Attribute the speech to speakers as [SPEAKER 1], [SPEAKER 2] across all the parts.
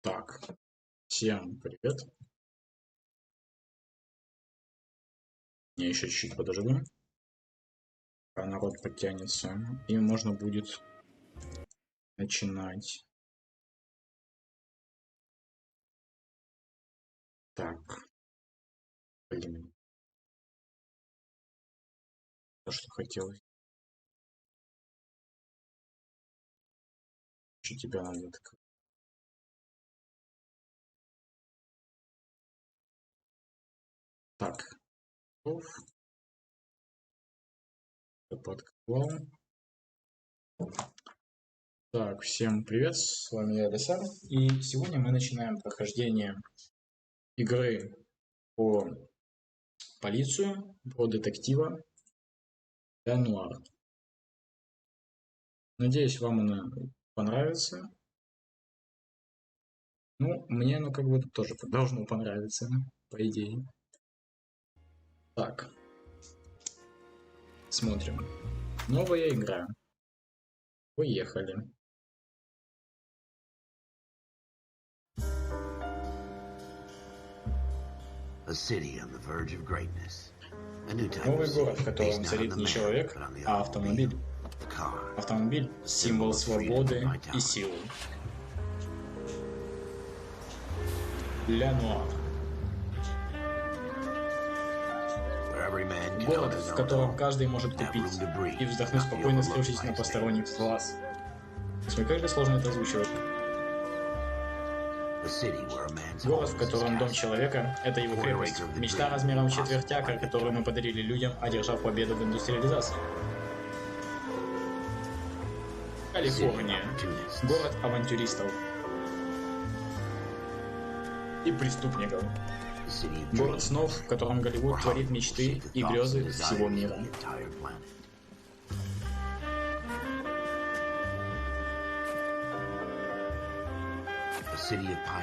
[SPEAKER 1] Так, всем привет. Я еще чуть-чуть подожду, пока народ подтянется, и можно будет начинать. Так, блин, то, что хотелось. Что тебя надо так? Так, готов. Подкрывал. Так, всем привет, с вами я, Досяр, и сегодня мы начинаем прохождение игры по полицию, про детектива Noire. Надеюсь, вам она понравится. Ну, мне оно как бы тоже должно понравиться, по идее. Так, смотрим. Новая игра. Поехали. Новый город, в котором царит не человек, а автомобиль. Автомобиль – символ свободы и силы. Noire. Город, в котором каждый может купить и вздохнуть спокойно, скрывшись на посторонних глаз. Смотри, как же сложно это озвучивать. Город, в котором дом человека – это его крепость. Мечта размером в четверть акра, которую мы подарили людям, одержав победу в индустриализации. Калифорния. Город авантюристов и преступников. Город снов, в котором Голливуд творит мечты и грезы всего мира.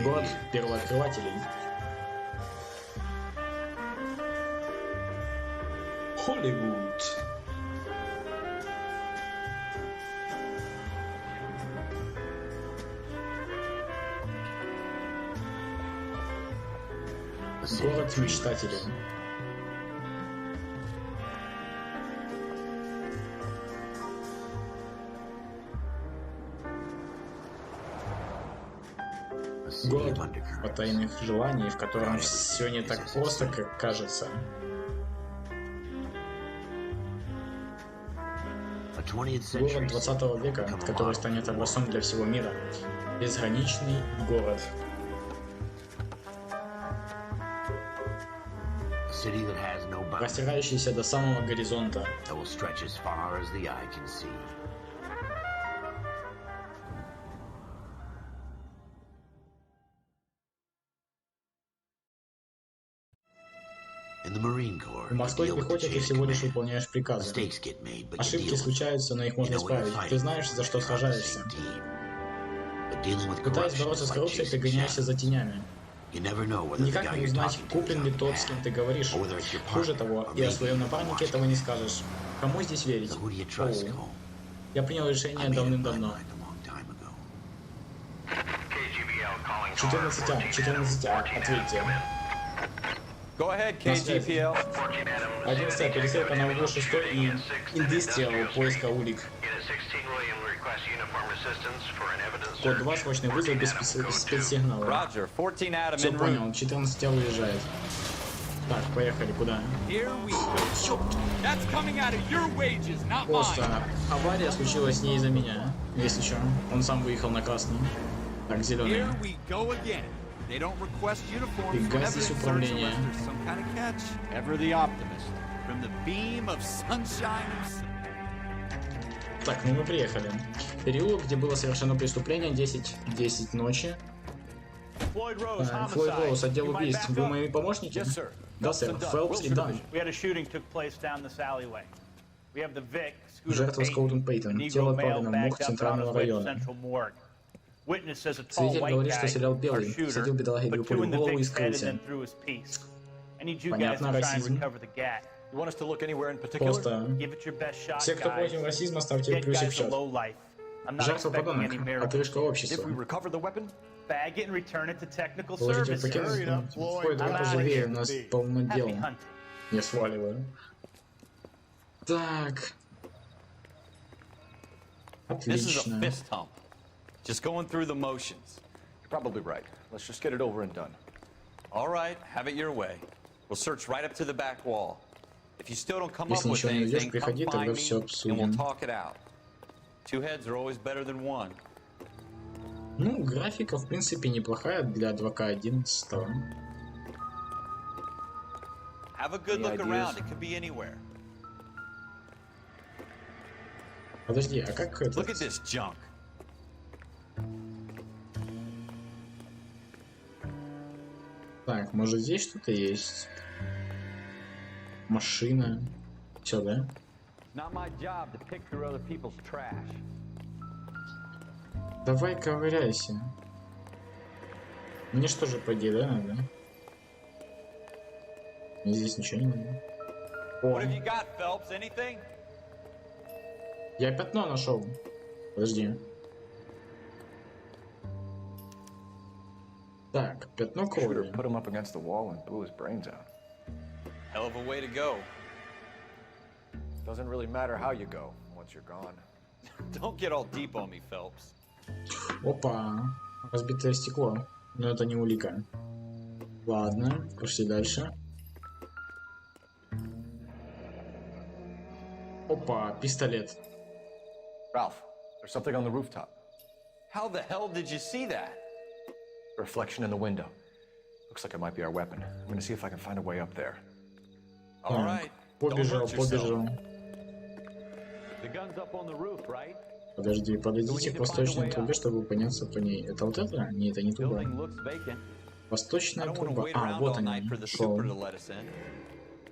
[SPEAKER 1] Город первооткрывателей. Холливуд. Город мечтателей. Город потайных желаний, в котором все не так просто, как кажется. Город 20 века, который станет образцом для всего мира. Безграничный город. Простирающийся до самого горизонта. В морской пехоте ты всего лишь выполняешь приказы. Ошибки случаются, но их можно исправить. Ты знаешь, за что сражаешься. Пытаясь бороться с коррупцией, ты гоняешься за тенями. Никак не узнать, куплен ли тот, с кем ты говоришь. Хуже того, и о своем напарнике этого не скажешь. Кому здесь верить? Оу. Я принял решение давным-давно. 14А, ответьте.
[SPEAKER 2] Go ahead, KGPL.
[SPEAKER 1] 11 пересылка на углу 6 и индустриал поиска улик. Код 2, срочный вызов без спецсигнала. Все понял, 14 уезжает. Так, поехали, куда? Просто авария случилась не из-за меня, если что. Он сам выехал на красный. Так, зеленый. Фига здесь управление. Так, ну мы приехали. Переулок, где было совершено преступление, 10 ночи. Флойд Роуз, отдел убийств. Вы мои помощники? Да, сэр. Фелпс и Дан. Жертва Скоутон Пейтон. Тело отправлено в морг Центрального района. Свидетель говорит, что стрелял белый, садил бедолаги в голову и скрылся. Понятно, расизм. Просто все, кто против расизма, ставьте плюсик в чат. Жертва подонок, отрыжка общества.
[SPEAKER 3] bag it and return it to technical
[SPEAKER 1] Положите
[SPEAKER 3] services.
[SPEAKER 1] пакет, ой, давай поживее, у нас полно дел.
[SPEAKER 3] Happy hunting.
[SPEAKER 1] Я сваливаю. Так.
[SPEAKER 2] This is a
[SPEAKER 1] Отлично.
[SPEAKER 2] fist hump. Just going through the motions.
[SPEAKER 4] You're probably right. Let's just get it over and done.
[SPEAKER 2] All right, have it your way. We'll search right up to the back wall. If you still don't come up
[SPEAKER 1] Если
[SPEAKER 2] with
[SPEAKER 1] ничего не найдешь,
[SPEAKER 2] anything, come
[SPEAKER 1] приходи, тогда
[SPEAKER 2] find
[SPEAKER 1] все
[SPEAKER 2] me, and we'll
[SPEAKER 1] обсудим.
[SPEAKER 2] talk it out. Two heads are always better than one.
[SPEAKER 1] Ну, графика, в принципе, неплохая для 2К11.
[SPEAKER 2] Have a good look around. It could be anywhere.
[SPEAKER 1] Подожди, а как это?
[SPEAKER 2] Look at this junk.
[SPEAKER 1] Так, может здесь что-то есть? Машина. Все, да?
[SPEAKER 3] Not my job to pick through other people's trash.
[SPEAKER 1] Давай ковыряйся. Мне что же, по идее, да, надо? Мне здесь ничего не надо.
[SPEAKER 2] What
[SPEAKER 1] О,
[SPEAKER 2] have you got, Phelps? Anything?
[SPEAKER 1] я пятно нашел. Подожди. Так, пятно
[SPEAKER 4] Shooter
[SPEAKER 1] крови.
[SPEAKER 4] put him up against the wall and blew his brains out.
[SPEAKER 2] Hell of a way to go.
[SPEAKER 4] Doesn't really matter how you go once you're gone.
[SPEAKER 2] Don't get all deep on me, Phelps.
[SPEAKER 1] Опа, разбитое стекло. Но это не улика. Ладно, пошли дальше. Опа, пистолет.
[SPEAKER 4] Ralph, there's something on the rooftop.
[SPEAKER 2] How the hell did you see that?
[SPEAKER 4] A reflection in the window. Looks like it might be our weapon. I'm gonna see if I can find a way up there.
[SPEAKER 2] All
[SPEAKER 1] Так,
[SPEAKER 2] right. Don't
[SPEAKER 1] побежал,
[SPEAKER 2] hurt yourself.
[SPEAKER 1] побежал.
[SPEAKER 3] The gun's up on the roof, right?
[SPEAKER 1] Подожди, подойдите к восточной трубе, чтобы подняться по ней. Это вот это? Нет, это не труба.
[SPEAKER 3] Building looks vacant.
[SPEAKER 2] I
[SPEAKER 1] Восточная
[SPEAKER 2] don't want to
[SPEAKER 1] труба.
[SPEAKER 2] wait
[SPEAKER 1] А,
[SPEAKER 2] around
[SPEAKER 1] вот
[SPEAKER 2] all night
[SPEAKER 1] они.
[SPEAKER 2] for the
[SPEAKER 1] Шел.
[SPEAKER 2] super to let us in.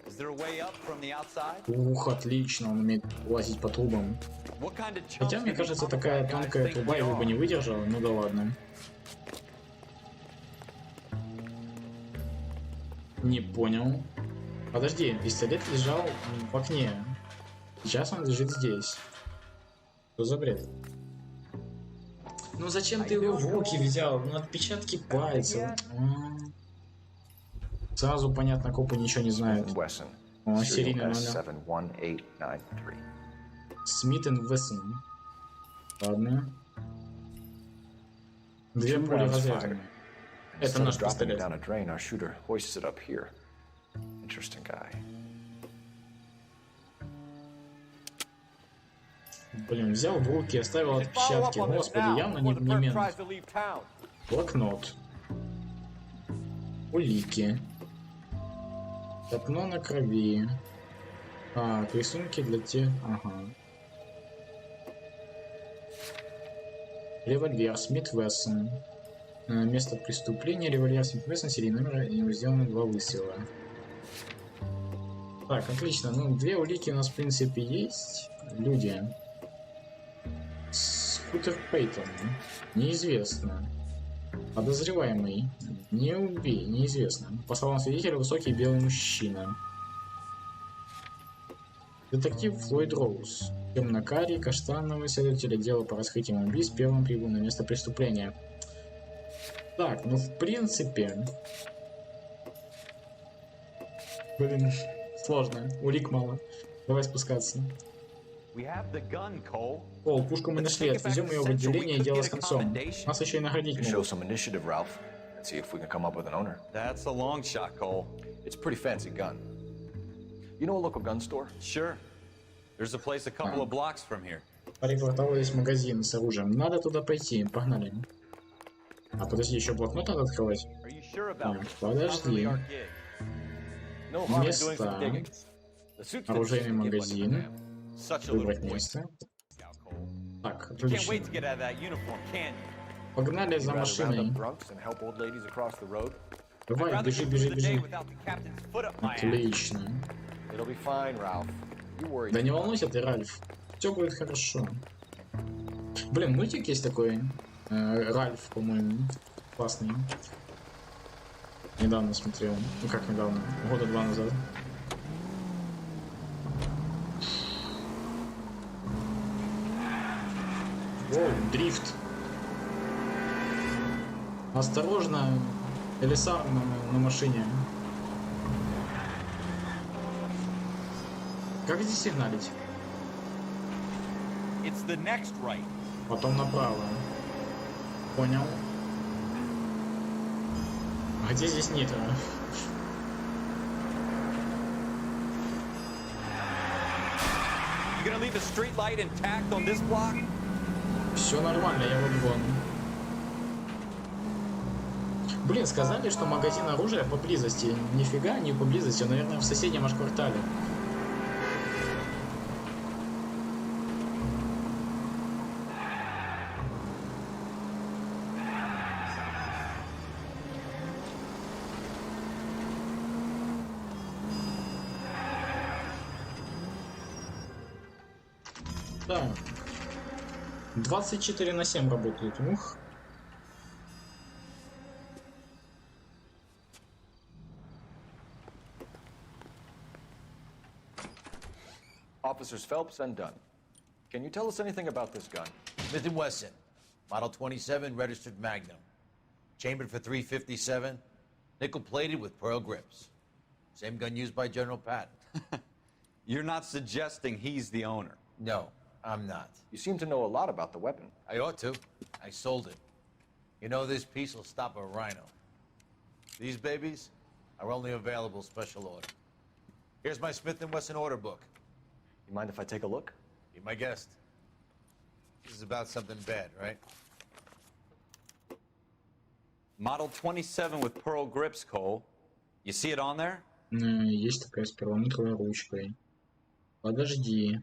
[SPEAKER 2] Is there a way up from the outside?
[SPEAKER 1] Ух, отлично, он умеет лазить по трубам.
[SPEAKER 2] What kind of chumps
[SPEAKER 1] Хотя, мне
[SPEAKER 2] do
[SPEAKER 1] кажется,
[SPEAKER 2] these
[SPEAKER 1] такая
[SPEAKER 2] guys
[SPEAKER 1] тонкая
[SPEAKER 2] think
[SPEAKER 1] труба
[SPEAKER 2] we
[SPEAKER 1] его бы
[SPEAKER 2] are?
[SPEAKER 1] не выдержала. Ну да ладно. Не понял. Подожди, пистолет лежал в окне. Сейчас он лежит здесь. Что за бред? Ну зачем ты его в руки взял? Ну отпечатки пальцев. Сразу понятно, копы ничего не знают.
[SPEAKER 4] Wesson.
[SPEAKER 1] О, серийный номер.
[SPEAKER 4] S71893.
[SPEAKER 1] Смит и Вессон. Ладно. Две
[SPEAKER 4] Two
[SPEAKER 1] пули
[SPEAKER 4] rounds
[SPEAKER 1] разрезаны.
[SPEAKER 4] fired.
[SPEAKER 1] Это
[SPEAKER 4] Instead
[SPEAKER 1] наш
[SPEAKER 4] of dropping it
[SPEAKER 1] пистолет.
[SPEAKER 4] down a drain, our shooter hoists it up here. Interesting guy.
[SPEAKER 1] Блин, взял в руки, оставил отпечатки. Господи, явно не мент. Блокнот. Улики. Пятно на крови. А, рисунки для тех... Ага. Револьвер Смит Вессон. Место преступления. Револьвер Смит Вессон. Серийный номер. И него сделано 2 выстрела. Так, отлично. Ну, 2 улики у нас, в принципе, есть. Люди. Скутер Пейтон. Неизвестно. Подозреваемый. Не убей. Неизвестно. По словам свидетеля, высокий белый мужчина. Детектив Флойд Роуз. Темно-карий, каштановый следователь отдела по раскрытиям убийств первым прибыл на место преступления. Так, ну в принципе... Блин, сложно. Улик мало. Давай спускаться.
[SPEAKER 3] We have the gun, Cole.
[SPEAKER 1] О, пушку мы нашли. Отвезем ее в отделение и дело с концом. Нас еще и наградить
[SPEAKER 4] You show
[SPEAKER 1] могут.
[SPEAKER 4] some initiative, Ralph, and see if we can come up with an owner.
[SPEAKER 2] That's a long shot, Cole.
[SPEAKER 4] It's a pretty fancy gun. You know a local gun store?
[SPEAKER 2] Sure. There's a place a couple of blocks from here.
[SPEAKER 1] Паре квартала есть магазин с оружием. Надо туда пойти. Погнали. А подожди, еще блокнот надо открывать?
[SPEAKER 3] Are you sure about
[SPEAKER 1] Так,
[SPEAKER 3] this?
[SPEAKER 2] Not really
[SPEAKER 1] подожди.
[SPEAKER 2] our gig.
[SPEAKER 4] No harm in doing
[SPEAKER 1] Места.
[SPEAKER 4] some digging. The suits didn't
[SPEAKER 1] Оружейный
[SPEAKER 4] seem to give much of a
[SPEAKER 1] магазин.
[SPEAKER 4] damn.
[SPEAKER 2] Such a little
[SPEAKER 1] Выбрать
[SPEAKER 2] boy
[SPEAKER 1] место.
[SPEAKER 2] scout, Cole.
[SPEAKER 1] Так,
[SPEAKER 2] You can't wait to
[SPEAKER 1] отлично.
[SPEAKER 2] get out of that uniform, can you?
[SPEAKER 1] Погнали
[SPEAKER 4] You'd
[SPEAKER 1] за
[SPEAKER 4] rather round
[SPEAKER 1] машиной.
[SPEAKER 4] up drunks and help old ladies across the road?
[SPEAKER 2] I'd
[SPEAKER 1] Давай,
[SPEAKER 2] rather
[SPEAKER 1] бежи,
[SPEAKER 2] get
[SPEAKER 1] бежи,
[SPEAKER 2] through the day
[SPEAKER 1] бежи.
[SPEAKER 2] without the captain's foot up my ass.
[SPEAKER 1] Отлично.
[SPEAKER 4] It'll be fine, Ralph. You worry.
[SPEAKER 1] Да не волнуйся ты, Ральф. Все будет хорошо. Блин, мультик есть такой. Ральф, по-моему. Классный. Недавно смотрел. Ну как недавно? Года 2 назад. Воу, дрифт. Осторожно, Элисар на машине. Как здесь сигналить?
[SPEAKER 3] It's the next right.
[SPEAKER 1] Потом направо. Понял. А где здесь нитро?
[SPEAKER 2] You gonna leave the street light intact on this block?
[SPEAKER 1] Все нормально, я вот вон. Блин, сказали, что магазин оружия поблизости. Нифига не поблизости, наверное, в соседнем аж квартале. Да. 24/7 работает. Ух.
[SPEAKER 4] Officers Phelps and Dunn. Can you tell us anything about this gun?
[SPEAKER 5] Smith & Wesson, Model 27, registered Magnum. Chambered for .357, nickel-plated with pearl grips. Same gun used by General Patton.
[SPEAKER 2] You're not suggesting he's the owner?
[SPEAKER 5] No, I'm not.
[SPEAKER 4] You seem to know a lot about the weapon.
[SPEAKER 5] I ought to. I sold it. You know, this piece will stop a rhino. These babies are only available special order. Here's my Smith & Wesson order book.
[SPEAKER 4] You mind if I take a look?
[SPEAKER 5] Be my guest. This is about something bad, right?
[SPEAKER 2] Model 27 with pearl grips, Cole. You see it on there?
[SPEAKER 1] Есть такая с перламутровой ручкой. Подожди.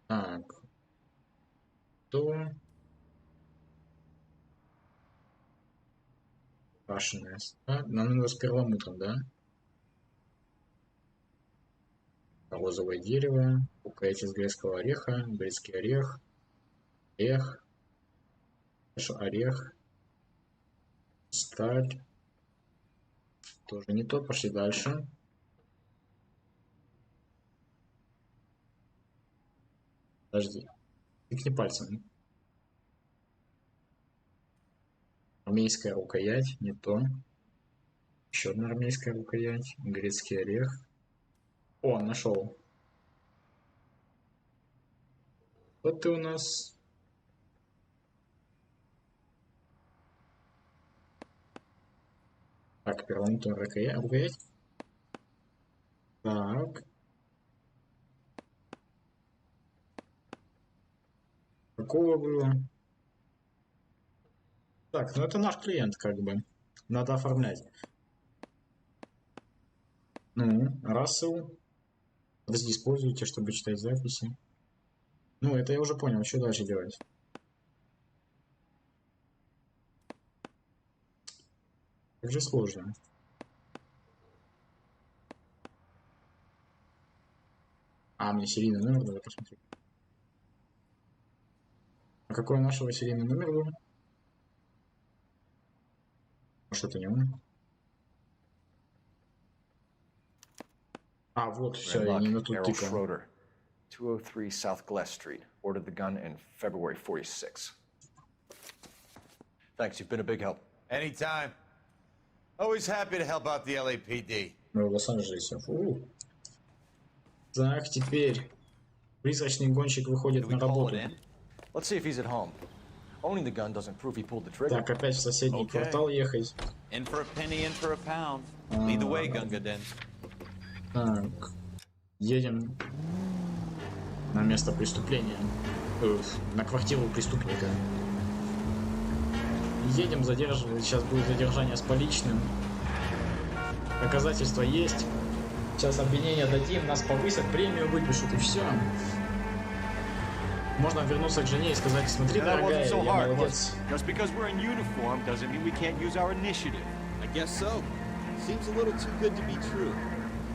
[SPEAKER 1] Так. То. Крашеная. Нам надо с перламутром, да? Розовое дерево. Рукоять из грецкого ореха. Грецкий орех. Орех. Орех. Сталь. Тоже не то. Пошли дальше. Подожди. Тыкни пальцем. Армейская рукоять. Не то. Еще одна армейская рукоять. Грецкий орех. О, нашел. Вот ты у нас. Так, перламутровая рукоять. Так. Какого было? Так, ну это наш клиент, как бы. Надо оформлять. Ну, Рассел. Подожди, используйте, чтобы читать записи. Ну, это я уже понял. Что дальше делать? Как же сложно. А, мне серийный номер надо посмотреть. А какой у нашего серийный номер был? Может, это не он? А, вот, все, я не на ту тыкал.
[SPEAKER 4] 203 South Glass Street. Ordered the gun in February 46. Thanks, you've been a big help.
[SPEAKER 5] Anytime. Always happy to help out the LAPD.
[SPEAKER 1] Мы в Лос-Анджелесе. Фу. Так, теперь призрачный гонщик выходит на работу.
[SPEAKER 4] Let's see if he's at home. Owning the gun doesn't prove he pulled the trigger.
[SPEAKER 1] Так, опять в соседний квартал ехать.
[SPEAKER 2] In for a penny, in for a pound. Lead the way, Gunga.
[SPEAKER 1] Так, едем на место преступления, на квартиру преступника. Едем, задерживать. Сейчас будет задержание с поличным. Доказательства есть. Сейчас обвинение дадим, нас повысят, премию выпишут и все. Можно вернуться к жене и сказать: смотри, дорогая, я молодец.
[SPEAKER 3] Just because we're in uniform doesn't mean we can't use our initiative.
[SPEAKER 6] I guess so. Seems a little too good to be true.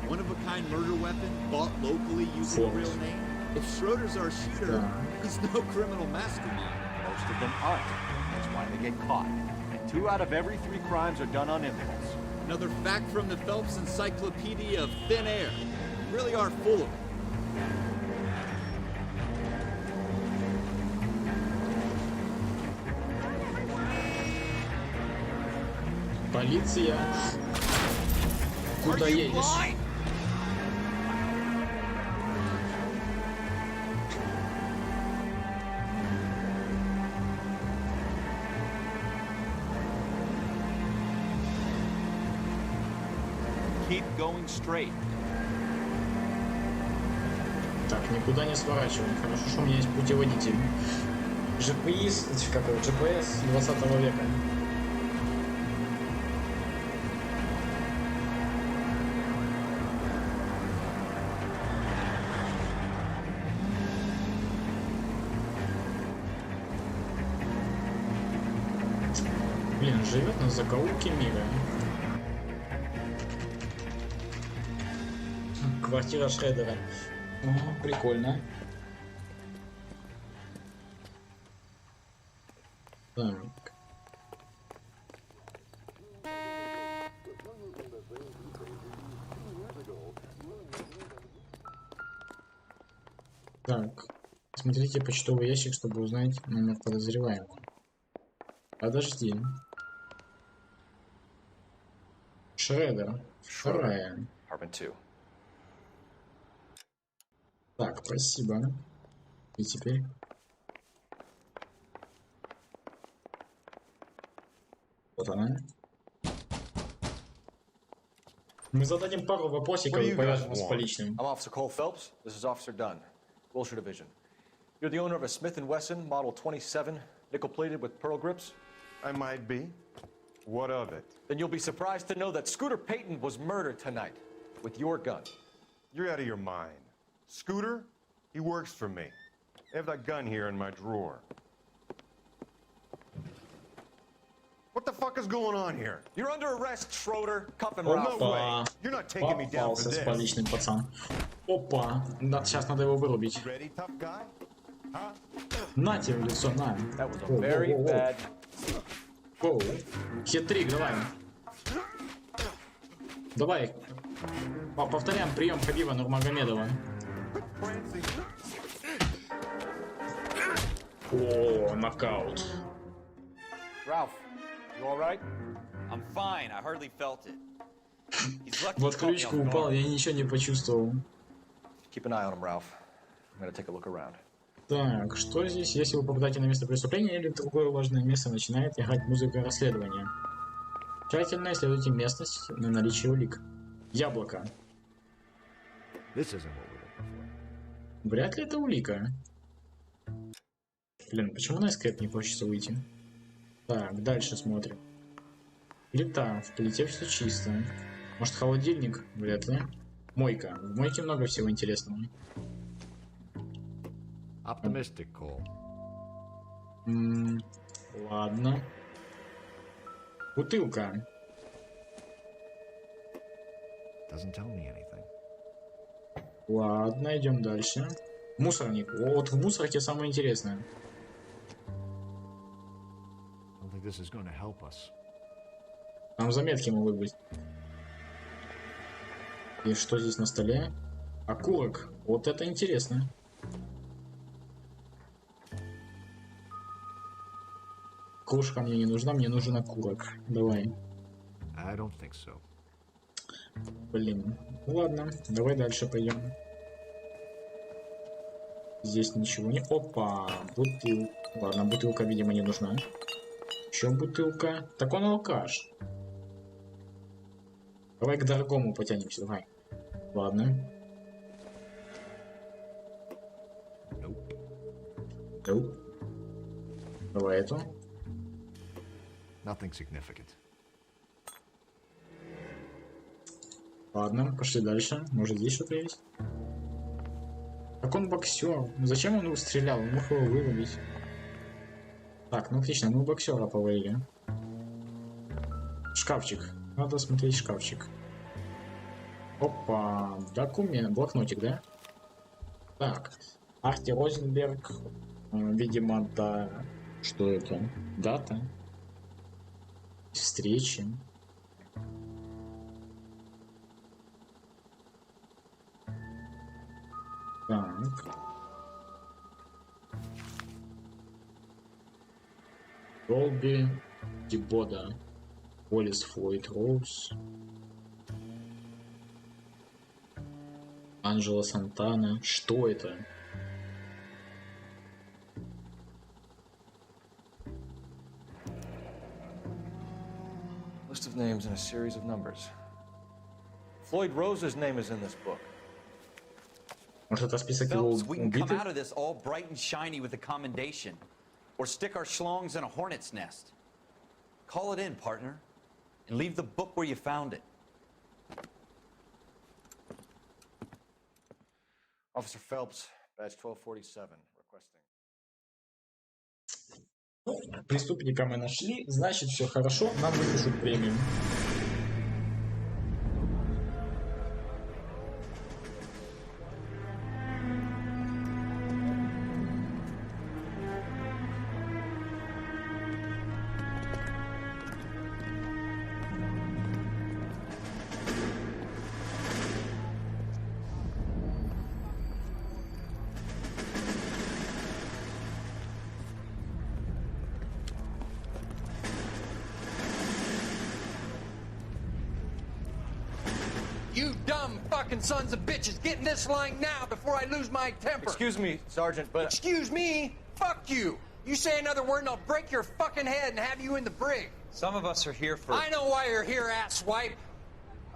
[SPEAKER 6] One-of-a-kind murder weapon bought locally using a real name. If Schroeder's our shooter, he's no criminal mastermind.
[SPEAKER 3] Most of them aren't. That's why they get caught. And 2 out of every 3 crimes are done on impulse.
[SPEAKER 6] Another fact from the Phelps Encyclopedia of Thin Air. You really are full of it.
[SPEAKER 1] Полиция. Куда едешь?
[SPEAKER 3] Keep going straight.
[SPEAKER 1] Так, никуда не сворачиваем. Хорошо, что у меня есть путеводитель. GPS, как его, GPS 20 века. Блин, живет на закоулке мира. Квартира Шредера. О, прикольно. Так. Так. Смотрите почтовый ящик, чтобы узнать номер подозреваемого. Подожди. Шредер. Вторая. Так, спасибо. И теперь? Вот она. Мы зададим пару вопросиков и повяжем с поличным.
[SPEAKER 4] I'm Officer Cole Phelps. This is Officer Dunn, Wilshire Division. You're the owner of a Smith & Wesson Model 27, nickel-plated with pearl grips?
[SPEAKER 7] I might be. What of it?
[SPEAKER 4] Then you'll be surprised to know that Scooter Payton was murdered tonight with your gun.
[SPEAKER 7] You're out of your mind. Scooter? He works for me. I have that gun here in my drawer. What the fuck is going on here?
[SPEAKER 4] You're under arrest, Schroeder. Cuff him,
[SPEAKER 7] Oh,
[SPEAKER 4] Ralph.
[SPEAKER 7] no way. You're not taking me down for
[SPEAKER 1] Попался с
[SPEAKER 7] this.
[SPEAKER 1] поличным, пацан. Опа. Да, сейчас надо его вырубить.
[SPEAKER 7] Ready, tough guy? Huh?
[SPEAKER 1] На тебе в лицо, на.
[SPEAKER 4] That was a very bad...
[SPEAKER 1] Оу. Хитрик, давай. Давай. Повторяем прием Хабиба Нурмагомедова. О, нокаут.
[SPEAKER 4] Ralph, you all right?
[SPEAKER 2] I'm fine. I hardly felt it. He's lucky
[SPEAKER 1] В
[SPEAKER 2] he caught me
[SPEAKER 1] отключку
[SPEAKER 2] off
[SPEAKER 1] упал,
[SPEAKER 2] guard.
[SPEAKER 1] я ничего не почувствовал.
[SPEAKER 4] Keep an eye on him, Ralph. I'm gonna take a look around.
[SPEAKER 1] Так, что здесь? Если вы попадаете на место преступления или в другое важное место, начинает играть музыка расследования. Тщательно исследуйте местность на наличие улик. Яблоко. Вряд ли это улика. Блин, почему на эскейп не хочется выйти? Так, дальше смотрим. Плита. В плите все чисто. Может, холодильник? Вряд ли. Мойка. В мойке много всего интересного.
[SPEAKER 3] Optimistic, Cole.
[SPEAKER 1] Ладно. Бутылка.
[SPEAKER 3] Doesn't tell me anything.
[SPEAKER 1] Ладно, идем дальше. Мусорник. Вот в мусорке самое интересное.
[SPEAKER 3] I don't think this is going to help us.
[SPEAKER 1] Там заметки могут быть. И что здесь на столе? Окурок. Вот это интересно. Кружка мне не нужна, мне нужен окурок. Давай.
[SPEAKER 3] I don't think so.
[SPEAKER 1] Блин. Ну ладно, давай дальше пойдем. Здесь ничего не... Опа! Бутылка. Ладно, бутылка, видимо, не нужна. Еще бутылка. Так он алкаш. Давай к дорогому потянемся, давай. Ладно. Nope. Давай эту.
[SPEAKER 3] Nothing significant.
[SPEAKER 1] Ладно, пошли дальше. Может, здесь что-то есть? Так он боксер. Зачем он его стрелял? Он мог его вырубить. Так, ну отлично, мы боксера повалили. Шкафчик. Надо смотреть шкафчик. Опа, документ, блокнотик, да? Так, Арти Розенберг. Видимо, да. Что это? Дата? Встречи. Так. Долби Дибода. Уоллес, Флойд, Роуз. Анджело Сантана. Что это?
[SPEAKER 4] List of names in a series of numbers. Floyd Rose's name is in this book.
[SPEAKER 1] Может, это список его
[SPEAKER 2] Phelps, we can come
[SPEAKER 1] убитых?
[SPEAKER 2] out of this all bright and shiny with a commendation. Or stick our schlongs in a hornet's nest. Call it in, partner. And leave the book where you found it.
[SPEAKER 4] Officer Phelps, badge 1247, requesting.
[SPEAKER 1] Ну, преступника мы нашли, значит, все хорошо, нам выпишут премию.
[SPEAKER 8] You dumb fucking sons of bitches, get in this line now before I lose my temper.
[SPEAKER 4] Excuse me, Sergeant, but...
[SPEAKER 8] Excuse me? Fuck you. You say another word and I'll break your fucking head and have you in the brig.
[SPEAKER 2] Some of us are here for...
[SPEAKER 8] I know why you're here, asswipe.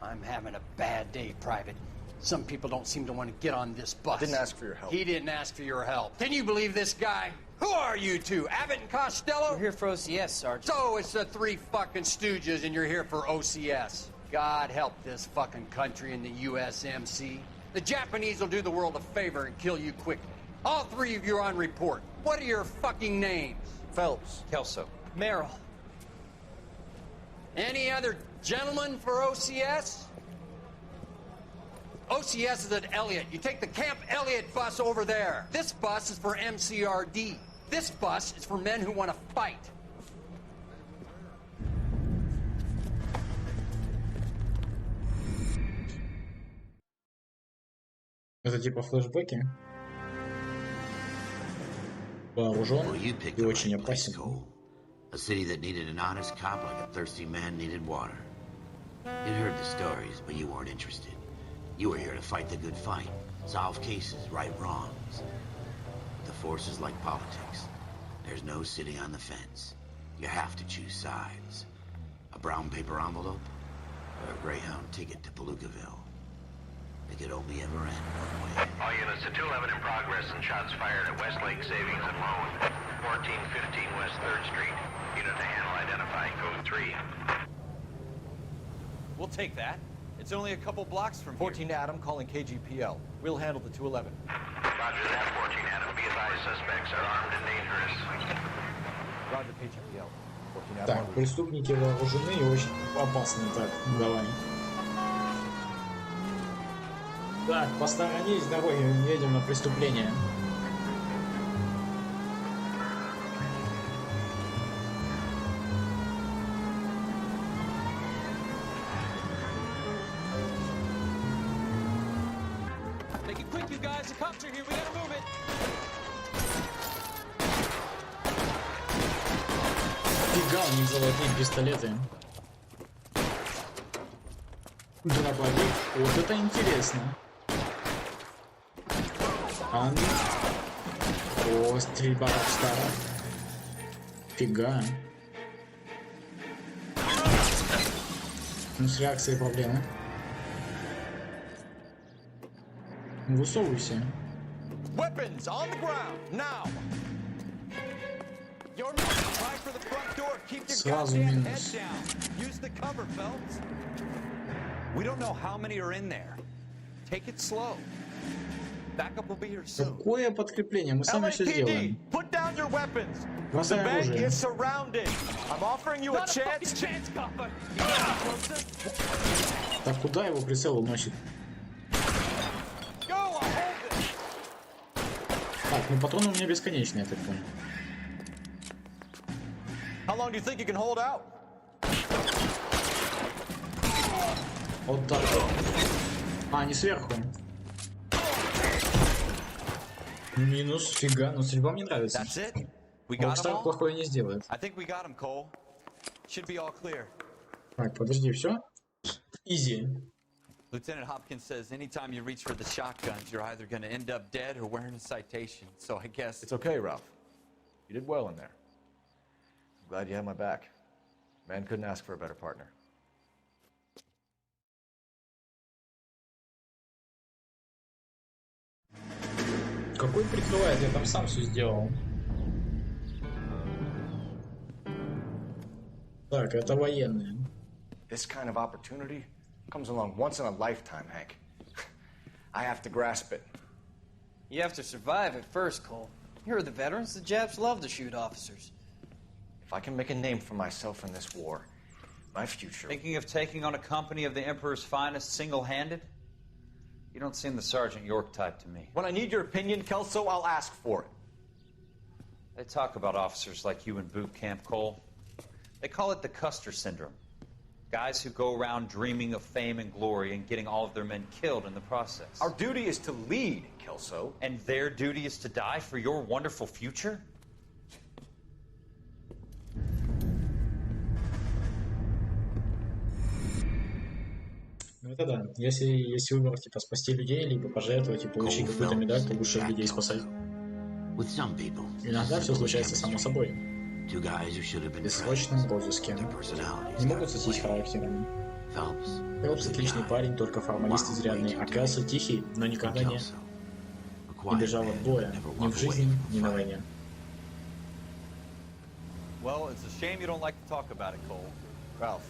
[SPEAKER 8] I'm having a bad day, Private. Some people don't seem to want to get on this bus.
[SPEAKER 4] I didn't ask for your help.
[SPEAKER 8] He didn't ask for your help. Can you believe this guy? Who are you two? Abbott and Costello?
[SPEAKER 9] We're here for OCS, Sergeant.
[SPEAKER 8] So it's the three fucking stooges and you're here for OCS. God help this fucking country and the USMC. The Japanese will do the world a favor and kill you quickly. All three of you are on report. What are your fucking names?
[SPEAKER 4] Phelps.
[SPEAKER 2] Kelso.
[SPEAKER 9] Merrill.
[SPEAKER 8] Any other gentlemen for OCS? OCS is at Elliott. You take the Camp Elliott bus over there. This bus is for MCRD. This bus is for men who want to fight.
[SPEAKER 1] Это типа флешбеки. Вооружен и очень опасен.
[SPEAKER 10] A city that needed an honest cop like a thirsty man needed water. You'd heard the stories, but you weren't interested. You were here to fight the good fight, solve cases, right wrongs. The force is like politics. There's no sitting on the fence. You have to choose sides. A brown paper envelope or a Greyhound ticket to Palookaville. It could only ever end one way.
[SPEAKER 11] All units to 211 in progress and shots fired at Westlake Savings and Loan, 1415 West 3rd Street. Unit to handle identifying code 3.
[SPEAKER 2] We'll take that. It's only a couple blocks from
[SPEAKER 4] 14 Adam calling KGPL. We'll handle the 211.
[SPEAKER 11] Roger that, 14 Adam. Be advised, suspects are armed and dangerous.
[SPEAKER 4] Roger KGPL. 14 Adam.
[SPEAKER 1] Так, преступники вооружены и очень опасны. Так, давай. Так, посторонись, давай, едем на преступление.
[SPEAKER 9] Make it quick, you guys. The cops are here. We gotta move it.
[SPEAKER 1] Фига, у них золотые пистолеты. Дробовик. Вот это интересно. О, стрельба Рокстара. Фига. Ну, с реакцией проблемы. Высовывайся.
[SPEAKER 3] Weapons on the ground, now! Your man, try for the front door. Keep your
[SPEAKER 1] Сразу
[SPEAKER 3] goddamn head
[SPEAKER 1] минус.
[SPEAKER 3] down. Use the cover, Phelps.
[SPEAKER 2] We don't know how many are in there. Take it slow. Backup will be here soon.
[SPEAKER 1] Какое подкрепление? Мы сами все
[SPEAKER 3] LAPD,
[SPEAKER 1] сделаем.
[SPEAKER 3] put down your weapons. The
[SPEAKER 1] Бросай
[SPEAKER 3] bank
[SPEAKER 1] оружие.
[SPEAKER 3] is surrounded. I'm offering you a
[SPEAKER 9] Not a fucking
[SPEAKER 3] chance.
[SPEAKER 9] chance, copper. You gotta be closer.
[SPEAKER 1] Так куда его прицел уносит?
[SPEAKER 3] Go, I'll hold it.
[SPEAKER 1] Так, ну патроны у меня бесконечные, я так понял.
[SPEAKER 3] How long do you think you can hold out?
[SPEAKER 1] Вот так. А, не сверху. Минус, фига, но стрельба мне нравится.
[SPEAKER 2] That's it? We got them
[SPEAKER 1] Рокстар
[SPEAKER 2] all?
[SPEAKER 1] плохое не сделает.
[SPEAKER 2] I think we got him, Cole. Should be all clear.
[SPEAKER 1] Так, подожди, все? Изи.
[SPEAKER 2] Lieutenant Hopkins says anytime you reach for the shotguns, you're either going to end up dead or wearing a citation. So I guess...
[SPEAKER 4] It's okay, Ralph. You did well in there. I'm glad you had my back. Man couldn't ask for a better partner.
[SPEAKER 1] Какой прикрывает? Я там сам все сделал. Так, это военные.
[SPEAKER 4] This kind of opportunity comes along once in a lifetime, Hank. I have to grasp it.
[SPEAKER 12] You have to survive it first, Cole. Here are the veterans. The Japs love to shoot officers.
[SPEAKER 4] If I can make a name for myself in this war, my future...
[SPEAKER 13] Thinking of taking on a company of the Emperor's finest single-handed? You don't seem the Sergeant York type to me.
[SPEAKER 4] When I need your opinion, Kelso, I'll ask for it.
[SPEAKER 13] They talk about officers like you in boot camp, Cole. They call it the Custer Syndrome. Guys who go around dreaming of fame and glory and getting all of their men killed in the process.
[SPEAKER 4] Our duty is to lead, Kelso.
[SPEAKER 13] And their duty is to die for your wonderful future?
[SPEAKER 1] Ну это да. Если выбор типа спасти людей, либо пожертвовать и получить какую-то медаль, то лучше людей спасать. Иногда все случается само собой. Бессрочном розыске. Не могут сойтись характерами. Фелпс отличный парень, только формалист изрядный, а Келсо тихий, но никогда не бежал от боя. Ни в жизни, ни на войне.
[SPEAKER 3] Well, it's a shame you don't like to talk about it, Cole. Ralph,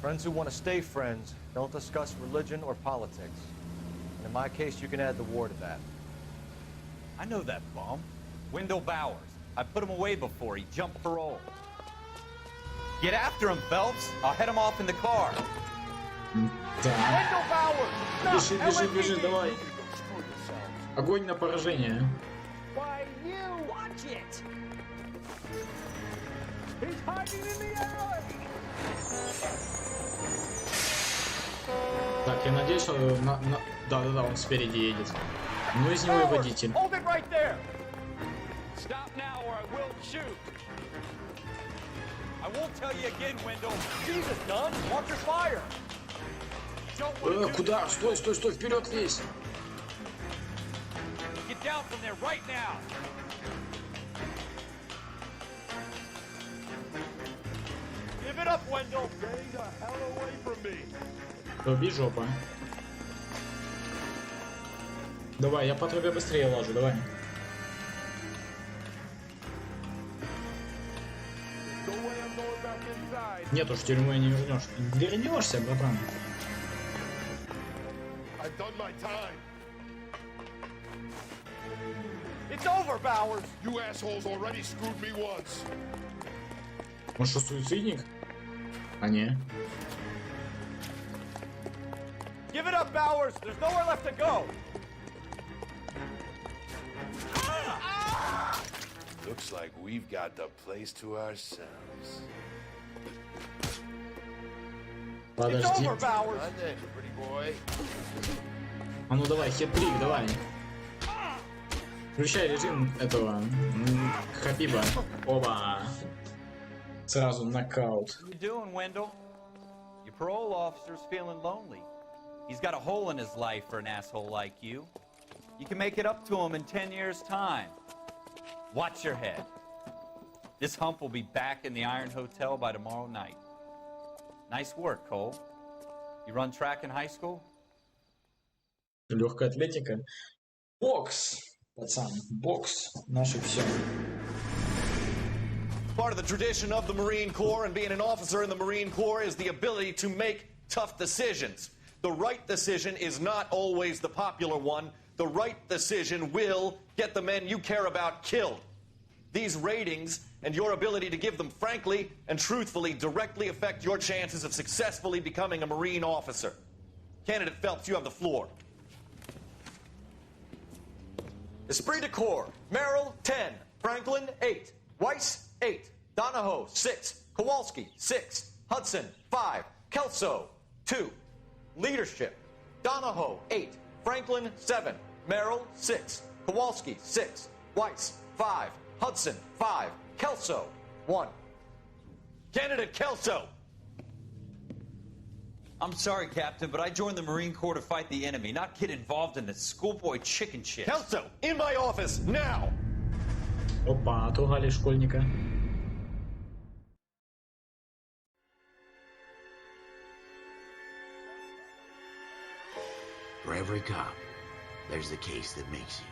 [SPEAKER 3] friends who want to stay friends don't discuss religion or politics. And in my case, you can add the war to that.
[SPEAKER 2] I know that bum. Wendell Bowers. I put him away before. He jumped parole. Get after him, Phelps. I'll head him off in the car.
[SPEAKER 1] Wendell Bowers! Бежи, бежи, давай. Огонь на поражение.
[SPEAKER 3] Why, you watch it! He's hiding in the alley!
[SPEAKER 1] Так, я надеюсь, что да-да-да, он спереди едет. Ну из него и водитель.
[SPEAKER 3] Hold it right there! Stop now or I will shoot!
[SPEAKER 2] I won't tell you again, Wendell.
[SPEAKER 3] Jesus, Dunn! Watch your fire!
[SPEAKER 1] Куда? Стой, стой, стой, вперед лезь!
[SPEAKER 2] Get down from there right now!
[SPEAKER 3] Give it up, Wendell! Stay the hell away from me!
[SPEAKER 1] Тоби жопа. Давай, я по трубе быстрее ложу, давай. Нет уж, в тюрьму не вернешь. Вернешься, братан.
[SPEAKER 3] It's over, Bowers!
[SPEAKER 14] You assholes already screwed me once.
[SPEAKER 1] Он что, суицидник? А не.
[SPEAKER 3] Give it up, Bowers! There's nowhere left to go!
[SPEAKER 14] Looks like we've got the place to ourselves.
[SPEAKER 1] Подожди.
[SPEAKER 3] It's over, Bowers!
[SPEAKER 14] Pretty boy.
[SPEAKER 1] А ну давай, хет-трик, давай. Включай режим этого Хабиба. Оба. Сразу нокаут.
[SPEAKER 2] What you doing, Wendell? Your parole officer's feeling lonely. He's got a hole in his life for an asshole like you. You can make it up to him in 10 years' time. Watch your head. This hump will be back in the Iron Hotel by tomorrow night. Nice work, Cole. You run track in high school?
[SPEAKER 1] Легкая атлетика. Бокс, пацан, бокс. Наше все.
[SPEAKER 15] Part of the tradition of the Marine Corps and being an officer in the Marine Corps is the ability to make tough decisions. The right decision is not always the popular one. The right decision will get the men you care about killed. These ratings and your ability to give them frankly and truthfully directly affect your chances of successfully becoming a Marine officer. Candidate Phelps, you have the floor. Esprit de Corps, Merrill, 10. Franklin, 8. Weiss, 8. Donahoe, 6. Kowalski, 6. Hudson, 5. Kelso, 2. Leadership, Donahoe, 8. Franklin, 7. Merrill, 6. Kowalski, 6. Weiss, 5. Hudson, 5. Kelso, 1. Candidate Kelso.
[SPEAKER 13] I'm sorry, Captain, but I joined the Marine Corps to fight the enemy, not get involved in the schoolboy chicken shit.
[SPEAKER 15] Kelso, in my office, now!
[SPEAKER 1] Опа, отругали школьника.
[SPEAKER 10] For every cop, there's the case that makes you.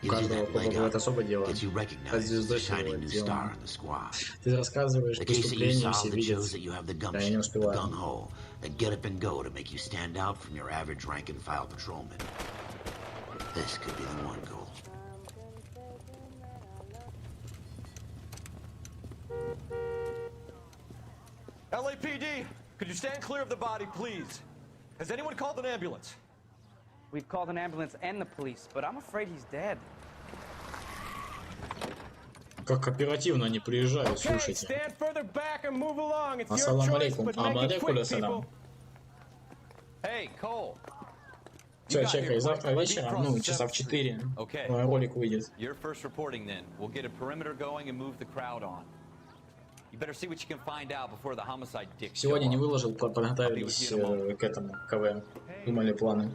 [SPEAKER 1] У каждого бывает особое дело. От звездой своего дела. Ты рассказываешь преступления, все видят. Да, я не успеваю.
[SPEAKER 10] That get up and go to make you stand out from your average rank and file patrolman. This could be the one goal.
[SPEAKER 4] LAPD, could you stand clear of the body, please? Has anyone called an ambulance?
[SPEAKER 16] We've called an ambulance and the police, but I'm afraid he's dead.
[SPEAKER 1] Как оперативно они приезжают, слушайте. Ассаламу алейкум. Амалейкум ассалам. Все, чекай, завтра вечером, ну, часа в 4, ролик выйдет. Сегодня не выложил, подготовились к этому КВ. Думали планы.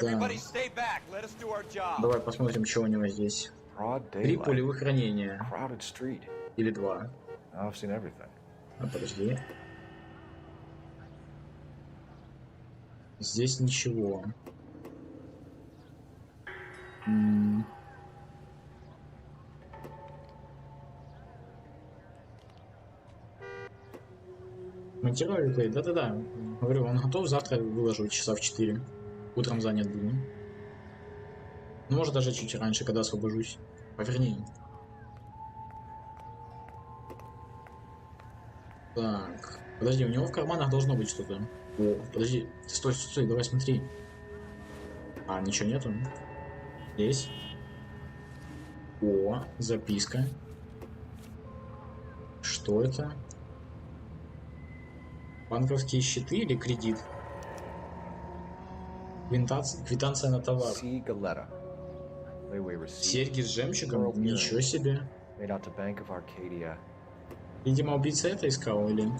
[SPEAKER 1] Да. Давай посмотрим, что у него здесь. 3 пулевых ранения. Или 2. А, подожди. Здесь ничего. Монтировали реплей? Да-да-да. Говорю, он готов, завтра выложу часа в 4. Утром занят буду. Ну, может, даже чуть раньше, когда освобожусь. Поверни. Так. Подожди, у него в карманах должно быть что-то. О, подожди. Стой, стой, стой, давай смотри. А, ничего нету. Здесь. О, записка. Что это? Банковские счеты или кредит? Квитанция на товар. Серьги с жемчугом? Ничего себе. Видимо, убийца это искал или...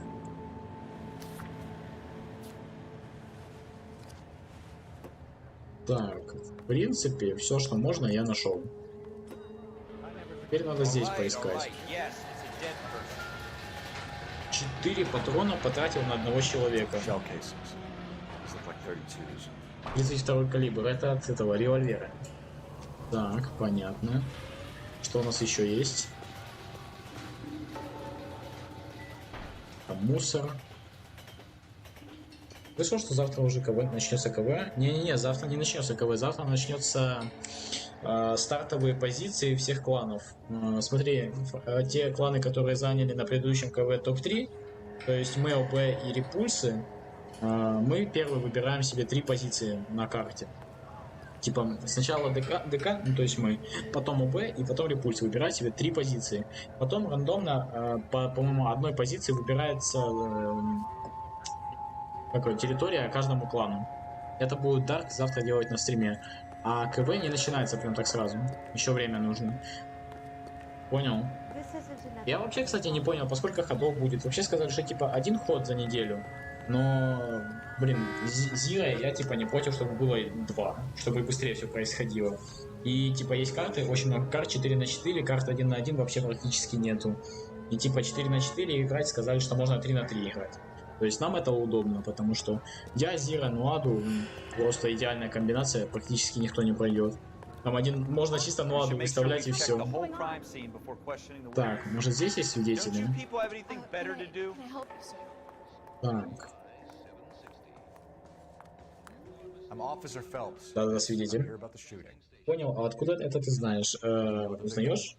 [SPEAKER 1] Так, в принципе, все, что можно, я нашел. Теперь надо здесь поискать. 4 патрона потратил на одного человека. 32 калибр, это от этого револьвера. Так, понятно. Что у нас еще есть? Там мусор. Слышал, что завтра уже КВ начнется КВ? Не-не-не, завтра не начнется КВ, завтра начнется стартовые позиции всех кланов. Смотри, те кланы, которые заняли на предыдущем КВ топ-3, то есть мы, ОБ и Репульсы, мы первые выбираем себе 3 позиции на карте. Типа сначала ДК, ну то есть мы, потом ОБ и потом Репульс выбирать себе 3 позиции. Потом рандомно, по-моему, одной позиции выбирается территория каждому клану. Это будет Дарк завтра делать на стриме. А КВ не начинается прям так сразу. Еще время нужно. Понял? Я вообще, кстати, не понял, по сколько ходов будет. Вообще сказали, что типа 1 ход за неделю. Но, блин, Зира я типа не против, чтобы было 2, чтобы быстрее все происходило. И типа есть карты, очень много карт, 4 на 4, карт 1 на 1 вообще практически нету. И типа 4 на 4 играть сказали, что можно 3 на 3 играть. То есть нам это удобно, потому что я, Зира, Нуаду, просто идеальная комбинация, практически никто не пройдет. Там можно чисто Нуаду выставлять и все. Так, может здесь есть свидетели? Так. Да, свидетель. Понял, а откуда это ты знаешь? Узнаешь?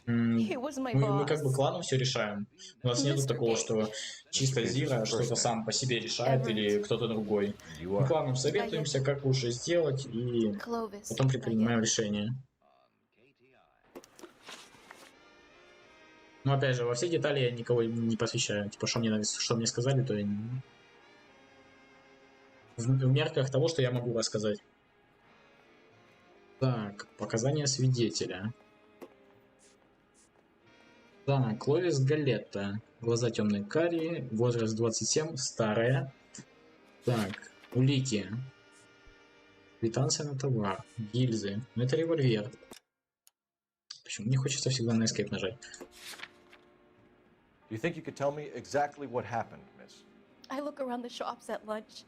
[SPEAKER 1] Мы как бы кланом все решаем. У нас нету такого, что чисто Зира что-то сам по себе решает или кто-то другой. Мы кланом советуемся, как лучше сделать, и потом принимаем решение. Но опять же, во все детали я никого не посвящаю. Типа, что мне сказали, то я не... В мерках того, что я могу рассказать. Так, показания свидетеля. Так, Ловис Галетта. Глаза темные карие, возраст 27, старая. Так, улики. Квитанция на товар, гильзы. Ну это револьвер. Почему мне хочется всегда на escape нажать?
[SPEAKER 4] Do you think you could tell me exactly what happened, miss?
[SPEAKER 17] I look around the shops at lunch.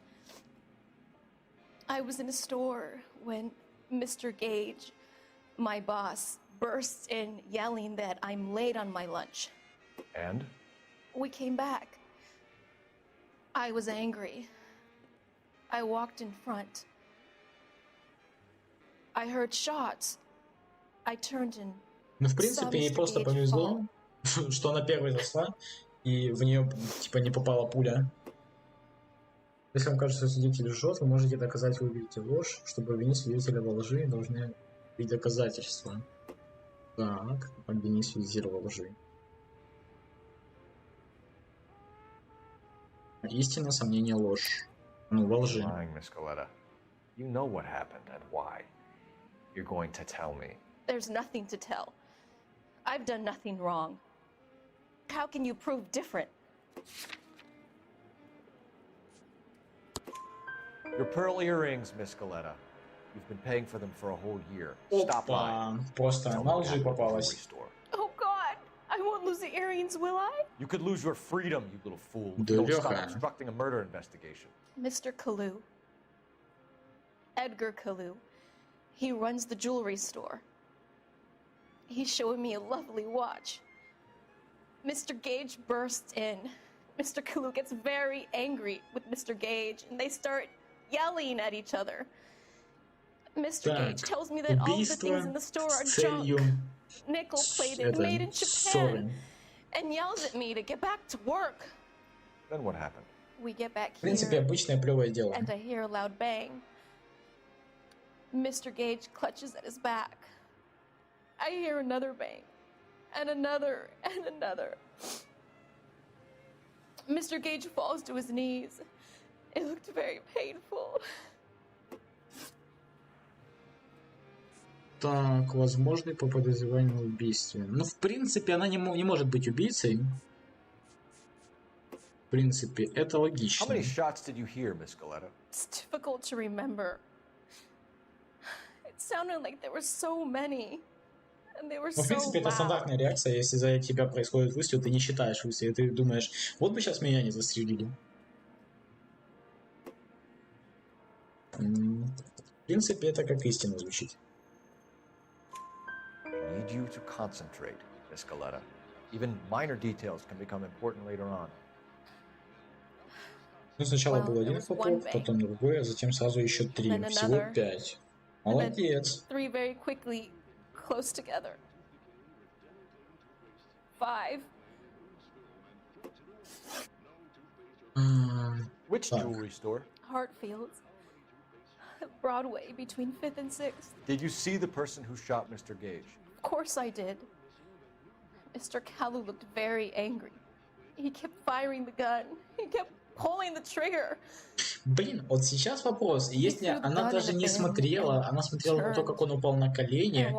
[SPEAKER 17] I was in a store when Mr. Gage, my boss, bursts in yelling that I'm late on my lunch.
[SPEAKER 4] And?
[SPEAKER 17] We came back. I was angry. I walked in front. I heard shots. I turned and
[SPEAKER 1] Ну, в принципе, ей просто повезло, что она первой зашла, и в нее, типа, не попала пуля. Если вам кажется, что свидетель лжет, вы можете доказать, вы увидите ложь. Чтобы обвинить свидетеля во лжи, должны быть доказательства. Так, обвинить свидетеля во лжи. Истина, сомнение, ложь. Ну, во лжи.
[SPEAKER 4] You know what happened and why. You're going to tell me.
[SPEAKER 17] There's nothing to tell. I've done nothing wrong. How can you prove different?
[SPEAKER 4] Your pearl earrings, Miss Galetta. You've been paying for them for a whole year. Stop lying.
[SPEAKER 1] Просто на лжи попалась.
[SPEAKER 17] Oh God! I won't lose the earrings, will I?
[SPEAKER 4] You could lose your freedom, you little fool. If you don't stop obstructing a murder investigation.
[SPEAKER 17] Mr. Kalu. Edgar Kalu. He runs the jewelry store. He's showing me a lovely watch. Mr. Gage bursts in. Mr. Kalu gets very angry with Mr. Gage, and they start yelling at each other. Mr. Gage tells me that all the things in the store are junk, nickel-plated, made in Japan, and yells at me to get back to work.
[SPEAKER 4] Then what happened?
[SPEAKER 17] We get back
[SPEAKER 1] В принципе, обычное плевое дело.
[SPEAKER 17] and I hear a loud bang. Mr. Gage clutches at his back. I hear another bang, and another, and another. Mr. Gage falls to his knees. It looked very painful.
[SPEAKER 1] Так, возможный по подозреванию в убийстве. Ну, в принципе, она не может быть убийцей. В принципе, это логично.
[SPEAKER 4] How many shots did you hear, Miss Galetta?
[SPEAKER 17] It's difficult to remember. It sounded like there were so many. And they were
[SPEAKER 1] Ну, в принципе,
[SPEAKER 17] so
[SPEAKER 1] это
[SPEAKER 17] loud.
[SPEAKER 1] стандартная реакция, если за тебя происходит выстрел, ты не считаешь выстрел, ты думаешь, вот бы сейчас меня не застрелили. В принципе, это как истина звучит.
[SPEAKER 4] I need you to concentrate, Miss Galetta. Even minor details can become important later on.
[SPEAKER 1] Ну, сначала был один хлопок, потом другой, а затем сразу еще три. Всего 5. Молодец.
[SPEAKER 17] 3 very quickly, close together. 5.
[SPEAKER 4] Which jewelry store?
[SPEAKER 17] Hartfield's. Broadway, between 5th and 6th.
[SPEAKER 4] Did you see the person who shot Mr. Gage?
[SPEAKER 17] Of course I did. Mr. Kalu looked very angry. He kept firing the gun. He kept pulling the trigger.
[SPEAKER 1] Блин, вот сейчас вопрос. Если она даже не смотрела, она смотрела на то, как он упал на колени,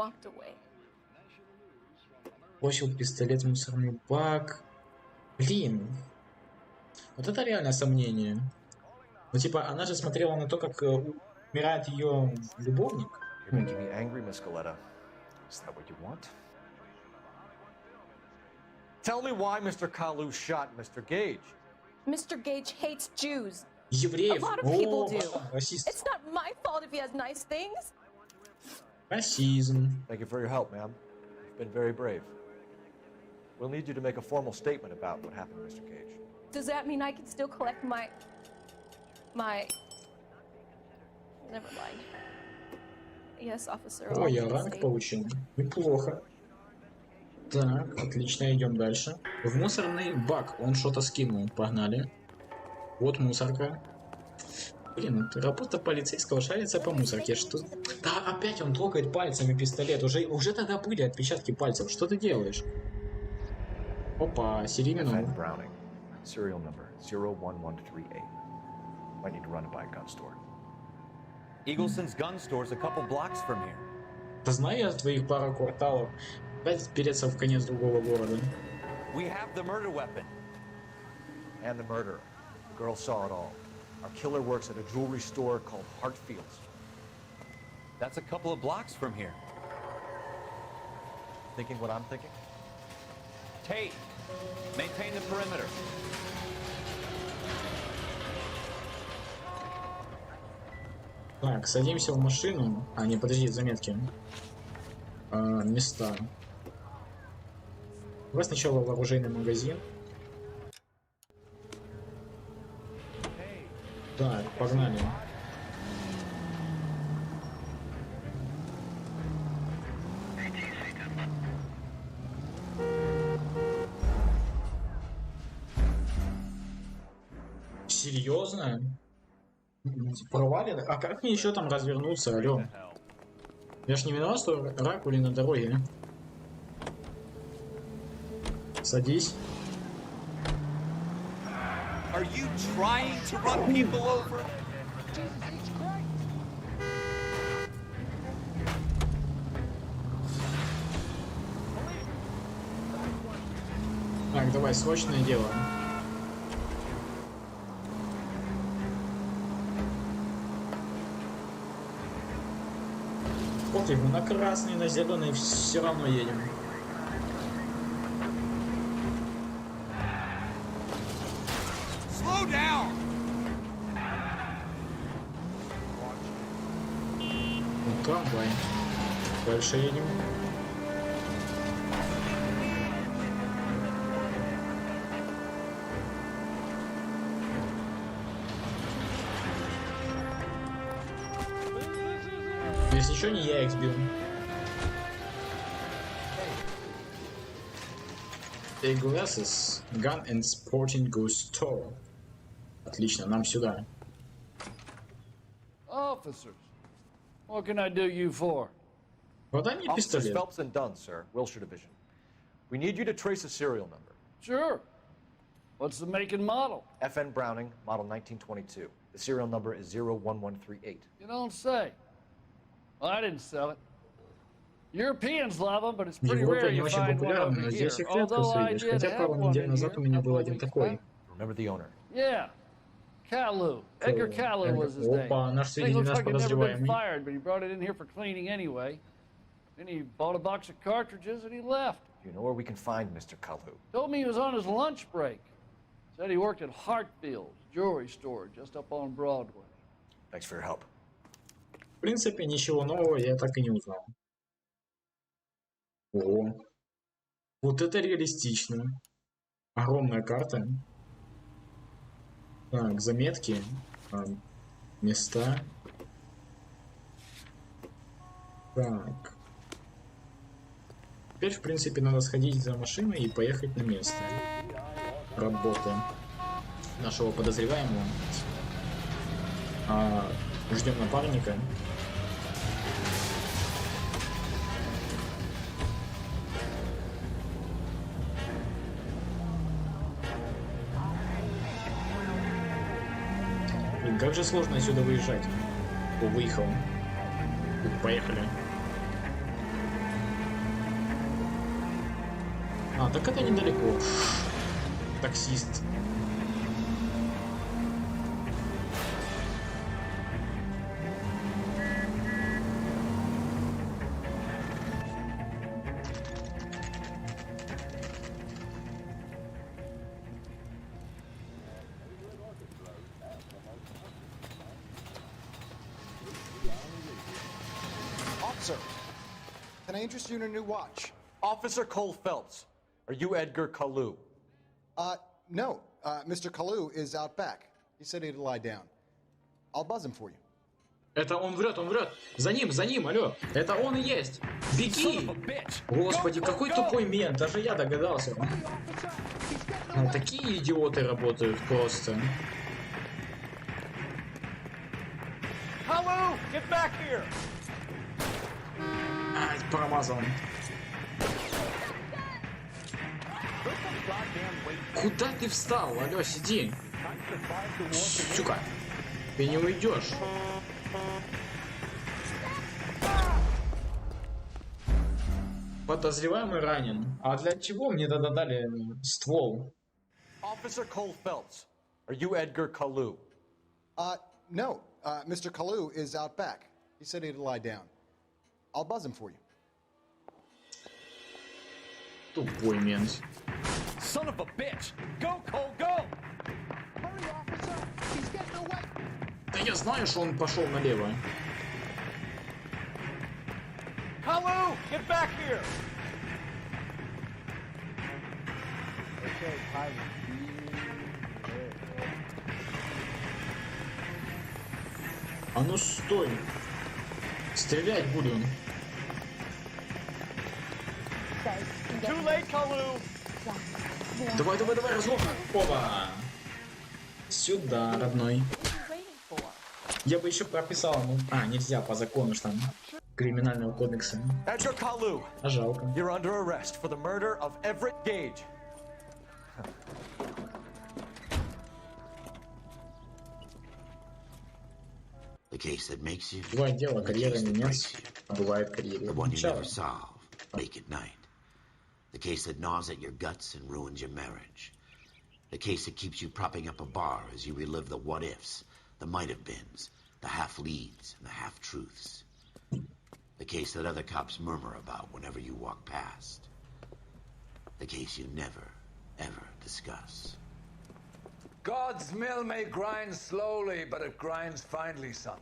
[SPEAKER 1] бросил пистолет в мусорный бак. Блин. Вот это реально сомнение. Ну, типа, она же смотрела на то, как умирает ее любовник.
[SPEAKER 4] You're making me angry, Miss Galetta. Is that what you want? Tell me why Mr. Kalu shot Mr. Gage.
[SPEAKER 17] Mr. Gage hates Jews.
[SPEAKER 1] Евреев.
[SPEAKER 17] A lot of people
[SPEAKER 1] О,
[SPEAKER 17] do.
[SPEAKER 1] расист.
[SPEAKER 17] It's not my fault if he has nice things.
[SPEAKER 1] Расизм.
[SPEAKER 4] Thank you for your help, ma'am. You've been very brave. We'll need you to make a formal statement about what happened to Mr. Gage.
[SPEAKER 17] Does that mean I can still collect my... Never mind. Yes, officer.
[SPEAKER 1] О, я ранг получил. Неплохо. Так, отлично, идем дальше. В мусорный бак он что-то скинул. Погнали. Вот мусорка. Блин, это работа полицейского шарится по мусорке. Что? Да, опять он трогает пальцами пистолет. Уже тогда были отпечатки пальцев. Что ты делаешь? Опа, серийный номер.
[SPEAKER 4] Serial number 01138. Might need to run it by a gun store.
[SPEAKER 2] Eagleson's gun store's a couple blocks from here.
[SPEAKER 1] Да знаю я твоих пару кварталов. Опять переться в конец другого города.
[SPEAKER 2] We have the murder weapon.
[SPEAKER 4] And the murderer. The girl saw it all. Our killer works at a jewelry store called Hartfield's.
[SPEAKER 2] That's a couple of blocks from here.
[SPEAKER 4] Thinking what I'm thinking?
[SPEAKER 2] Tate, maintain the perimeter.
[SPEAKER 1] Так, садимся в машину. А, не, подожди, заметки. Места. Давай сначала в оружейный магазин. Так, погнали. Серьезно? Провалено? А как мне еще там развернуться, алё? Я ж не виноват, что ракули на дороге. Садись.
[SPEAKER 2] Are you trying to run people over?
[SPEAKER 1] Так, давай, срочное дело. Пофигу, на красный, на зеленый все равно едем.
[SPEAKER 2] Slow down.
[SPEAKER 1] Ну, трамвай. Дальше едем. Если что, не я их сбил. A glasses, gun and sporting goods store. Отлично, нам сюда.
[SPEAKER 18] Officers, what can I do you for?
[SPEAKER 1] Подай мне
[SPEAKER 4] Officers
[SPEAKER 1] пистолет.
[SPEAKER 4] Phelps and Dunn, sir, Wilshire Division. We need you to trace a serial number.
[SPEAKER 18] Sure. What's the make and model?
[SPEAKER 4] FN Browning, model 1922. The serial number is 01138.
[SPEAKER 18] You don't say. Well, I didn't sell it. Europeans love them, but it's
[SPEAKER 1] В
[SPEAKER 18] pretty
[SPEAKER 1] Европе
[SPEAKER 18] rare
[SPEAKER 1] они
[SPEAKER 18] you
[SPEAKER 1] очень
[SPEAKER 18] find one
[SPEAKER 1] популярны,
[SPEAKER 18] over
[SPEAKER 1] но
[SPEAKER 18] here.
[SPEAKER 1] здесь их редко
[SPEAKER 18] Although I
[SPEAKER 1] встретишь.
[SPEAKER 18] did
[SPEAKER 1] Хотя
[SPEAKER 18] have
[SPEAKER 1] пару
[SPEAKER 18] one
[SPEAKER 1] недель
[SPEAKER 18] in
[SPEAKER 1] назад у
[SPEAKER 18] here
[SPEAKER 1] меня
[SPEAKER 18] a
[SPEAKER 1] был
[SPEAKER 18] couple
[SPEAKER 1] один
[SPEAKER 18] weeks
[SPEAKER 1] такой.
[SPEAKER 18] back.
[SPEAKER 4] Remember the owner?
[SPEAKER 18] Yeah. Kalu. Edgar Kalu was his name.
[SPEAKER 1] Опа, наш
[SPEAKER 18] Thing
[SPEAKER 1] среди
[SPEAKER 18] looks
[SPEAKER 1] нас
[SPEAKER 18] like he'd never been
[SPEAKER 1] подозреваемый.
[SPEAKER 18] fired, but he brought it in here for cleaning anyway. Then he bought a box of cartridges and he left.
[SPEAKER 4] You know where we can find Mr. Kalu?
[SPEAKER 18] Told me he was on his lunch break. Said he worked at Hartfield's jewelry store just up on Broadway.
[SPEAKER 4] Thanks for your help.
[SPEAKER 1] В принципе, ничего нового я так и не узнал. Ого. Вот это реалистично. Огромная карта. Так, заметки. Места. Так. Теперь, в принципе, надо сходить за машиной и поехать на место работы нашего подозреваемого. Ждем напарника. Блин, как же сложно отсюда выезжать. О, выехал. Поехали. А, так это недалеко. Таксист.
[SPEAKER 19] Officer, can I interest you in a new watch?
[SPEAKER 4] Officer Cole Phelps, are you Edgar Kalu?
[SPEAKER 19] No. Mr. Kalu is out back. He said he'd lie down. I'll buzz him for you.
[SPEAKER 1] Это он врет, он врет. За ним, алло. Это он и есть. Беги! Господи, какой тупой мент, даже я догадался. Такие идиоты работают просто.
[SPEAKER 18] Kalu, get back here!
[SPEAKER 1] Ай, промазал. Куда ты встал? Алло, сиди. Сука. Ты не уйдешь. Подозреваемый ранен. А для чего мне тогда дали ствол?
[SPEAKER 4] Officer Cole Phelps, are you Edgar Kalu?
[SPEAKER 19] No. Mr. Kalu is out back. He said he'd lie down. I'll buzz him for you.
[SPEAKER 1] Тупой мент.
[SPEAKER 4] Son of a bitch! Go, Cole, go!
[SPEAKER 19] Hurry, officer! He's getting away!
[SPEAKER 1] Да я знаю, что он пошел налево.
[SPEAKER 4] Kalu, get back here!
[SPEAKER 18] Okay, pilot.
[SPEAKER 1] А ну стой. Стрелять буду.
[SPEAKER 4] Too late, Kalu!
[SPEAKER 1] Давай, разлом. Опа. Сюда, родной. Я бы еще прописал ему. А, нельзя по закону, что там криминального кодекса.
[SPEAKER 4] Edgar Kalu,
[SPEAKER 1] А жалко.
[SPEAKER 4] you're under arrest for the murder of Everett Gage.
[SPEAKER 10] The case that makes you.
[SPEAKER 1] Бывает дело, карьера нет. А бывает карьера.
[SPEAKER 10] The one you never solve, late at night. The case that gnaws at your guts and ruins your marriage. The case that keeps you propping up a bar as you relive the what-ifs, the might-have-beens, the half-leads, and the half-truths. The case that other cops murmur about whenever you walk past. The case you never, ever discuss.
[SPEAKER 20] God's mill may grind slowly, but it grinds finely, son.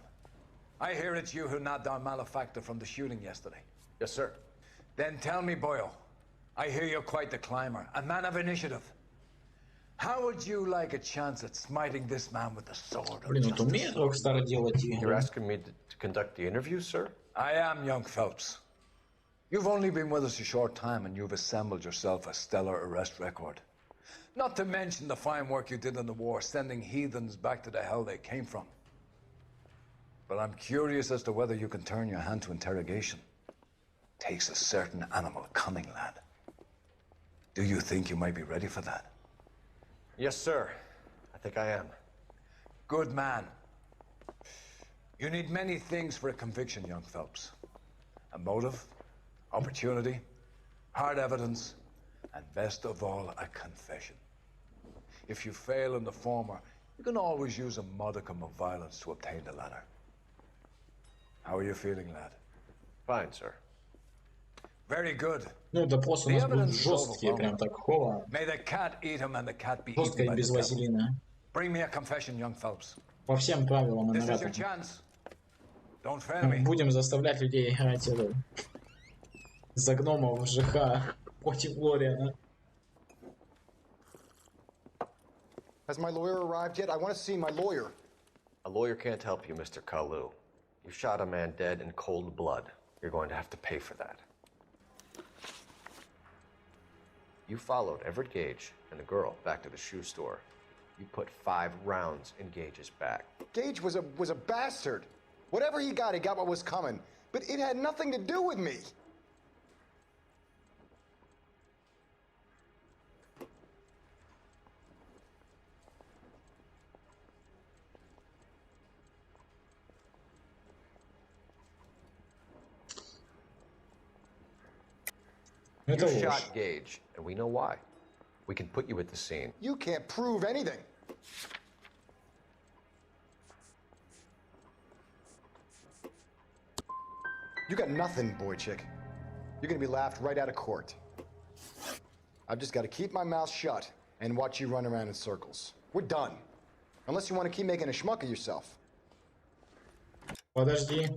[SPEAKER 20] I hear it's you who nabbed our malefactor from the shooting yesterday.
[SPEAKER 4] Yes, sir.
[SPEAKER 20] Then tell me, Boyle, I hear you're quite the climber, a man of initiative. How would you like a chance at smiting this man with the sword of
[SPEAKER 1] Блин, вот умеет Rockstar делать игры.
[SPEAKER 4] You're asking me to conduct the interview, sir?
[SPEAKER 20] I am, young Phelps. You've only been with us a short time, and you've assembled yourself a stellar arrest record. Not to mention the fine work you did in the war, sending heathens back to the hell they came from. But I'm curious as to whether you can turn your hand to interrogation. Takes a certain animal cunning, lad. Do you think you might be ready for that?
[SPEAKER 4] Yes, sir. I think I am.
[SPEAKER 20] Good man. You need many things for a conviction, young Phelps. A motive, opportunity, hard evidence, and best of all, a confession. If you fail in the former, you can always use a modicum of violence to obtain the latter. How are you feeling, lad?
[SPEAKER 4] Fine, sir.
[SPEAKER 20] Very good.
[SPEAKER 1] Ну, допрос у нас будут жесткие, прям так, хова.
[SPEAKER 20] May the cat eat him and the cat be
[SPEAKER 1] Жестко
[SPEAKER 20] eaten
[SPEAKER 1] и
[SPEAKER 20] by
[SPEAKER 1] без
[SPEAKER 20] the devil.
[SPEAKER 1] вазелина.
[SPEAKER 20] Bring me a confession, young Phelps.
[SPEAKER 1] По всем правилам
[SPEAKER 20] This is your
[SPEAKER 1] иногда.
[SPEAKER 20] chance. Don't fail me.
[SPEAKER 1] Будем заставлять людей играть эту за гномов в ЖХ против Лориана.
[SPEAKER 19] Has my lawyer arrived yet? I want to see my lawyer.
[SPEAKER 4] A lawyer can't help you, Mr. Kalu. You shot a man dead in cold blood. You're going to have to pay for that. You followed Everett Gage and the girl back to the shoe store. You put 5 rounds in Gage's back.
[SPEAKER 19] Gage was a bastard. Whatever he got what was coming. But it had nothing to do with me.
[SPEAKER 4] You shot Gage, and we know why. We can put you at the scene.
[SPEAKER 19] You can't prove anything. You got nothing, boy chick. You're gonna be laughed right out of court. I've just got to keep my mouth shut and watch you run around in circles. We're done. Unless you want to keep making a schmuck of yourself.
[SPEAKER 1] Подожди.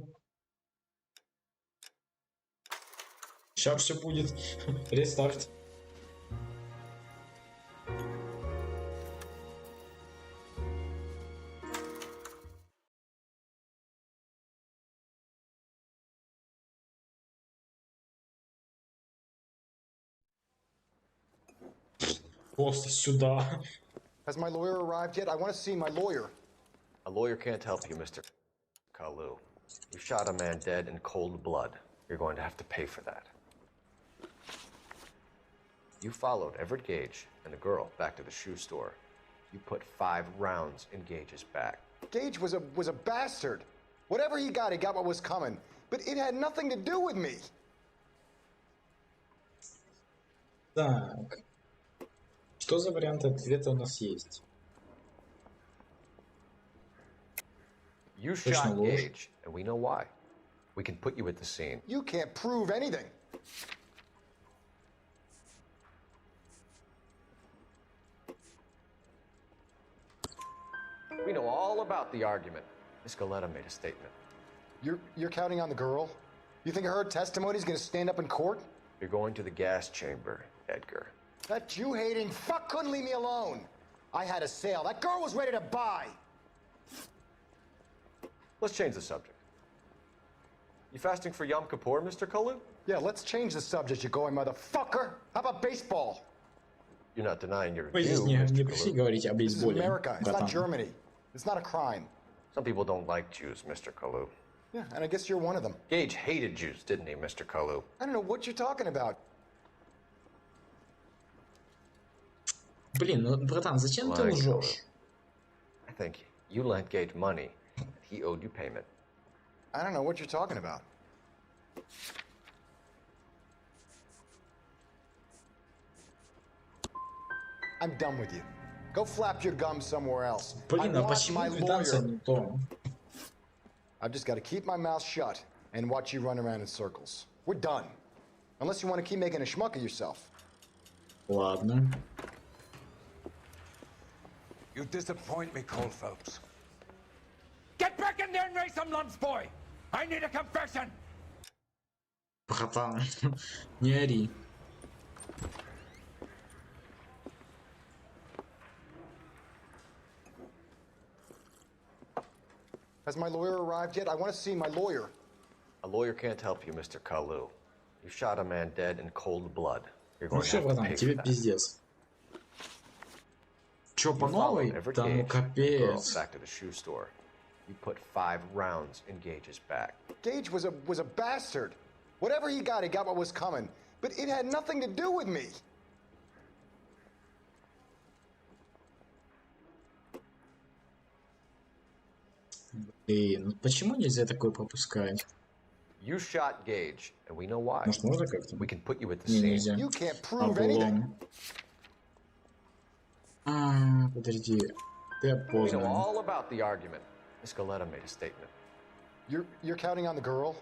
[SPEAKER 1] Сейчас все будет. Рестарт. Просто сюда.
[SPEAKER 19] Has my lawyer arrived yet? I want to see my lawyer.
[SPEAKER 4] A lawyer can't help you, Mr. Kalu. You shot a man dead in cold blood. You're going to have to pay for that. You followed Everett Gage and the girl back to the shoe store. You put 5 rounds in Gage's back.
[SPEAKER 19] Gage was a bastard. Whatever he got what was coming. But it had nothing to do with me.
[SPEAKER 1] Так. Что за варианты ответа у нас есть?
[SPEAKER 3] You shot Gage, and we know why. We can put you at the scene.
[SPEAKER 19] You can't prove anything.
[SPEAKER 3] We know all about the argument. Miss Galetta made a statement.
[SPEAKER 19] You're counting on the girl? You think her testimony's gonna stand up in court?
[SPEAKER 3] You're going to the gas chamber, Edgar.
[SPEAKER 19] That Jew-hating fuck couldn't leave me alone. I had a sale. That girl was ready to buy.
[SPEAKER 3] Let's change the subject. You fasting for Yom Kippur, Mr. Kalu?
[SPEAKER 19] Yeah, let's change the subject, you going motherfucker. How about baseball?
[SPEAKER 3] You're not denying you're a
[SPEAKER 1] Вы здесь
[SPEAKER 3] Jew,
[SPEAKER 1] не
[SPEAKER 3] Mr.
[SPEAKER 1] пришли
[SPEAKER 3] Kalu.
[SPEAKER 1] говорить о
[SPEAKER 19] This is
[SPEAKER 1] бейсболе,
[SPEAKER 19] America. It's not
[SPEAKER 1] братан.
[SPEAKER 19] Germany. It's not a crime.
[SPEAKER 3] Some people don't like Jews, Mr. Kalu.
[SPEAKER 19] Yeah, and I guess you're one of them.
[SPEAKER 3] Gage hated Jews, didn't he, Mr. Kalu?
[SPEAKER 19] I don't know what you're talking about.
[SPEAKER 1] Блин, ну, братан, зачем ты
[SPEAKER 3] Lying,
[SPEAKER 1] лжешь?
[SPEAKER 3] Kalu. I think you lent Gage money, and he owed you payment.
[SPEAKER 19] I don't know what you're talking about. I'm done with you. Go flap your gums somewhere else.
[SPEAKER 1] Блин, а почему квитанция не то?
[SPEAKER 19] I've just got to keep my mouth shut and watch you run around in circles. We're done. Unless you want to keep making a schmuck of yourself.
[SPEAKER 1] Ладно.
[SPEAKER 20] You disappoint me, Cole Phelps.
[SPEAKER 9] Get back in there and raise some lumps, boy! I need a confession!
[SPEAKER 1] Братан, не ори.
[SPEAKER 19] Has my lawyer arrived yet? I want to see my lawyer.
[SPEAKER 3] A lawyer can't help you, Mr. Kalu. You shot a man dead in cold blood. You're going
[SPEAKER 1] Ну
[SPEAKER 3] to
[SPEAKER 1] все,
[SPEAKER 3] have to
[SPEAKER 1] братан,
[SPEAKER 3] pay for
[SPEAKER 1] тебе
[SPEAKER 3] that.
[SPEAKER 1] пиздец. Чё, по
[SPEAKER 3] You followed
[SPEAKER 1] новой?
[SPEAKER 3] every
[SPEAKER 1] Да ну
[SPEAKER 3] Gage girl
[SPEAKER 1] капец.
[SPEAKER 3] back to the shoe store. You put 5 rounds in Gage's back.
[SPEAKER 19] Gage was a bastard. Whatever he got what was coming. But it had nothing to do with me.
[SPEAKER 1] Блин, ну почему нельзя такое пропускать?
[SPEAKER 3] You shot Gage, and we know why.
[SPEAKER 1] Может, можно как-то?
[SPEAKER 3] We can put you at the
[SPEAKER 1] Не,
[SPEAKER 3] scene.
[SPEAKER 1] нельзя.
[SPEAKER 19] You can't prove anything.
[SPEAKER 1] Облом. Подожди. Ты
[SPEAKER 3] We know
[SPEAKER 1] опознан.
[SPEAKER 3] all about the argument. Miss Galetta made a statement.
[SPEAKER 19] You're counting on the girl?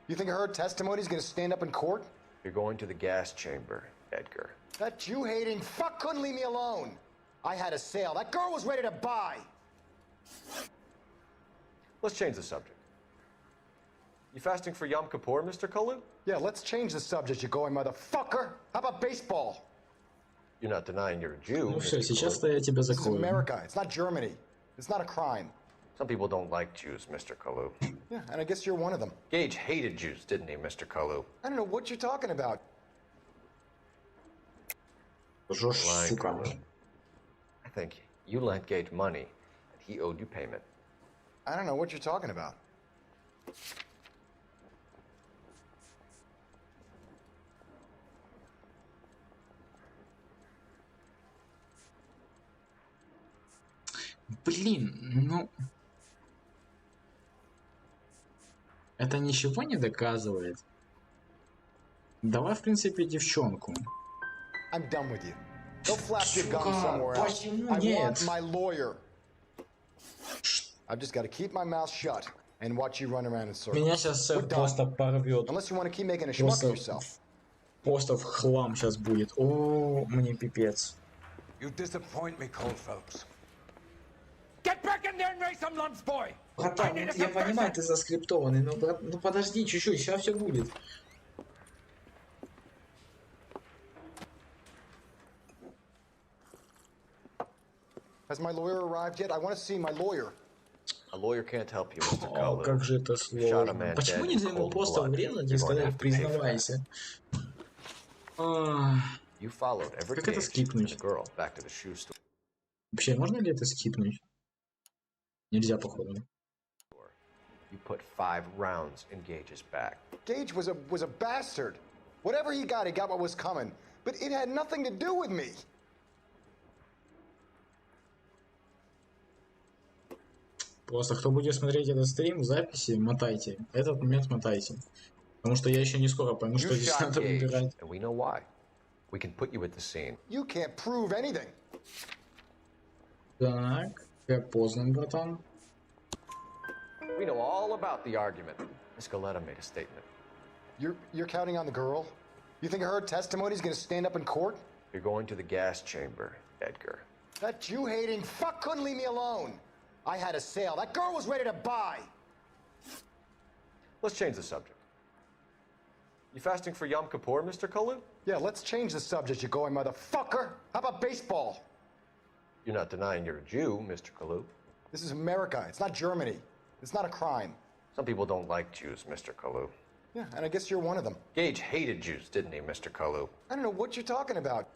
[SPEAKER 19] You think her testimony's gonna stand up in court?
[SPEAKER 3] You're going to the gas chamber, Edgar.
[SPEAKER 19] That Jew-hating fuck couldn't leave me alone. I had a sale. That girl was ready to buy.
[SPEAKER 3] Let's change the subject. You fasting for Yom Kippur, Mr. Kalu?
[SPEAKER 19] Yeah, let's change the subject, you going motherfucker. How about baseball?
[SPEAKER 3] You're not denying you're a Jew,
[SPEAKER 1] Ну все,
[SPEAKER 3] Mr.
[SPEAKER 1] сейчас-то
[SPEAKER 3] Kalu.
[SPEAKER 1] я тебя
[SPEAKER 19] This is
[SPEAKER 1] закрою.
[SPEAKER 19] America. It's not Germany. It's not a crime.
[SPEAKER 3] Some people don't like Jews, Mr. Kalu.
[SPEAKER 19] Yeah, and I guess you're one of them.
[SPEAKER 3] Gage hated Jews, didn't he, Mr. Kalu?
[SPEAKER 19] I don't know what you're talking about.
[SPEAKER 1] Лжешь,
[SPEAKER 3] Lying,
[SPEAKER 1] сука.
[SPEAKER 3] Kalu. I think you lent Gage money, and he owed you payment.
[SPEAKER 19] I don't know what you're talking about.
[SPEAKER 1] Блин, ну... Это ничего не доказывает. Давай, в принципе, девчонку.
[SPEAKER 19] I'm done with you. Go flap your gums
[SPEAKER 1] Сука,
[SPEAKER 19] somewhere else.
[SPEAKER 1] почему
[SPEAKER 19] I
[SPEAKER 1] нет?
[SPEAKER 19] want my lawyer. I've just got to keep my mouth shut and watch you run around in circles.
[SPEAKER 1] Меня сейчас
[SPEAKER 19] We're done.
[SPEAKER 1] просто порвет.
[SPEAKER 19] Unless you want to keep making a schmuck of
[SPEAKER 1] Просто,
[SPEAKER 19] yourself.
[SPEAKER 1] просто в хлам сейчас будет. О, мне пипец.
[SPEAKER 20] You disappoint me, Cole Phelps.
[SPEAKER 9] Get back in there and raise some lumps, boy! I
[SPEAKER 1] Братан,
[SPEAKER 9] need a
[SPEAKER 1] я понимаю,
[SPEAKER 9] confession!
[SPEAKER 1] ты заскриптованный, но, ну подожди чуть-чуть, сейчас все будет.
[SPEAKER 19] Has my lawyer arrived yet? I want to see my lawyer.
[SPEAKER 3] A lawyer can't help you, Mr.
[SPEAKER 1] О,
[SPEAKER 3] Kalu.
[SPEAKER 1] как же это
[SPEAKER 3] Shot a
[SPEAKER 1] сложно.
[SPEAKER 3] man
[SPEAKER 1] Почему
[SPEAKER 3] dead in
[SPEAKER 1] нельзя ему
[SPEAKER 3] cold
[SPEAKER 1] просто
[SPEAKER 3] blood.
[SPEAKER 1] врезать и
[SPEAKER 3] You're going to
[SPEAKER 1] сказать
[SPEAKER 3] have to pay for that.
[SPEAKER 1] признавайся? А,
[SPEAKER 3] You followed every
[SPEAKER 1] Как это
[SPEAKER 3] Gage and
[SPEAKER 1] скипнуть?
[SPEAKER 3] the girl back to the shoe store.
[SPEAKER 1] Вообще, можно ли это скипнуть? Нельзя, походу.
[SPEAKER 3] You put 5 rounds in Gage's back.
[SPEAKER 19] Gage was a bastard. Whatever he got what was coming. But it had nothing to do with me.
[SPEAKER 1] Просто кто будет смотреть этот стрим в записи, мотайте. Этот момент мотайте. Потому что я еще не скоро пойму,
[SPEAKER 3] You
[SPEAKER 1] что здесь
[SPEAKER 3] shot
[SPEAKER 1] надо
[SPEAKER 3] Gage,
[SPEAKER 1] выбирать.
[SPEAKER 3] and we know why.
[SPEAKER 4] We can put you at the scene.
[SPEAKER 19] You can't prove anything.
[SPEAKER 1] Так, я поздно, братан.
[SPEAKER 4] We know all about the argument. Miss Galetta made a statement.
[SPEAKER 19] You're counting on the girl? You think her testimony's gonna stand up in court?
[SPEAKER 4] You're going to the gas chamber, Edgar.
[SPEAKER 19] That Jew-hating fuck couldn't leave me alone. I had a sale. That girl was ready to buy.
[SPEAKER 4] Let's change the subject. You fasting for Yom Kippur, Mr. Kalu?
[SPEAKER 19] Yeah, let's change the subject, you going motherfucker. How about baseball?
[SPEAKER 4] You're not denying you're a Jew, Mr. Kalu.
[SPEAKER 19] This is America. It's not Germany. It's not a crime.
[SPEAKER 4] Some people don't like Jews, Mr. Kalu.
[SPEAKER 19] Yeah, and I guess you're one of them.
[SPEAKER 4] Gage hated Jews, didn't he, Mr. Kalu?
[SPEAKER 19] I don't know what you're talking about.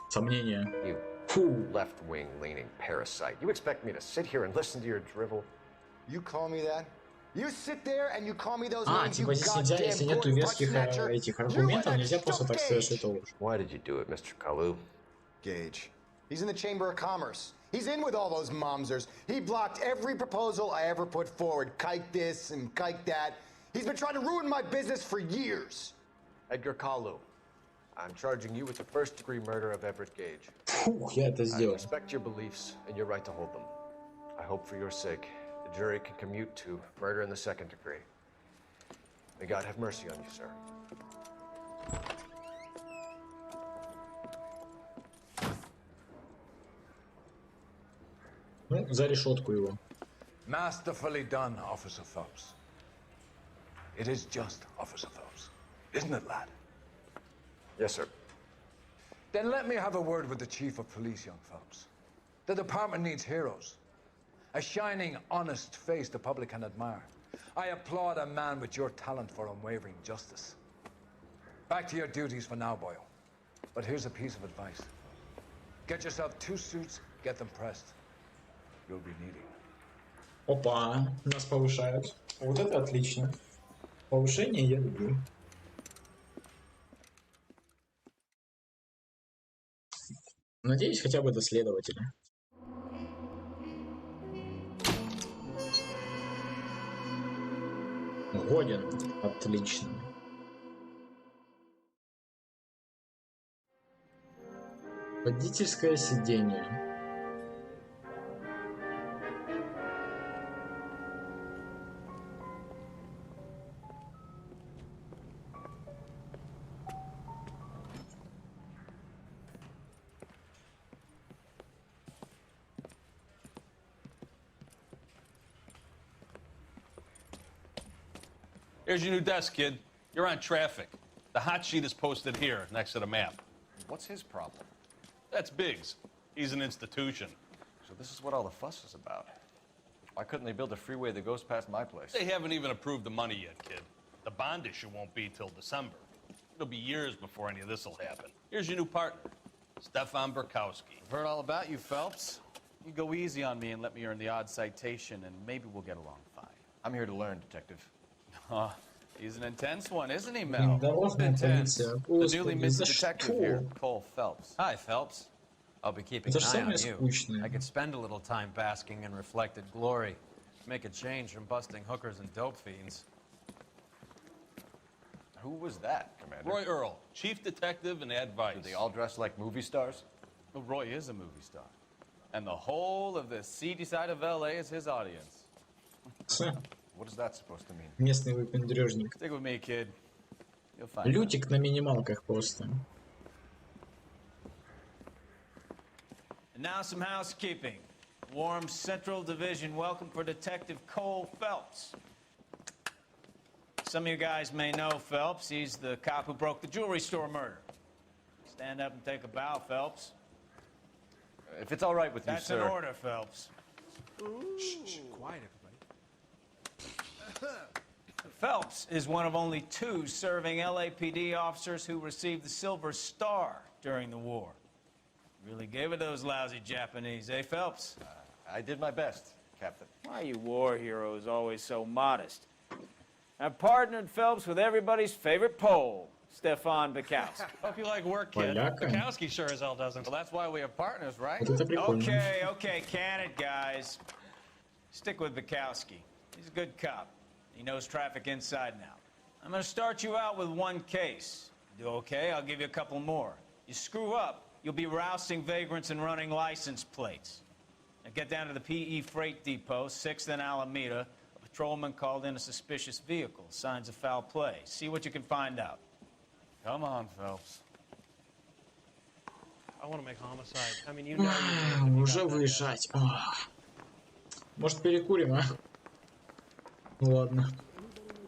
[SPEAKER 1] Сомнения.
[SPEAKER 4] You left-wing leaning parasite. You expect me to sit here and listen to your drivel?
[SPEAKER 19] You call me that? You sit there and you call me those names, you
[SPEAKER 1] типа здесь нельзя, если нету веских этих аргументов, нельзя просто так сказать, что это ложь.
[SPEAKER 4] Why did you do it, Mr. Kalu?
[SPEAKER 19] Gage. He's in the Chamber of Commerce. He's in with all those momsers. He blocked every proposal I ever put forward. Kike this and kike that. He's been trying to ruin my business for years.
[SPEAKER 4] Edgar Kalu, I'm charging you with the first-degree murder of Everett Gage.
[SPEAKER 1] Я это
[SPEAKER 4] I
[SPEAKER 1] сделал.
[SPEAKER 4] respect your beliefs and your right to hold them. I hope for your sake the jury can commute to murder in the second degree. May God have mercy on you, sir.
[SPEAKER 1] Ну, за решетку его.
[SPEAKER 20] Masterfully done, Officer Phelps. It is just Officer Phelps. Isn't it, lad?
[SPEAKER 4] Yes, sir.
[SPEAKER 20] Then let me have a word with the Chief of Police, young Phelps. The department needs heroes. A shining, honest face the public can admire. I applaud a man with your talent for unwavering justice. Back to your duties for now, Boyle. But here's a piece of advice. Get yourself 2 suits, get them pressed. You'll be needing.
[SPEAKER 1] Опа, нас повышают. Вот это отлично. Повышение я люблю. Надеюсь, хотя бы до следователя. Годен. Отлично. Водительское сиденье.
[SPEAKER 21] Here's your new desk, kid. You're on traffic. The hot sheet is posted here, next to the map.
[SPEAKER 4] What's his problem?
[SPEAKER 21] That's Biggs. He's an institution.
[SPEAKER 4] So this is what all the fuss is about. Why couldn't they build a freeway that goes past my place?
[SPEAKER 21] They haven't even approved the money yet, kid. The bond issue won't be till December. It'll be years before any of this will happen. Here's your new partner, Stefan Burkowski.
[SPEAKER 12] I've heard all about you, Phelps. You go easy on me and let me earn the odd citation, and maybe we'll get along fine.
[SPEAKER 4] I'm here to learn, Detective.
[SPEAKER 12] He's an intense one, isn't he, Mel?
[SPEAKER 1] Intense.
[SPEAKER 12] The newly minted detective here, Cole Phelps.
[SPEAKER 22] Hi, Phelps. I'll be keeping an eye on you. I could spend a little time basking in reflected glory. Make a change from busting hookers and dope fiends.
[SPEAKER 4] Who was that, Commander?
[SPEAKER 21] Roy Earl, chief detective and advice.
[SPEAKER 4] Do they all dress like movie stars?
[SPEAKER 12] Well, Roy is a movie star. And the whole of the seedy side of L.A. is his audience.
[SPEAKER 4] What is that supposed to mean?
[SPEAKER 1] Местный выпендрежник.
[SPEAKER 12] Stick with me, kid. You'll find out.
[SPEAKER 1] Лютик на минималках просто.
[SPEAKER 12] And now some housekeeping. Warm Central Division welcome for Detective Cole Phelps. Some of you guys may know Phelps. He's the cop who broke the jewelry store murder. Stand up and take a bow, Phelps.
[SPEAKER 4] If it's all right with you,
[SPEAKER 12] That's
[SPEAKER 4] sir.
[SPEAKER 12] an order, Phelps.
[SPEAKER 23] Shh, quiet, everybody.
[SPEAKER 12] Phelps is one of only 2 serving LAPD officers who received the Silver Star during the war. Really gave it those lousy Japanese, eh, Phelps?
[SPEAKER 4] I did my best, Captain.
[SPEAKER 12] Why are you war heroes always so modest? I've partnered Phelps with everybody's favorite Pole, Stefan Bukowski.
[SPEAKER 21] Hope you like work, kid.
[SPEAKER 1] Поляка.
[SPEAKER 21] Bukowski sure as hell doesn't.
[SPEAKER 12] Well, that's why we have partners, right?
[SPEAKER 1] Вот это прикольно.
[SPEAKER 12] Okay, can it, guys. Stick with Bukowski. He's a good cop. He knows traffic inside and out. I'm going to start you out with one case. Do okay? I'll give you a couple more. You screw up, you'll be rousting vagrants and running license plates. Now get down to the PE Freight Depot, 6th and Alameda. A patrolman called in a suspicious vehicle. Signs of foul play. See what you can find out.
[SPEAKER 21] Come on, Phelps.
[SPEAKER 23] I want to make homicide. I mean, you know.
[SPEAKER 1] Уже выезжать. Может, перекурим, а? Ну ладно.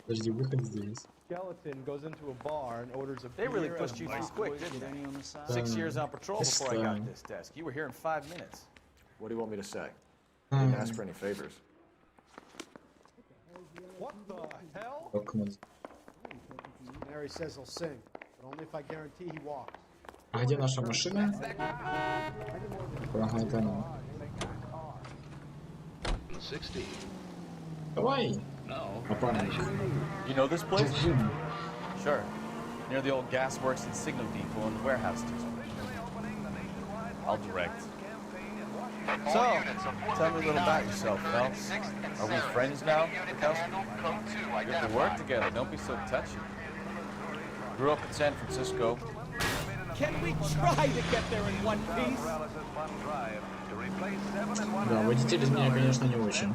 [SPEAKER 1] Подожди, выход здесь.
[SPEAKER 3] Skeleton goes into a bar and orders a
[SPEAKER 15] They really
[SPEAKER 3] beer
[SPEAKER 15] pushed
[SPEAKER 3] and
[SPEAKER 15] you
[SPEAKER 3] a
[SPEAKER 15] through quick, didn't they? 6 years on patrol before I got this desk. You were here in 5 minutes.
[SPEAKER 4] What do you want me to say? I didn't ask for any favors.
[SPEAKER 3] What the hell? Mary says he'll sing, but only if I guarantee he walks.
[SPEAKER 1] А где наша машина? Ага, это она. Давай.
[SPEAKER 15] You know this place? Sure. Near the old gas works and signal depot and warehouse district. I'll direct. So, tell me a little about yourself, Phelps. Are we friends now, Bukowski? We have to work together. Don't be so touchy. Grew up in San Francisco.
[SPEAKER 12] Can we try to get there in one piece?
[SPEAKER 1] Да, водитель из меня, конечно, не очень.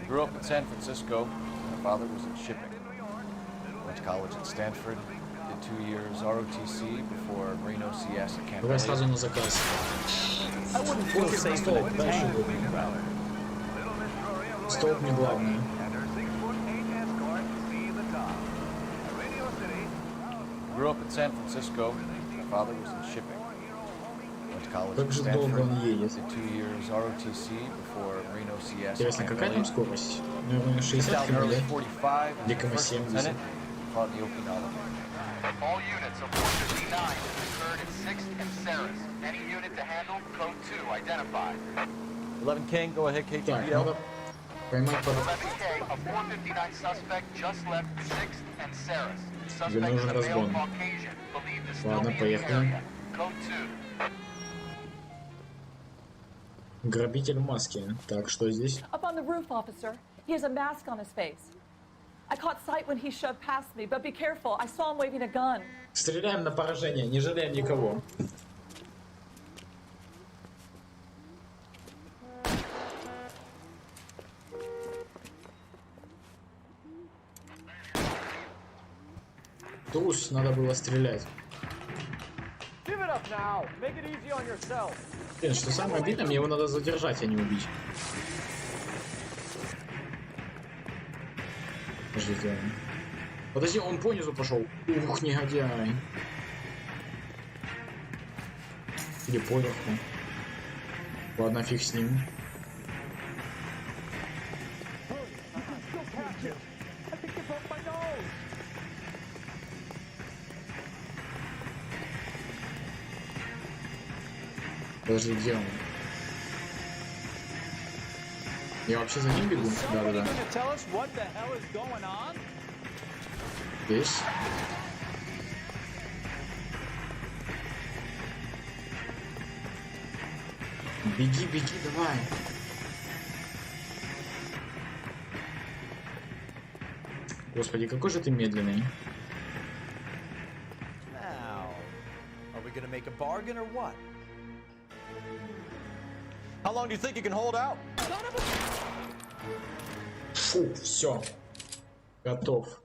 [SPEAKER 15] Grew up in San Francisco. My father was in shipping. Went to college at Stanford. Did 2 years ROTC before Reno CS at Camp.
[SPEAKER 1] Давай сразу на заказ.
[SPEAKER 15] I wouldn't feel safe in a tank.
[SPEAKER 1] Столб не главное.
[SPEAKER 15] Grew up in San Francisco. My father was in shipping. Went to college
[SPEAKER 1] Как
[SPEAKER 15] at
[SPEAKER 1] же долго
[SPEAKER 15] Stanford.
[SPEAKER 1] он едет?
[SPEAKER 15] Did 2 years ROTC before Reno CS.
[SPEAKER 1] Интересно, какая там скорость? Наверное, 60 км, да?
[SPEAKER 15] 45.
[SPEAKER 1] Где км 70?
[SPEAKER 15] Fought in the Okinawa.
[SPEAKER 11] All units of 459 occurred at 6th and Saris. Any unit to handle, code 2, identified.
[SPEAKER 15] 11 King, go ahead,
[SPEAKER 1] Так,
[SPEAKER 15] KTPL.
[SPEAKER 1] надо поймать под...
[SPEAKER 11] 11K, a 459 suspect just left 6th and Saris.
[SPEAKER 1] Тебе
[SPEAKER 11] Suspect is
[SPEAKER 1] нужен
[SPEAKER 11] a male
[SPEAKER 1] разгон.
[SPEAKER 11] Caucasian, believed to still
[SPEAKER 1] Ладно,
[SPEAKER 11] be in the
[SPEAKER 1] поехали.
[SPEAKER 11] area. Code 2.
[SPEAKER 1] Грабитель в маске. Так, что здесь?
[SPEAKER 5] Up on the roof, officer. He has a mask on his face. I caught sight when he shoved past me, but be careful. I saw him waving a gun.
[SPEAKER 1] Стреляем на поражение, не жалеем никого. Трус, надо было стрелять.
[SPEAKER 3] Give it up now. Make it easy on yourself.
[SPEAKER 1] Блин, что самое обидное, мне его надо задержать, а не убить. Подождите. Подожди, он по низу пошел. Ух, негодяй. Или поверху. Ладно, фиг с ним. Подожди, где он? Я вообще за ним бегу? Да-да-да. Здесь. Беги, беги, давай. Господи, какой же ты медленный.
[SPEAKER 15] Now, are we gonna make a bargain or what? How long do you think you can hold out?
[SPEAKER 1] Фу, все. Готов.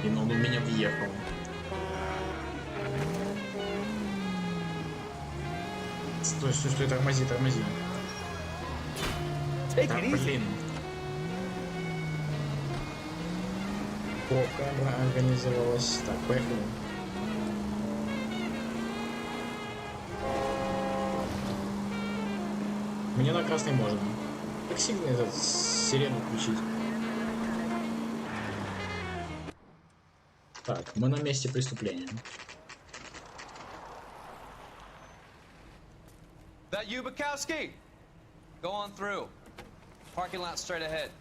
[SPEAKER 1] И он у меня въехал. Стой, стой, стой, тормози, тормози. Так, блин. Пробка организовалась. Так, поехали. Мне на красный можно. Так сильно этот сирену включить. Так, мы на месте преступления.
[SPEAKER 22] That you, Bukowski? Go on through. Parking lot straight ahead.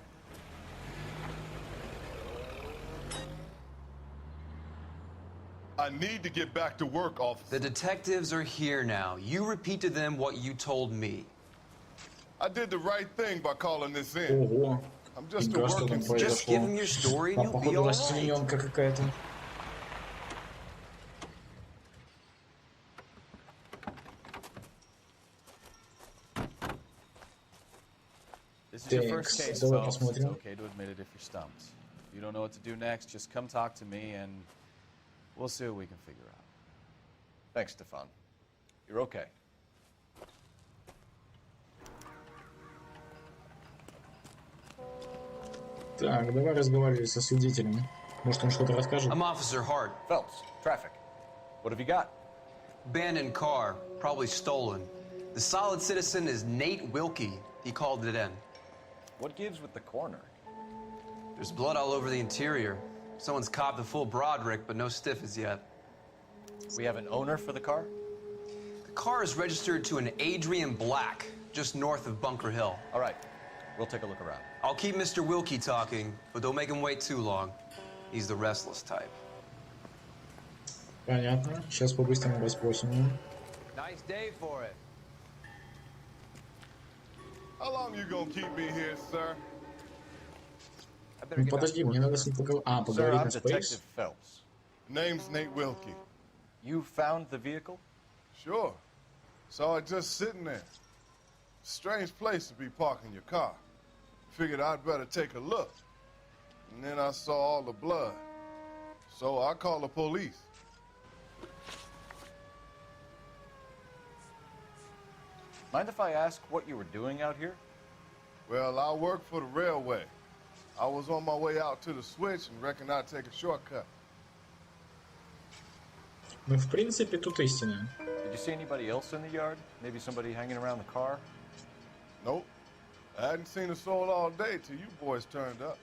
[SPEAKER 14] I need to get back to work, officer.
[SPEAKER 6] The detectives are here now. You repeat to them what you told me.
[SPEAKER 14] I did the right thing by calling this in.
[SPEAKER 1] Ого.
[SPEAKER 14] I'm just a working
[SPEAKER 1] Just
[SPEAKER 6] Just give him your story and you'll be all right.
[SPEAKER 1] расчлененка какая-то.
[SPEAKER 12] This is your first case,
[SPEAKER 1] давай
[SPEAKER 12] folks. It's
[SPEAKER 1] посмотрим.
[SPEAKER 12] okay to admit it if you're stumped. If you don't know what to do next, just come talk to me and we'll see what we can figure out.
[SPEAKER 4] Thanks, Stefan. You're okay.
[SPEAKER 1] Так, давай разговаривай со свидетелем. Может, он что-то расскажет?
[SPEAKER 6] I'm Officer Hart.
[SPEAKER 4] Phelps, traffic. What have you got?
[SPEAKER 6] Abandoned car, probably stolen. The solid citizen is Nate Wilkie. He called it in.
[SPEAKER 4] What gives with the corner?
[SPEAKER 6] There's blood all over the interior. Someone's copped a full Broderick, but no stiff as yet.
[SPEAKER 4] We have an owner for the car?
[SPEAKER 6] The car is registered to an Adrian Black, just north of Bunker Hill.
[SPEAKER 4] All right, we'll take a look around.
[SPEAKER 6] I'll keep Mr. Wilkie talking, but don't make him wait too long. He's the restless type.
[SPEAKER 1] Понятно. Сейчас по-быстрому расспросим.
[SPEAKER 3] Nice day for it.
[SPEAKER 14] How long you gonna keep me here, sir?
[SPEAKER 1] Ну, подожди, мне надо с ним поговорить. А,
[SPEAKER 4] Sir,
[SPEAKER 1] поговорить
[SPEAKER 4] I'm
[SPEAKER 1] на
[SPEAKER 4] Detective
[SPEAKER 1] Space?
[SPEAKER 4] Phelps.
[SPEAKER 14] Name's Nate Wilkie.
[SPEAKER 4] You found the vehicle?
[SPEAKER 14] Sure. Saw it just sitting there. Strange place to be parking your car. Figured I'd better take a look. And then I saw all the blood. So I called the police.
[SPEAKER 4] Mind if I ask what you were doing out here?
[SPEAKER 14] Well, I work for the railway. I was on my way out to the switch and reckoned I'd take a shortcut.
[SPEAKER 1] Ну, в принципе, тут истина.
[SPEAKER 4] Did you see anybody else in the yard? Maybe somebody hanging around the car?
[SPEAKER 14] Nope. I hadn't seen a soul all day till you boys turned up.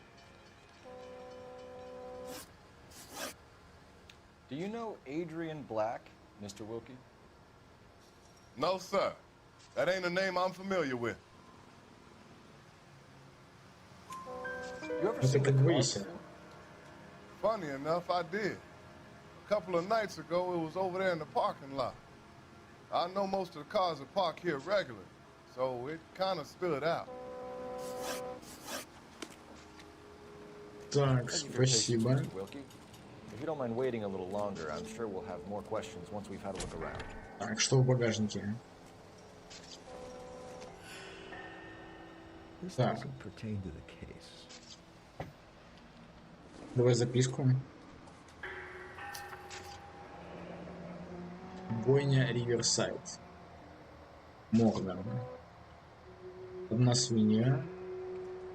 [SPEAKER 4] Do you know Adrian Black, Mr. Wilkie?
[SPEAKER 14] No, sir. That ain't a name I'm familiar with.
[SPEAKER 4] You ever
[SPEAKER 1] Это
[SPEAKER 4] seen the
[SPEAKER 1] как
[SPEAKER 4] car
[SPEAKER 1] выяснено.
[SPEAKER 4] before?
[SPEAKER 14] Funny enough, I did. A couple of nights ago, it was over there in the parking lot. I know most of the cars are parked here regularly, so it kind of stood out.
[SPEAKER 1] Так,
[SPEAKER 4] Thank you for your patience,
[SPEAKER 1] спасибо.
[SPEAKER 4] Mr. Wilkie. If you don't mind waiting a little longer, I'm sure we'll have more questions once we've had a look around.
[SPEAKER 1] Так, что в багажнике?
[SPEAKER 7] This
[SPEAKER 1] Так,
[SPEAKER 7] doesn't pertain to the case.
[SPEAKER 1] давай записку. Бойня Риверсайд. Морган. Одна свинья.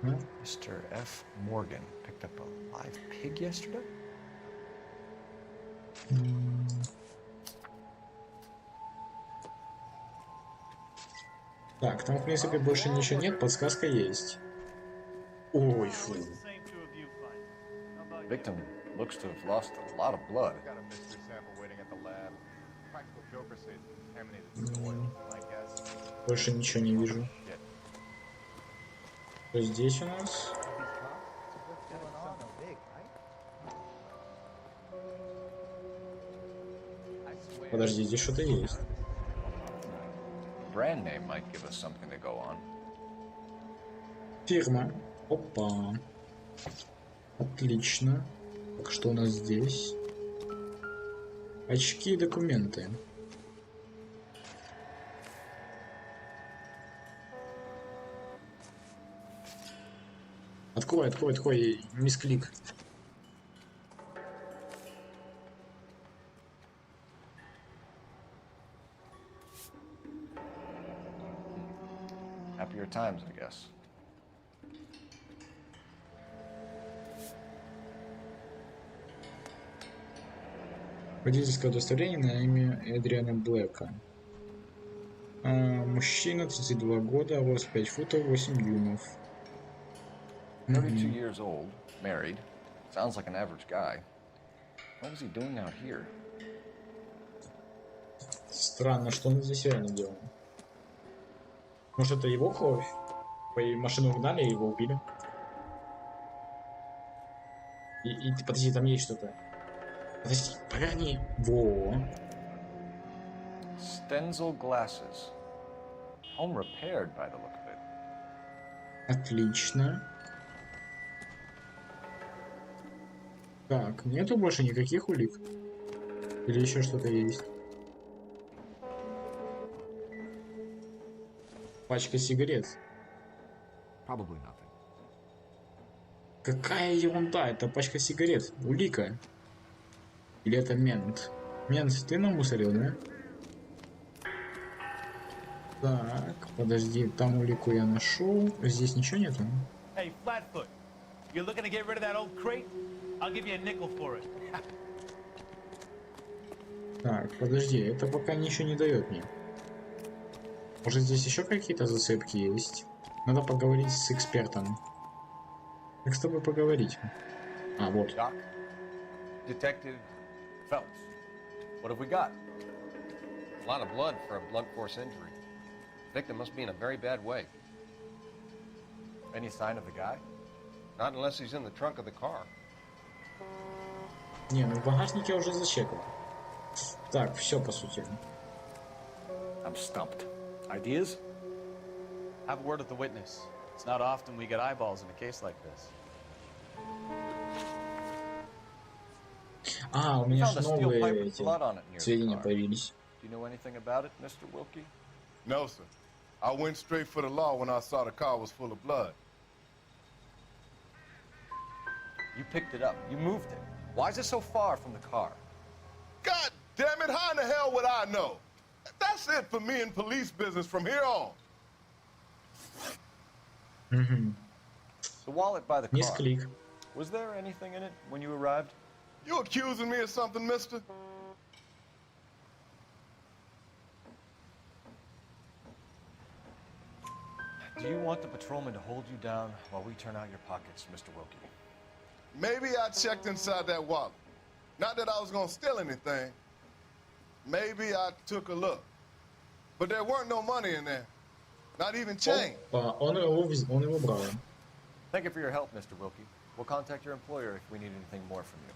[SPEAKER 4] Mr. F. Morgan picked up a live pig yesterday?
[SPEAKER 1] Так, там, в принципе, больше ничего нет, подсказка есть. Ой, фу.
[SPEAKER 4] Victim looks to have lost a lot of blood.
[SPEAKER 1] Больше ничего не вижу. Что здесь у нас? Подожди, здесь что-то есть.
[SPEAKER 4] Brand name might give us something to go on.
[SPEAKER 1] Фирма. Опа. Отлично. Так, что у нас здесь? Очки и документы. Открой, открой, открой, мисклик.
[SPEAKER 4] Happier times, I guess.
[SPEAKER 1] Водительское удостоверение на имя Эдриана Блэка. Мужчина, 32 года, рост 5 футов, 8 дюймов.
[SPEAKER 4] 32 years old, married. Sounds like an average guy. What was he doing out here?
[SPEAKER 1] Странно, что он здесь реально делал. Может, это его кровь? По машину угнали и его убили? И подожди, там есть что-то. Подожди, поверни. Во.
[SPEAKER 4] Stenzel glasses. Home repaired by the look of it.
[SPEAKER 1] Отлично. Так, нету больше никаких улик? Или еще что-то есть? Пачка сигарет.
[SPEAKER 7] Probably nothing.
[SPEAKER 1] Какая ерунда, это пачка сигарет. Улика. Или это мент? Мент, ты намусорил, да? Так, подожди, там улику я нашел. Здесь ничего нету?
[SPEAKER 12] Hey, Flatfoot, you looking to get rid of that old crate? I'll give you a nickel for it.
[SPEAKER 1] Так, подожди, это пока ничего не дает мне. Может, здесь еще какие-то зацепки есть? Надо поговорить с экспертом. Как с тобой поговорить? А, вот.
[SPEAKER 4] Doc, Detective Phelps, what have we got?
[SPEAKER 8] A lot of blood for a blunt force injury. Victim must be in a very bad way.
[SPEAKER 4] Any sign of the guy?
[SPEAKER 8] Not unless he's in the trunk of the car.
[SPEAKER 1] Не, ну в багажнике я уже зачекал. Так, все по сути.
[SPEAKER 3] I'm stumped. Ideas?
[SPEAKER 22] Have a word with the witness. It's not often we get eyeballs in a case like this.
[SPEAKER 1] А, у меня же новые эти сведения появились.
[SPEAKER 4] Do you know anything about it, Mr. Wilkie?
[SPEAKER 14] No, sir. I went straight for the law when I saw the car was full of blood.
[SPEAKER 4] You picked it up. You moved it. Why is it so far from the car?
[SPEAKER 14] God damn it, how in the hell would I know? That's it for me in police business from here on.
[SPEAKER 4] The wallet by the car.
[SPEAKER 1] Misclick.
[SPEAKER 4] Was there anything in it when you arrived?
[SPEAKER 14] You accusing me of something, mister?
[SPEAKER 4] Do you want the patrolman to hold you down while we turn out your pockets, Mr. Wilkie?
[SPEAKER 14] Maybe I checked inside that wallet. Not that I was gonna steal anything. Maybe I took a look. But there weren't no money in there. Not even change.
[SPEAKER 1] Он его брал.
[SPEAKER 4] Thank you for your help, Mr. Wilkie. We'll contact your employer if we need anything more from you.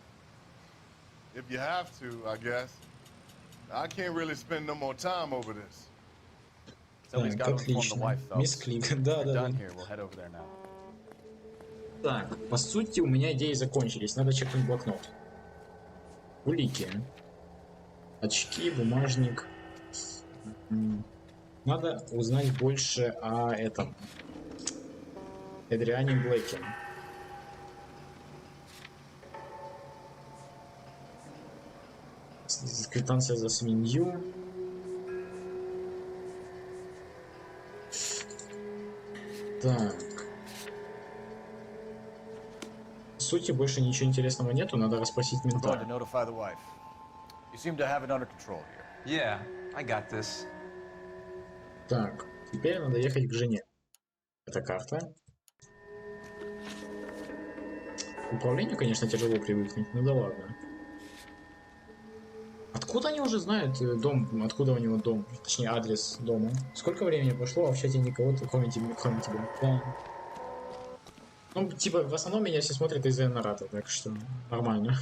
[SPEAKER 14] If you have to, I guess. I can't really spend no more time over this.
[SPEAKER 4] Somebody's got to inform the wife, though.
[SPEAKER 1] Мисклик, да.
[SPEAKER 4] Done here. We'll head over there now.
[SPEAKER 1] Так, по сути, у меня идеи закончились. Надо чекнуть блокнот. Улики. Очки, бумажник. Надо узнать больше о этом. Эдриане Блэке. Квитанция за свинью. Так. В сути, больше ничего интересного нету, надо расспросить мента.
[SPEAKER 6] Yeah, I got this.
[SPEAKER 1] Так, теперь надо ехать к жене. Это карта. К управлению, конечно, тяжело привыкнуть, ну да ладно. Откуда они уже знают дом, откуда у него дом, точнее адрес дома? Сколько времени прошло, а в чате никого, кроме тебя? Да. Ну, типа, в основном меня все смотрят из-за Нарата, так что нормально.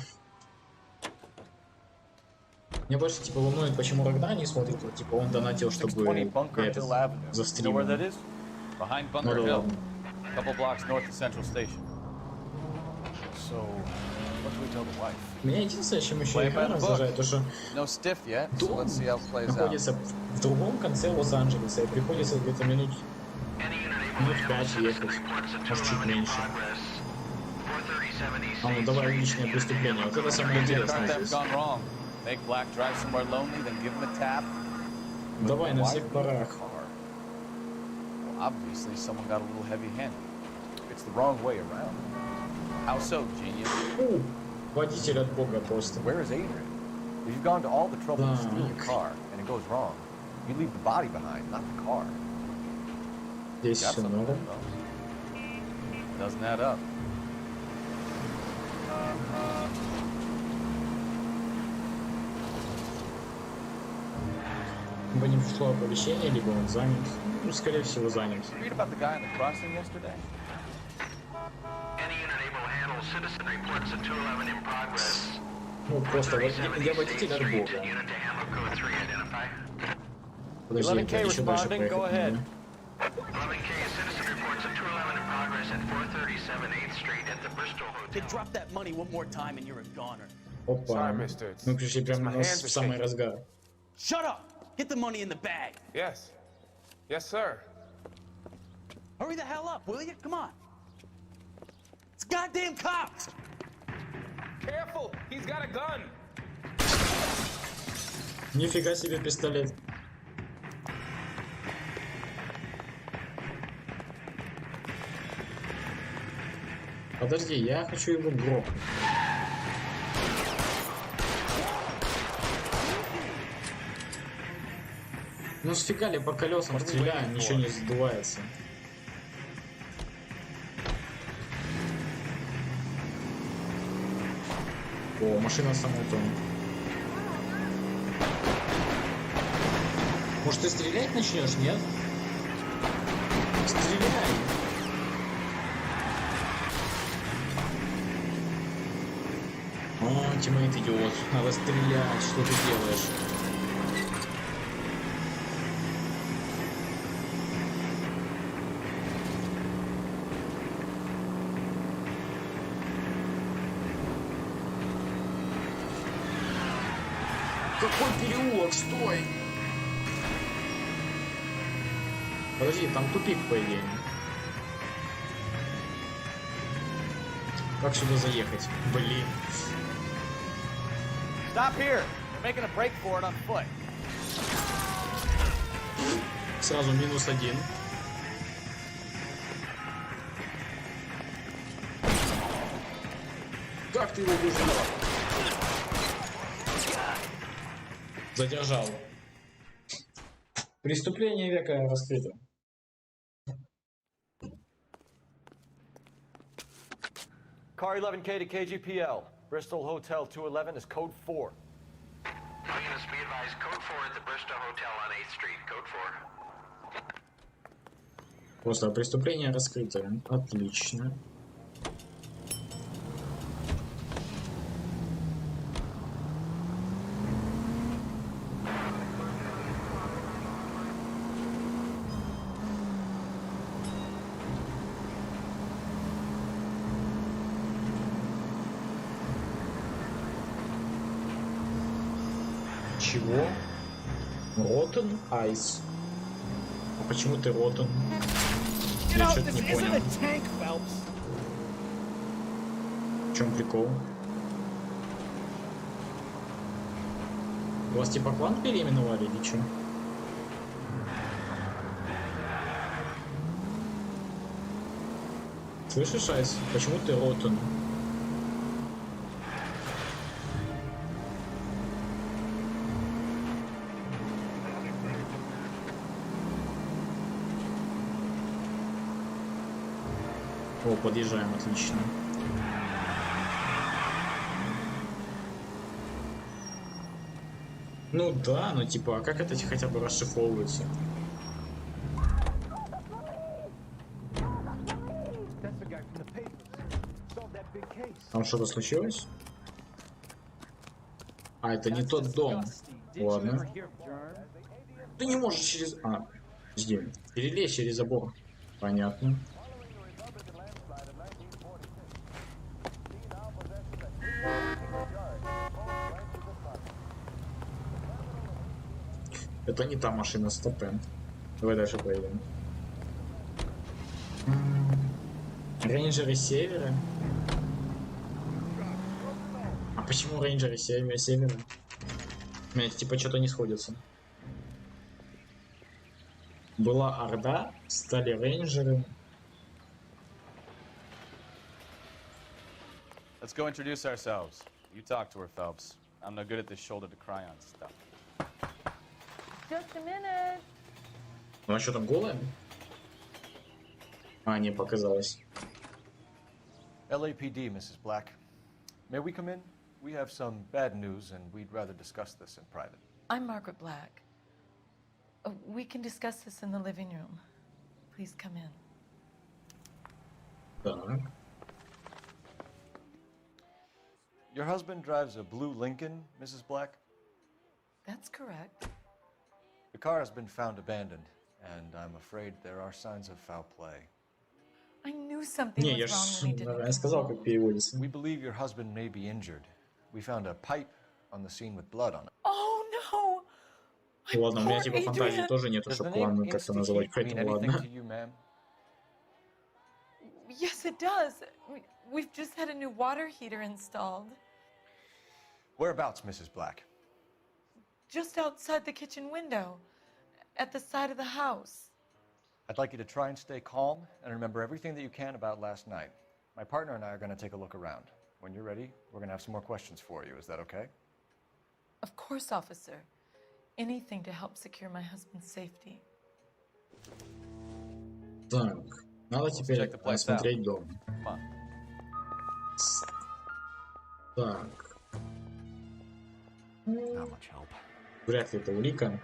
[SPEAKER 1] Меня больше, типа, волнует, почему Рогда не смотрит, вот, типа, он донатил, чтобы это, застримил.
[SPEAKER 22] Behind Bunker Hill, a couple blocks north of Central Station.
[SPEAKER 4] So, what do we tell the wife?
[SPEAKER 1] Меня единственное, чем еще игра раздражает, то что дом находится в другом конце Лос-Анджелеса, и приходится где-то минут 5 ехать, может чуть меньше. А ну давай личное преступление, вот это самое интересное здесь. Давай на всех парах.
[SPEAKER 4] Obviously, someone got a little heavy-handed. It's the wrong way around. How so, genius?
[SPEAKER 1] Водитель от бога просто.
[SPEAKER 4] Where is Adrian? If you've gone to all the trouble to steal a car and it goes wrong, you leave the body behind, not the car.
[SPEAKER 1] Здесь все много.
[SPEAKER 4] Doesn't add up.
[SPEAKER 1] Либо не пришло оповещение, либо он занят. Ну, скорее всего, занят.
[SPEAKER 3] Read about the guy on the crossing yesterday?
[SPEAKER 11] Any unit able to handle citizen reports at 211 in progress.
[SPEAKER 1] Ну, просто я водитель от бога.
[SPEAKER 11] Unit to handle code 3 identify.
[SPEAKER 1] Подожди, это еще дальше проехать надо.
[SPEAKER 11] 11K, citizen reports at 211 in progress at 437 8th Street at the Bristol Hotel.
[SPEAKER 12] Drop that money one more time and you're a goner.
[SPEAKER 1] Опа. Мы пришли прямо в самый разгар.
[SPEAKER 12] Shut up! Get the money in the bag.
[SPEAKER 13] Yes. Yes, sir.
[SPEAKER 12] Hurry the hell up, will you? Come on. It's goddamn cops!
[SPEAKER 13] Careful! He's got a gun!
[SPEAKER 1] Нифига себе пистолет. Подожди, я хочу его грохнуть. Ну сфига ли по колесам стреляем, ничего не сдувается. О, машина самоутон. Может, ты стрелять начнешь, нет? Стреляй! О, тиммейт идиот. Надо стрелять, что ты делаешь? Какой переулок? Стой! Подожди, там тупик, по идее. Как сюда заехать? Блин.
[SPEAKER 3] Stop here. We're making a break for it on foot.
[SPEAKER 1] Сразу -1. Как ты его выжил? Задержал. Преступление века раскрыто.
[SPEAKER 3] Car 11K to KGPL. Bristol Hotel 211 is code 4.
[SPEAKER 11] Units be advised, code 4 at the Bristol Hotel on 8th Street, code 4.
[SPEAKER 1] Просто преступление раскрыто. Отлично. Чего? Rotten Ice. А почему ты Rotten? Я что-то не понял. В чем прикол? У вас типа клан переименовали или что? Слышишь, Айс? Почему ты Rotten? О, подъезжаем, отлично. Ну да, ну типа, а как это хотя бы расшифровывается? Там что-то случилось? А, это не тот дом. Ладно. Ты не можешь через... А, подожди. Перелезть через забор. Понятно. Это не та машина, стопен. Давай дальше поедем. Рейнджеры севера? А почему рейнджеры севера? У меня типа что-то не сходится. Была Орда, стали рейнджеры.
[SPEAKER 22] Let's go introduce ourselves. You talk to her, Phelps. I'm no good at this shoulder to cry on stuff.
[SPEAKER 5] Just a minute.
[SPEAKER 1] Ну а что там, голая? А, не, показалось.
[SPEAKER 3] LAPD, Mrs. Black. May we come in? We have some bad news and we'd rather discuss this in private.
[SPEAKER 16] I'm Margaret Black.
[SPEAKER 5] We can discuss this in the living room. Please come in.
[SPEAKER 1] Так.
[SPEAKER 4] Your husband drives a blue Lincoln, Mrs. Black?
[SPEAKER 5] That's correct.
[SPEAKER 4] The car has been found abandoned, and I'm afraid there are signs of foul play.
[SPEAKER 5] I knew something
[SPEAKER 1] Не, я
[SPEAKER 5] was wrong when he didn't
[SPEAKER 1] ж сказал, как переводится.
[SPEAKER 4] We believe your husband may be injured. We found a pipe on the scene with blood on it.
[SPEAKER 5] Oh no!
[SPEAKER 1] Ладно, у меня типа фантазии тоже нету, чтобы плавно как-то называть, поэтому ладно.
[SPEAKER 5] Yes, it does. We've just had a new water heater installed.
[SPEAKER 4] Whereabouts, Mrs. Black?
[SPEAKER 5] Just outside the kitchen window, at the side of the house.
[SPEAKER 4] I'd like you to try and stay calm and remember everything that you can about last night. My partner and I are going to take a look around. When you're ready, we're going to have some more questions for you. Is that okay?
[SPEAKER 5] Of course, officer. Anything to help secure my husband's safety.
[SPEAKER 1] Так, надо теперь осмотреть дом. Так. Вряд ли это улика.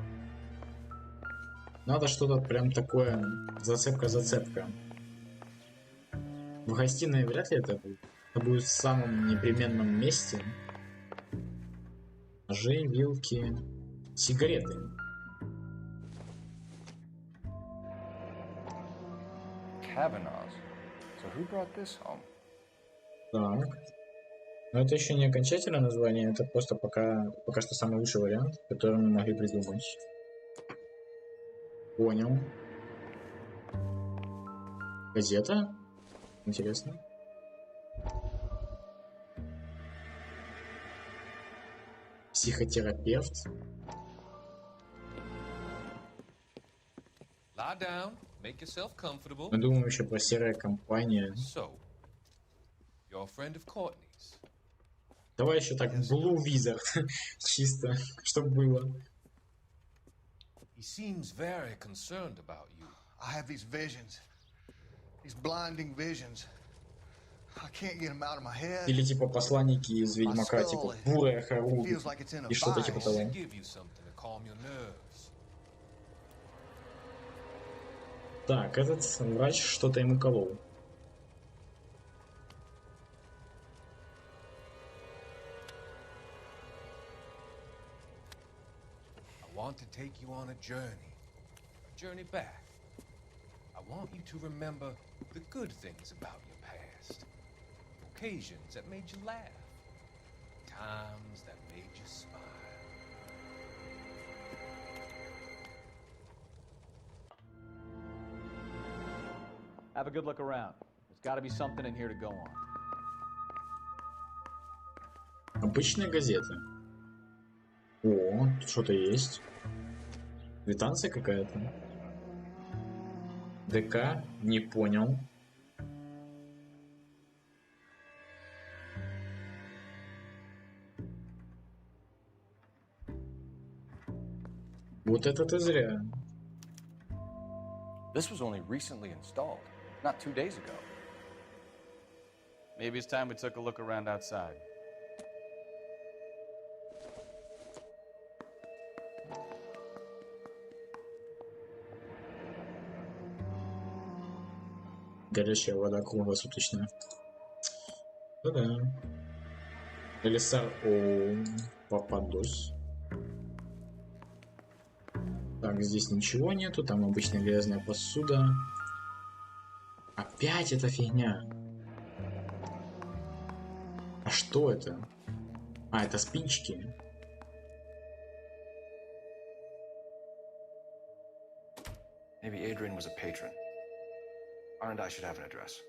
[SPEAKER 1] Надо что-то прям такое, зацепка-зацепка. В гостиной вряд ли это будет. Это будет в самом непременном месте. Ножи, вилки, сигареты.
[SPEAKER 4] Kavanaugh's. So who brought this home?
[SPEAKER 1] Так. Но это еще не окончательное название, это просто пока что самый лучший вариант, который мы могли придумать. Понял. Газета? Интересно. Психотерапевт.
[SPEAKER 2] Lie down, make yourself comfortable.
[SPEAKER 1] Мы думаем еще про серая компания.
[SPEAKER 2] So, you're a friend of Courtney's.
[SPEAKER 1] Давай еще так, Blue Wizard, чисто, чтобы было.
[SPEAKER 2] He seems very concerned about you.
[SPEAKER 16] I have these visions, these blinding visions. I can't get them out of my head.
[SPEAKER 1] Или типа посланники из Ведьмака, типа бурая хоругвь и что-то типа того. Так, этот врач что-то ему колол.
[SPEAKER 2] I want to take you on a journey back. I want you to remember the good things about your past. Occasions that made you laugh. Times that made you smile.
[SPEAKER 3] Have a good look around. There's got to be something in here to go on.
[SPEAKER 1] Обычная газета. О, тут что-то есть. Квитанция какая-то. ДК? Не понял. Вот это ты зря.
[SPEAKER 4] This was only recently installed, not 2 days ago.
[SPEAKER 22] Maybe it's time we took a look around outside.
[SPEAKER 1] Горячая вода круглосуточная. Да-да. Элисар, о, попадусь. Так, здесь ничего нету, там обычная грязная посуда. Опять эта фигня. А что это? А, это спички.
[SPEAKER 4] Maybe Adrian was a patron. R&I should have an address.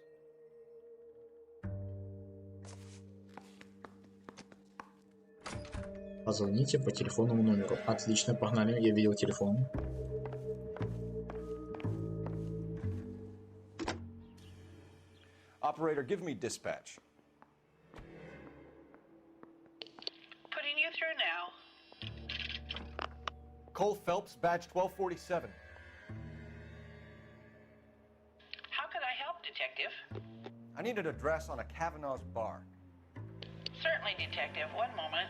[SPEAKER 1] Позвоните по телефонному номеру. Отлично, погнали. Я видел телефон.
[SPEAKER 4] Operator, give me dispatch.
[SPEAKER 11] Putting you through now.
[SPEAKER 4] Cole Phelps, badge 1247.
[SPEAKER 11] How can I help, Detective?
[SPEAKER 4] I need an address on a Kavanaugh's bar.
[SPEAKER 11] Certainly, Detective. One moment.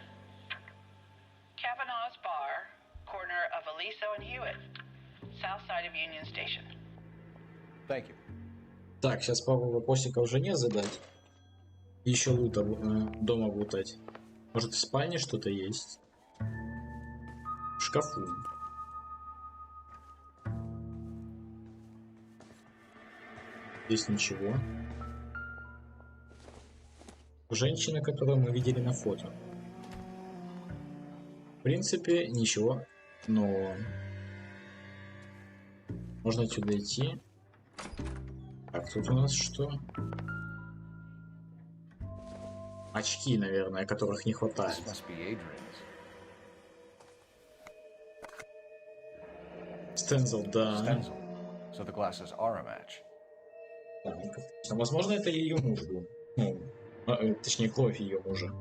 [SPEAKER 11] Kavanaugh's Bar, corner of Aliso and Hewitt.
[SPEAKER 10] south side of Union Station.
[SPEAKER 4] Thank you.
[SPEAKER 1] Так, сейчас пару вопросиков уже не задать. Еще лута дома лутать. Может, в спальне что-то есть? В шкафу. Здесь ничего. Женщина, которую мы видели на фото. В принципе, ничего нового. Можно отсюда идти. Так, тут у нас что? Очки, наверное, которых не хватает. Стензел, да.
[SPEAKER 4] So the glasses are a match.
[SPEAKER 1] Так, возможно, это ее муж был. Ну, точнее, кровь ее мужа.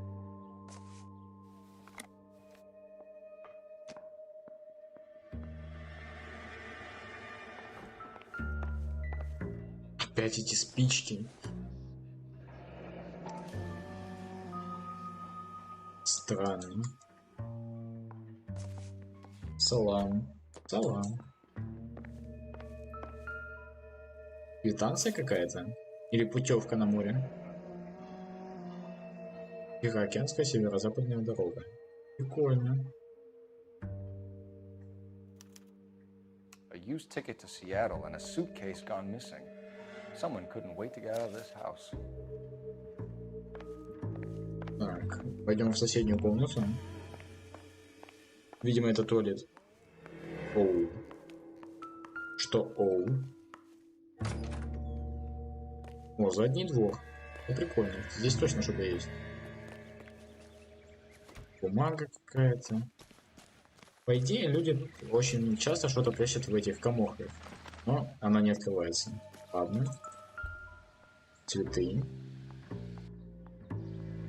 [SPEAKER 1] Опять эти спички. Странно. Салам. Салам. Квитанция какая-то? Или путевка на море? Тихоокеанская северо-западная дорога. Прикольно.
[SPEAKER 4] A used ticket to Seattle and a suitcase gone missing. Someone couldn't wait to get out of this house.
[SPEAKER 1] Так, пойдем в соседнюю комнату. Видимо, это туалет. Оу. Что оу? О, задний двор. Ну, прикольно. Здесь точно что-то есть. Бумага какая-то. По идее, люди очень часто что-то прячут в этих каморках. Но она не открывается. Ладно. Цветы.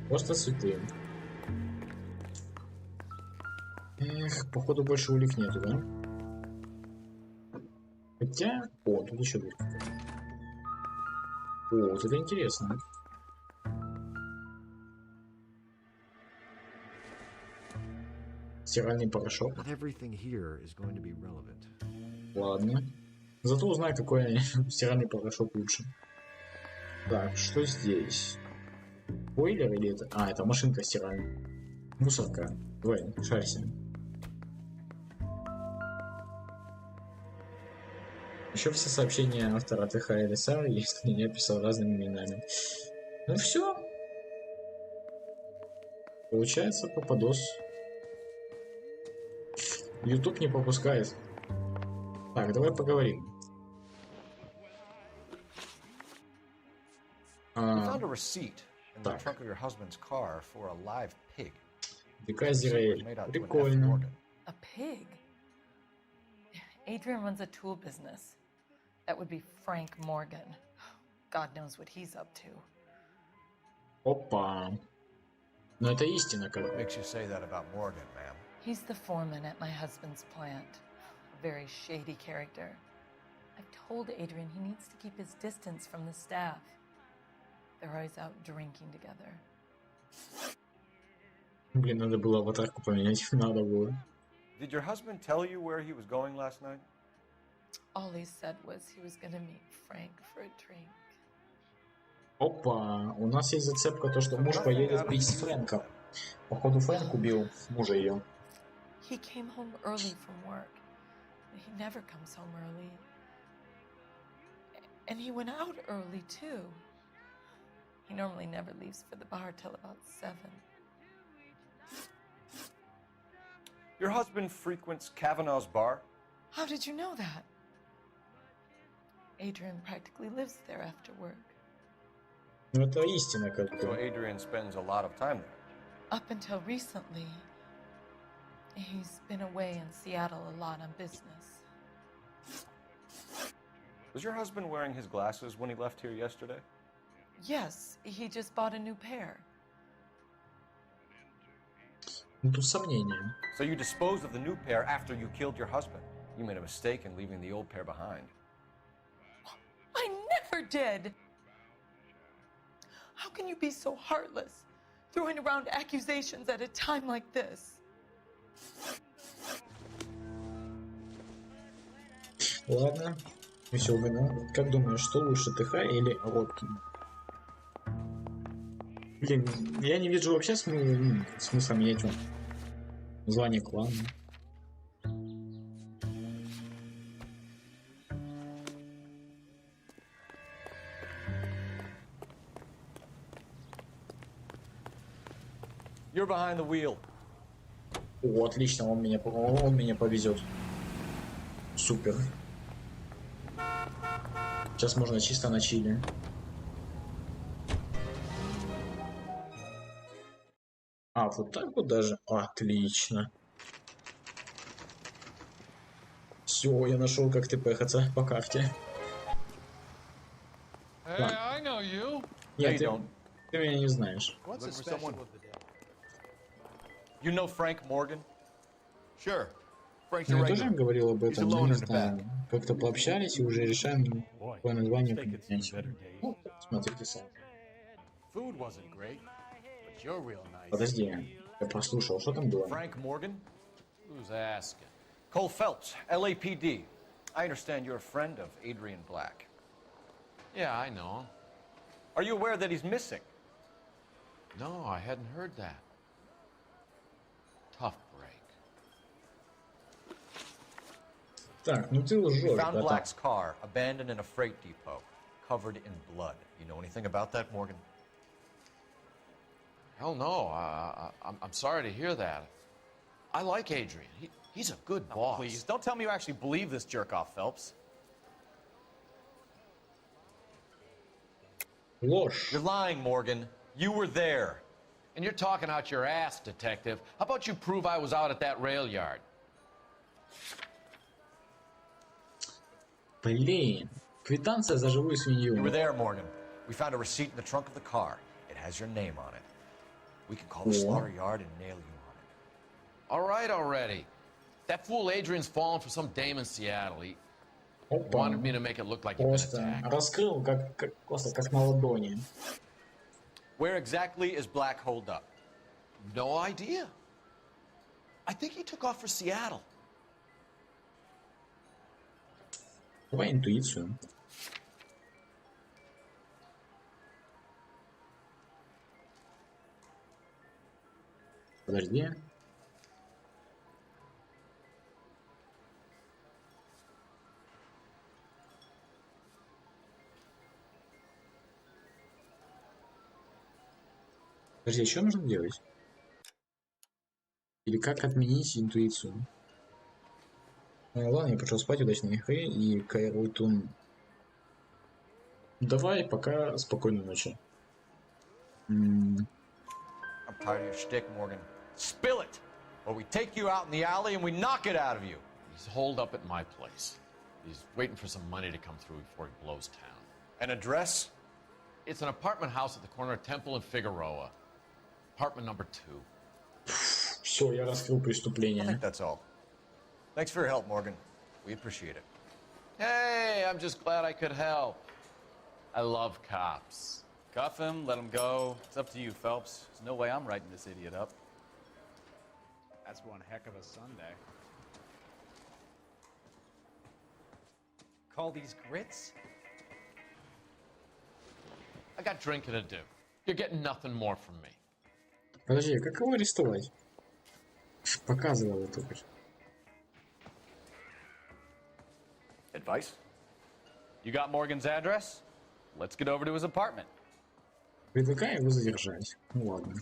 [SPEAKER 1] Просто цветы. Эх, походу больше улик нету, да? Хотя... О, тут еще дверь какая-то. О, вот это интересно. Стиральный порошок. Ладно. Зато узнаю, какой стиральный порошок лучше. Так, что здесь? Бойлер или это? А, это машинка стиральная. Мусорка. Давай, шарься. Еще все сообщения автора ТХ или Сары, если я писал разными именами. Ну все. Получается, попадос. YouTube не пропускает. Так, давай поговорим. Так. Прикольно.
[SPEAKER 5] A pig? Adrian runs a tool business. That would be Frank Morgan. God knows what he's up to.
[SPEAKER 1] Опа. Но это истина, как.
[SPEAKER 4] What makes you say that about Morgan, ma'am?
[SPEAKER 5] He's the foreman at my husband's plant. A very shady character. I've told Adrian he needs to keep his distance from the staff. They're always out drinking together.
[SPEAKER 1] Блин, надо было аватарку поменять, надо было.
[SPEAKER 4] Did your husband tell you where he was going last night?
[SPEAKER 5] All he said was he was gonna meet Frank for a drink.
[SPEAKER 1] Опа, у нас есть зацепка, то, что муж поедет пить с Фрэнком. Походу, Фрэнк убил мужа ее.
[SPEAKER 5] He came home early from work. He never comes home early. And he went out early, too. He normally never leaves for the bar till about 7.
[SPEAKER 4] Your husband frequents Kavanaugh's bar?
[SPEAKER 5] How did you know that? Adrian practically lives there after work.
[SPEAKER 1] Ну, это истина, как бы.
[SPEAKER 4] So Adrian spends a lot of time there.
[SPEAKER 5] Up until recently, he's been away in Seattle a lot on business.
[SPEAKER 4] Was your husband wearing his glasses when he left here yesterday?
[SPEAKER 5] Yes, he just bought a new pair.
[SPEAKER 1] Ну, тут сомнения.
[SPEAKER 4] So you disposed of the new pair after you killed your husband. You made a mistake in leaving the old pair behind.
[SPEAKER 5] I never did! How can you be so heartless, throwing around accusations at a time like this?
[SPEAKER 1] Ладно. Все, вино. Как думаешь, что лучше, ТХ или Роткин? Блин, я не вижу вообще смысла менять название клана.
[SPEAKER 3] You're behind the wheel.
[SPEAKER 1] О, отлично, он меня повезет. Супер. Сейчас можно чисто на чили. А, вот так вот даже? Отлично. Все, я нашел, как ты пехаться по карте. Нет, ты меня не знаешь.
[SPEAKER 3] You know Frank Morgan? Sure. Frank's
[SPEAKER 1] Я тоже говорил об этом, но не знаю. Как-то пообщались и уже решаем, какое название поменять. Ну, смотрите сами. Подожди, я прослушал, что там было?
[SPEAKER 3] Frank Morgan? Who's asking? Cole Phelps, LAPD. I understand you're a friend of Adrian Black.
[SPEAKER 10] Yeah, I know him.
[SPEAKER 3] Are you aware that he's missing?
[SPEAKER 10] No, I hadn't heard that. Tough break.
[SPEAKER 1] Так, ну ты лжешь,
[SPEAKER 3] We found
[SPEAKER 1] братан.
[SPEAKER 3] Black's car abandoned in a freight depot, covered in blood. You know anything about that, Morgan?
[SPEAKER 10] Hell no. I'm sorry to hear that. I like Adrian. He's a good boss.
[SPEAKER 22] Please, don't tell me you actually believe this jerk-off, Phelps.
[SPEAKER 1] Ложь.
[SPEAKER 3] You're lying, Morgan. You were there.
[SPEAKER 10] And you're talking out your ass, detective. How about you prove I was out at that rail yard?
[SPEAKER 1] Блин, квитанция за живую свинью.
[SPEAKER 3] You were there, Morgan. We found a receipt in the trunk of the car. It has your name on it. We can call the slaughter yard and nail you on it.
[SPEAKER 10] All right already. That fool Adrian's fallen for some dame in Seattle. He wanted me to make it look like he'd been attacked.
[SPEAKER 1] Раскрыл как на ладони.
[SPEAKER 3] Where exactly is Black holed up?
[SPEAKER 10] No idea.
[SPEAKER 3] I think he took off for Seattle.
[SPEAKER 1] Давай интуицию. Подожди. Подожди, что нужно делать? Или как отменить интуицию? Ну ладно, я пошел спать, удачной игры и Кайрутун. Давай, пока, спокойной ночи.
[SPEAKER 3] I'm tired of your shtick, Morgan. Spill it! Or we take you out in the alley and we knock it out of you.
[SPEAKER 10] He's holed up at my place. He's waiting for some money to come through before he blows town.
[SPEAKER 3] An address?
[SPEAKER 10] It's an apartment house at the corner of Temple and Figueroa. Apartment number 2.
[SPEAKER 1] Все, я раскрыл преступление.
[SPEAKER 3] I think that's all. Thanks for your help, Morgan. We appreciate it.
[SPEAKER 10] Hey, I'm just glad I could help. I love cops.
[SPEAKER 22] Cuff him, let him go. It's up to you, Phelps. There's no way I'm writing this idiot up.
[SPEAKER 17] That's one heck of a Sunday. Call these grits?
[SPEAKER 10] I got drinking to do. You're getting nothing more from me.
[SPEAKER 1] Подожди, как его арестовать? Показывал это только что.
[SPEAKER 3] Advice?
[SPEAKER 22] You got Morgan's address? Let's get over to his apartment.
[SPEAKER 1] Предлагаю его задержать. Ну ладно.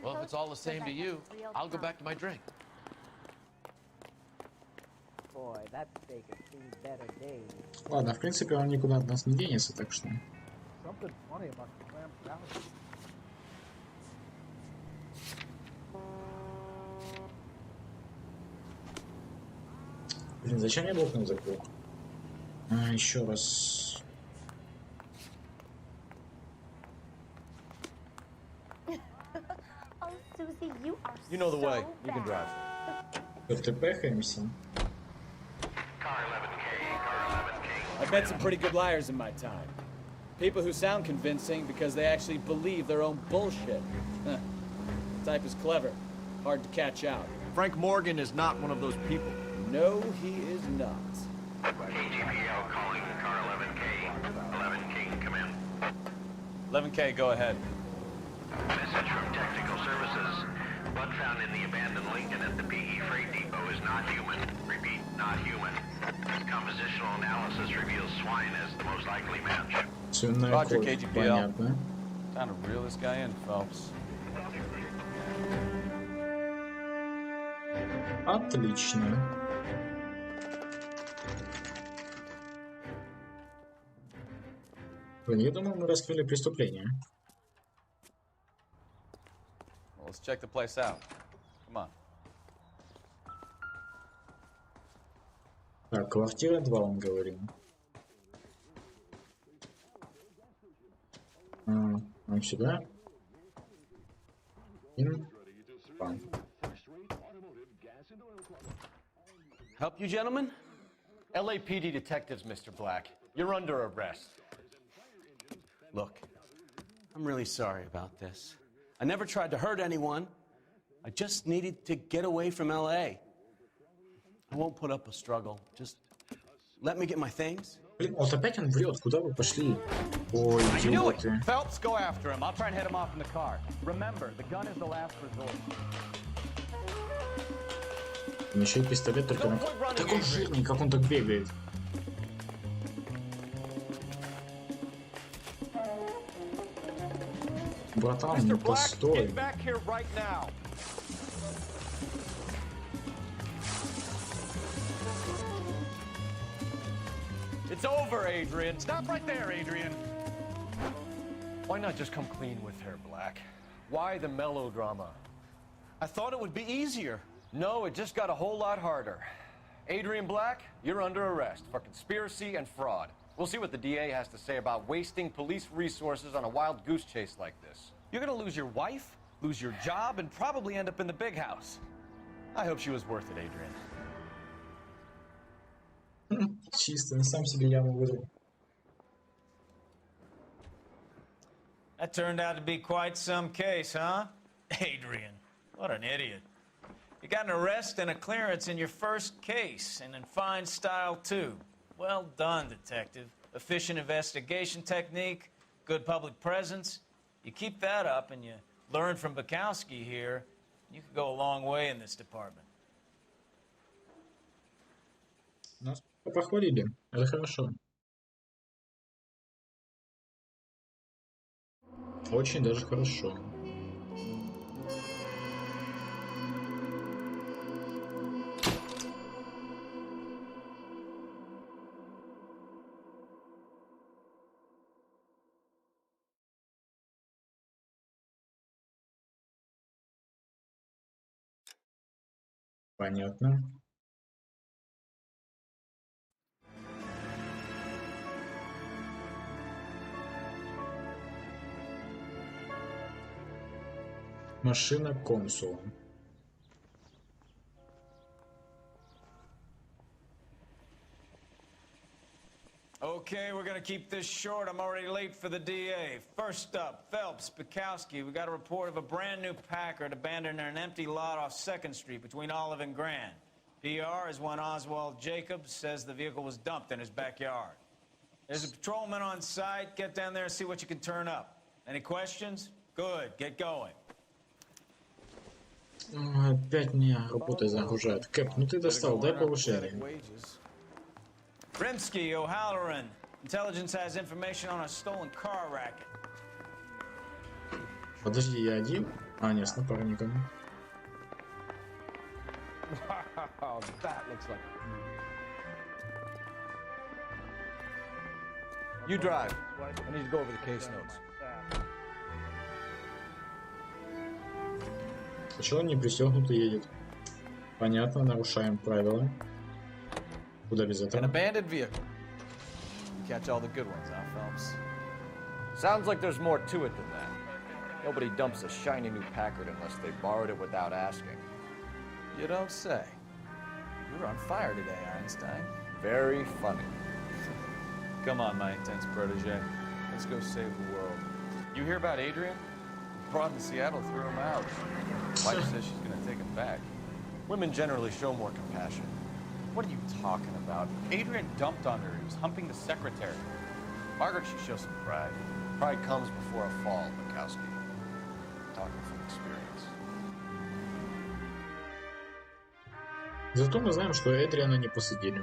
[SPEAKER 10] Well, if it's all the same to you, I'll go back to my drink.
[SPEAKER 18] Boy, that steak has seen better days.
[SPEAKER 1] Ладно, в принципе, он никуда от нас не денется, так что...
[SPEAKER 18] Something funny about the clam salad.
[SPEAKER 1] Блин, зачем я блокнот закрыл? Еще раз.
[SPEAKER 18] Oh, Susie, you are
[SPEAKER 3] You know the
[SPEAKER 18] so
[SPEAKER 3] way. You can drive.
[SPEAKER 1] Ты пехаемся.
[SPEAKER 24] I've met some pretty good liars in my time. People who sound convincing because they actually believe their own bullshit. Huh. The type is clever, hard to catch out.
[SPEAKER 15] Frank Morgan is not one of those people.
[SPEAKER 24] No, he is not.
[SPEAKER 11] KGPL calling car 11K. 11K, come in.
[SPEAKER 22] 11K, go ahead.
[SPEAKER 11] Message from technical services. Blood found in the abandoned Lincoln at the PE freight depot is not human. Repeat, not human. Compositional analysis reveals swine as the most likely match.
[SPEAKER 22] Roger, KGPL. Time to reel this guy in, Phelps.
[SPEAKER 1] Отлично. Блин, я думал, мы раскрыли преступление.
[SPEAKER 22] Well, let's check the place out. Come on.
[SPEAKER 1] Так, квартира 2, он говорил. Он сюда.
[SPEAKER 4] Help you, gentlemen? LAPD detectives, Mr. Black. You're under arrest.
[SPEAKER 9] Look, I'm really sorry about this. I never tried to hurt anyone. I just needed to get away from LA. I won't put up a struggle. Just let me get my things.
[SPEAKER 1] Блин, вот опять он врет. Куда вы пошли? Ой, идиоты.
[SPEAKER 3] Phelps, go after him. I'll try and head him off in the car. Remember, the gun is the last resort.
[SPEAKER 1] Еще и пистолет только на... Так он жирный, как он так бегает. Братан, ну постой.
[SPEAKER 3] It's over, Adrian. Stop right there, Adrian.
[SPEAKER 4] Why not just come clean with her, Black? Why the melodrama?
[SPEAKER 3] I thought it would be easier.
[SPEAKER 4] No, it just got a whole lot harder. Adrian Black, you're under arrest for conspiracy and fraud. We'll see what the DA has to say about wasting police resources on a wild goose chase like this.
[SPEAKER 3] You're gonna lose your wife, lose your job, and probably end up in the big house. I hope she was worth it, Adrian.
[SPEAKER 1] Чисто, на сам себе яму вырыл.
[SPEAKER 12] That turned out to be quite some case, huh? Adrian, what an idiot. You got an arrest and a clearance in your first case, and in fine style, too. Well done, detective. Efficient investigation technique, good public presence. You keep that up and you learn from Bukowski here, you could go a long way in this department.
[SPEAKER 1] Нас похвалили. Это хорошо. Очень даже хорошо. Понятно. Машина консула.
[SPEAKER 12] Okay, we're gonna keep this short. I'm already late for the DA. First up, Phelps, Bukowski. We got a report of a brand new Packard abandoned in an empty lot off 2nd Street between Olive and Grand. PR is one Oswald Jacobs says the vehicle was dumped in his backyard. There's a patrolman on site. Get down there and see what you can turn up. Any questions? Good, get going.
[SPEAKER 1] Опять меня работой загружают. Кэп, ну ты достал, дай повышение.
[SPEAKER 12] Rimsky, O'Halloran. Intelligence has information on a stolen car racket.
[SPEAKER 1] Подожди, я один? А, нет, с напарником.
[SPEAKER 3] Wow, that looks like...
[SPEAKER 4] You drive. I need to go over the case notes.
[SPEAKER 1] Почему он не пристегнутый едет? Понятно, нарушаем правила. Куда без этого?
[SPEAKER 3] An abandoned vehicle. Catch all the good ones, huh, Phelps?
[SPEAKER 4] Sounds like there's more to it than that. Nobody dumps a shiny new Packard unless they borrowed it without asking.
[SPEAKER 3] You don't say. You're on fire today, Einstein.
[SPEAKER 4] Very funny.
[SPEAKER 22] Come on, my intense protege. Let's go save the world. You hear about Adrian? Broad in Seattle threw him out. Wife says she's gonna take him back.
[SPEAKER 4] Women generally show more compassion.
[SPEAKER 24] What are you talking about? Adrian dumped on her. He was humping the secretary. Margaret should show some pride.
[SPEAKER 4] Pride comes before a fall, Bukowski. Talking from experience.
[SPEAKER 1] Зато мы знаем, что Эдриана не посадили.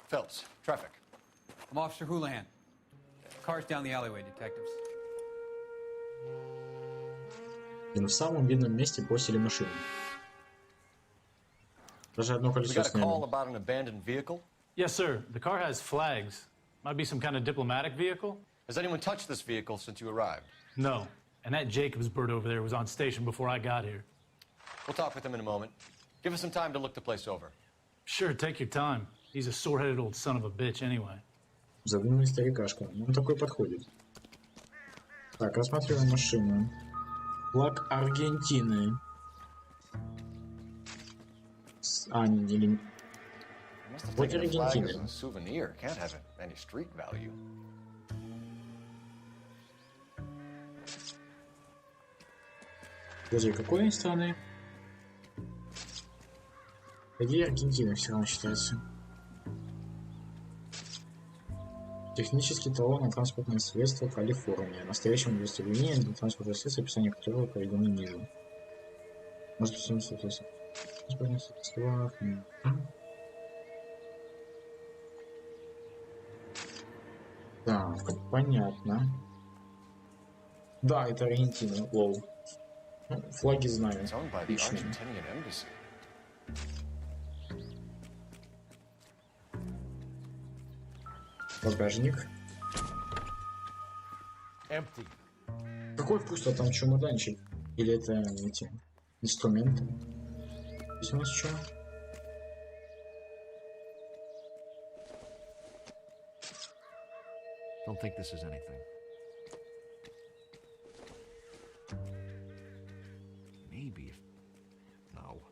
[SPEAKER 4] Phelps, traffic.
[SPEAKER 19] I'm Officer Houlihan. Cars down the alleyway, detectives.
[SPEAKER 1] И в самом видном месте бросили машину. Даже одно
[SPEAKER 4] We
[SPEAKER 1] колесо
[SPEAKER 4] got a call
[SPEAKER 1] сняли.
[SPEAKER 4] about an abandoned vehicle.
[SPEAKER 20] Yes, sir. The car has flags. Might be some kind of diplomatic vehicle.
[SPEAKER 4] Has anyone touched this vehicle since you arrived?
[SPEAKER 20] No. And that Jacobs bird over there was on station before I got here.
[SPEAKER 4] We'll talk with him in a moment. Give us some time to look the place over.
[SPEAKER 20] Sure, take your time. He's a sore-headed old son of a bitch anyway.
[SPEAKER 1] Задуманный старикашка. Он такой подходит. Так, рассматриваем машину. Флаг Аргентины. Или...
[SPEAKER 4] Must have
[SPEAKER 1] Вот
[SPEAKER 4] taken the flag as
[SPEAKER 1] Аргентина.
[SPEAKER 4] a souvenir. Can't have any street value.
[SPEAKER 1] Подожди, какой они страны? Где Аргентина все равно считается? Технический талон на транспортное средство Калифорния. Настоящему удостоверение для транспортного средства, описание которого приведено ниже. Может, транспортное средство. Так, понятно. Да, это Аргентина. Лол. Ну, флаги знаю. Отлично. Багажник.
[SPEAKER 9] Empty.
[SPEAKER 1] Какой вкус-то там чемоданчик? Или это эти инструменты? Здесь у нас что?
[SPEAKER 7] Don't think this is anything. Maybe. No.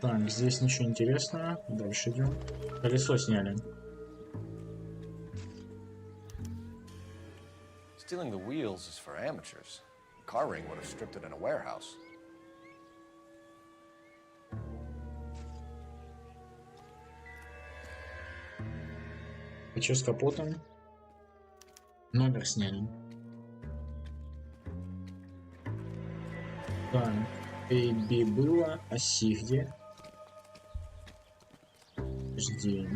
[SPEAKER 1] Так, здесь ничего интересного. Дальше идем. Колесо сняли.
[SPEAKER 4] Stealing the wheels is for amateurs. Car ring would have stripped it in a warehouse.
[SPEAKER 1] А что с капотом? Номер сняли. Так, A, B было, а C где? Жди.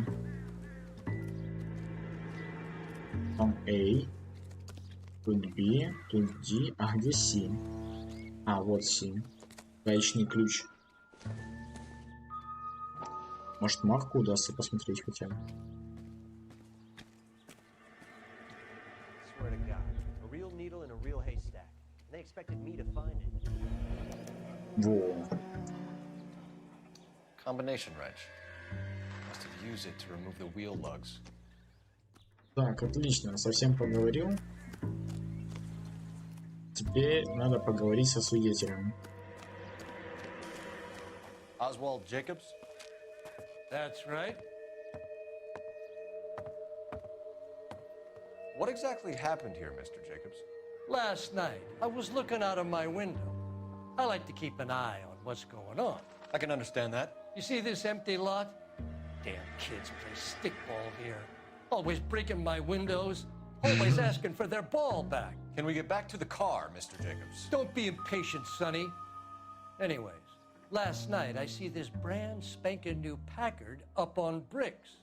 [SPEAKER 1] Там A. Тут B, тут D. А где C? А, вот C. Гаечный ключ. Может, марку удастся посмотреть хотя бы.
[SPEAKER 21] Swear to God, a real needle in a real haystack. And they expected me to find it.
[SPEAKER 1] Во.
[SPEAKER 4] Combination wrench. Must have used it to remove the wheel lugs.
[SPEAKER 1] Так, отлично, совсем поговорил. Теперь надо поговорить со свидетелем.
[SPEAKER 4] Oswald Jacobs?
[SPEAKER 23] That's right.
[SPEAKER 4] What exactly happened here, Mr. Jacobs?
[SPEAKER 23] Last night, I was looking out of my window. I like to keep an eye on what's going on.
[SPEAKER 4] I can understand that.
[SPEAKER 23] You see this empty lot? Damn kids play stickball here. Always breaking my windows. Always asking for their ball back.
[SPEAKER 4] Can we get back to the car, Mr. Jacobs?
[SPEAKER 23] Don't be impatient, Sonny. Anyways, last night I see this brand spanking new Packard up on bricks.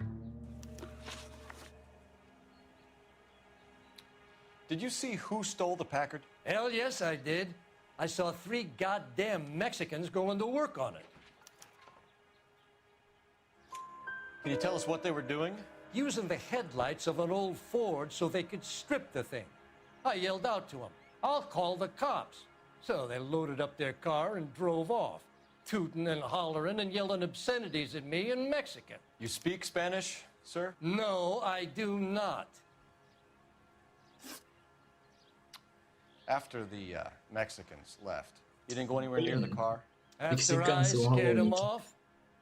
[SPEAKER 4] Did you see who stole the Packard?
[SPEAKER 23] Hell yes, I did. I saw 3 goddamn Mexicans going to work on it.
[SPEAKER 4] Can you tell us what they were doing?
[SPEAKER 23] Using the headlights of an old Ford so they could strip the thing. I yelled out to them, "I'll call the cops." So they loaded up their car and drove off, tooting and hollering and yelling obscenities at me in Mexican.
[SPEAKER 4] You speak Spanish, sir?
[SPEAKER 23] No, I do not.
[SPEAKER 4] After the Mexicans left, you didn't go anywhere near the car?
[SPEAKER 23] After I scared them off?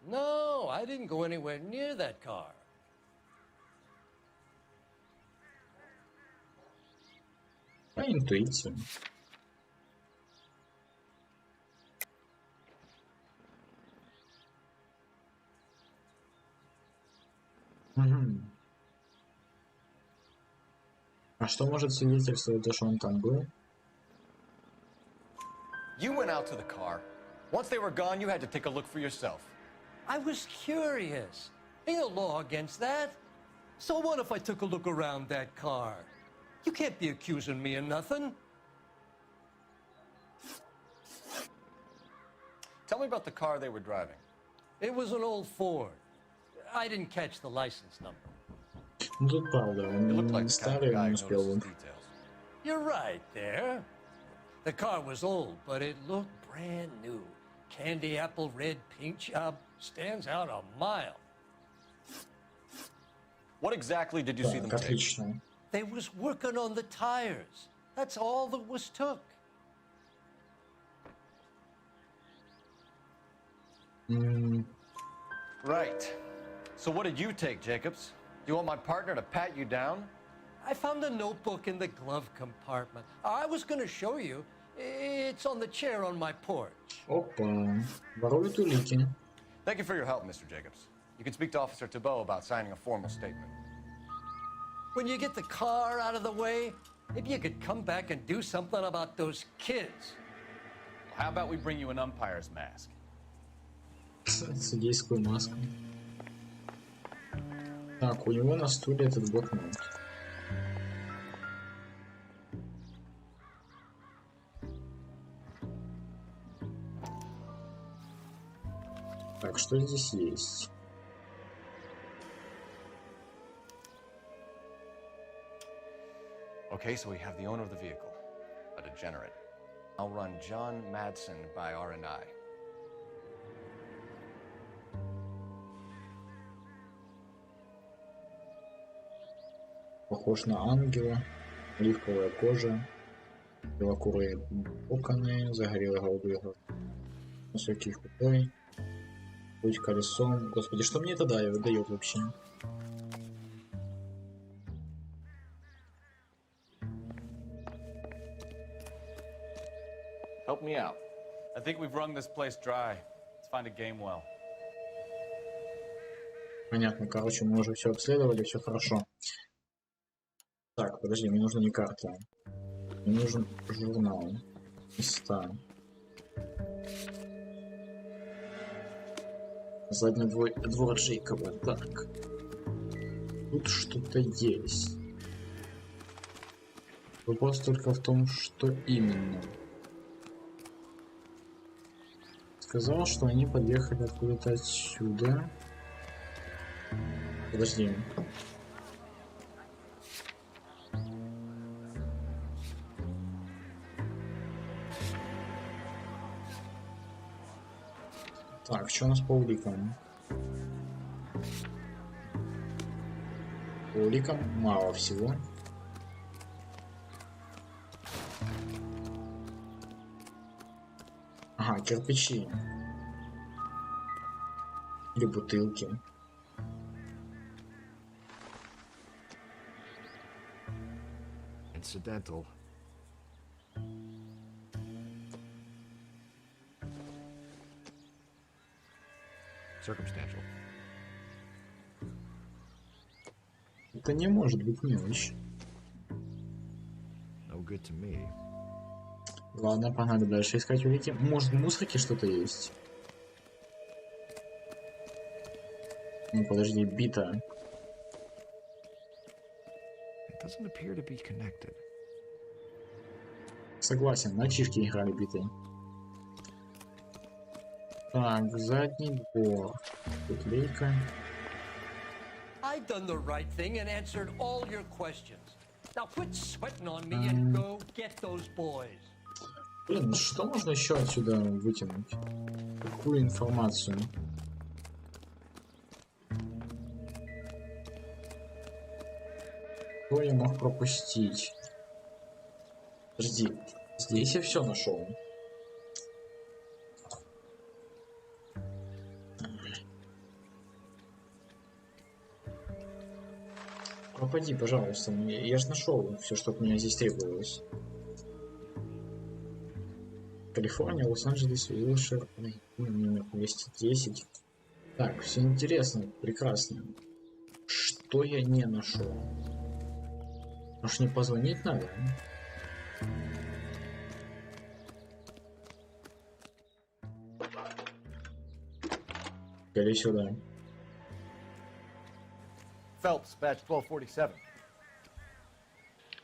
[SPEAKER 23] No, I didn't go anywhere near that car.
[SPEAKER 1] По интуиции. Угу. А что может свидетельствовать, что он там был?
[SPEAKER 4] You went out to the car. Once they were gone, you had to take a look for yourself.
[SPEAKER 23] I was curious. Ain't no law against that. So what if I took a look around that car? You can't be accusing me of nothing.
[SPEAKER 4] Tell me about the car they were driving.
[SPEAKER 23] It was an old Ford. I didn't catch the license number.
[SPEAKER 1] Тут правда, он старый, он успел.
[SPEAKER 23] You're right there. The car was old, but it looked brand new. Candy apple red paint job stands out a mile.
[SPEAKER 4] What exactly did you see them take?
[SPEAKER 23] They was working on the tires. That's all that was took.
[SPEAKER 4] Right. So what did you take, Jacobs? Do you want my partner to pat you down?
[SPEAKER 23] I found a notebook in the glove compartment. I was going to show you. It's on the chair on my porch.
[SPEAKER 1] Опа. Воруют улики.
[SPEAKER 4] Thank you for your help, Mr. Jacobs. You can speak to Officer Thibault about signing a formal statement.
[SPEAKER 23] When you get the car out of the way, maybe you could come back and do something about those kids.
[SPEAKER 24] How about we bring you an umpire's mask?
[SPEAKER 1] Судейскую маску. Так, у него на стуле этот блокнот. Так, что здесь есть?
[SPEAKER 4] Okay, so we have the owner of the vehicle, a degenerate. I'll run John Madsen by R&I.
[SPEAKER 1] Похож на ангела, оливковая кожа, белокурые локоны, загорелые голубые глаза, высокий худой, путь колесом. Господи, что мне это дает вообще?
[SPEAKER 24] Help me out. I think we've wrung this place dry. Let's find a game well.
[SPEAKER 1] Понятно, короче, мы уже все обследовали, все хорошо. Так, подожди, мне нужна не карта. Мне нужен журнал. Места. Задний двор Джейкоба. Так. Тут что-то есть. Вопрос только в том, что именно. Сказал, что они подъехали откуда-то отсюда. Подожди. Так, что у нас по уликам? По уликам мало всего. Ага, кирпичи. Или бутылки.
[SPEAKER 7] Incidental. Circumstantial.
[SPEAKER 1] Это не может быть мелочь.
[SPEAKER 7] No good to me.
[SPEAKER 1] Ладно, погнали дальше искать улики. Может, в мусорке что-то есть? Ну, подожди, бита.
[SPEAKER 7] It doesn't appear to be connected.
[SPEAKER 1] Согласен, мальчишки играли битой. Так, задний двор. Тут лейка.
[SPEAKER 23] I've done the right thing and answered all your questions. Now quit sweating on me and go get those boys.
[SPEAKER 1] Блин, что можно еще отсюда вытянуть? Какую информацию? Что я мог пропустить? Подожди, здесь я все нашел. Попади, пожалуйста, мне. Я же нашел все, что от меня здесь требовалось. Калифорния, Лос-Анджелес, Уилшир, номер 210. Так, все интересно, прекрасно. Что я не нашел? Может, не позвонить надо? Скорее сюда.
[SPEAKER 3] Phelps, badge 1247.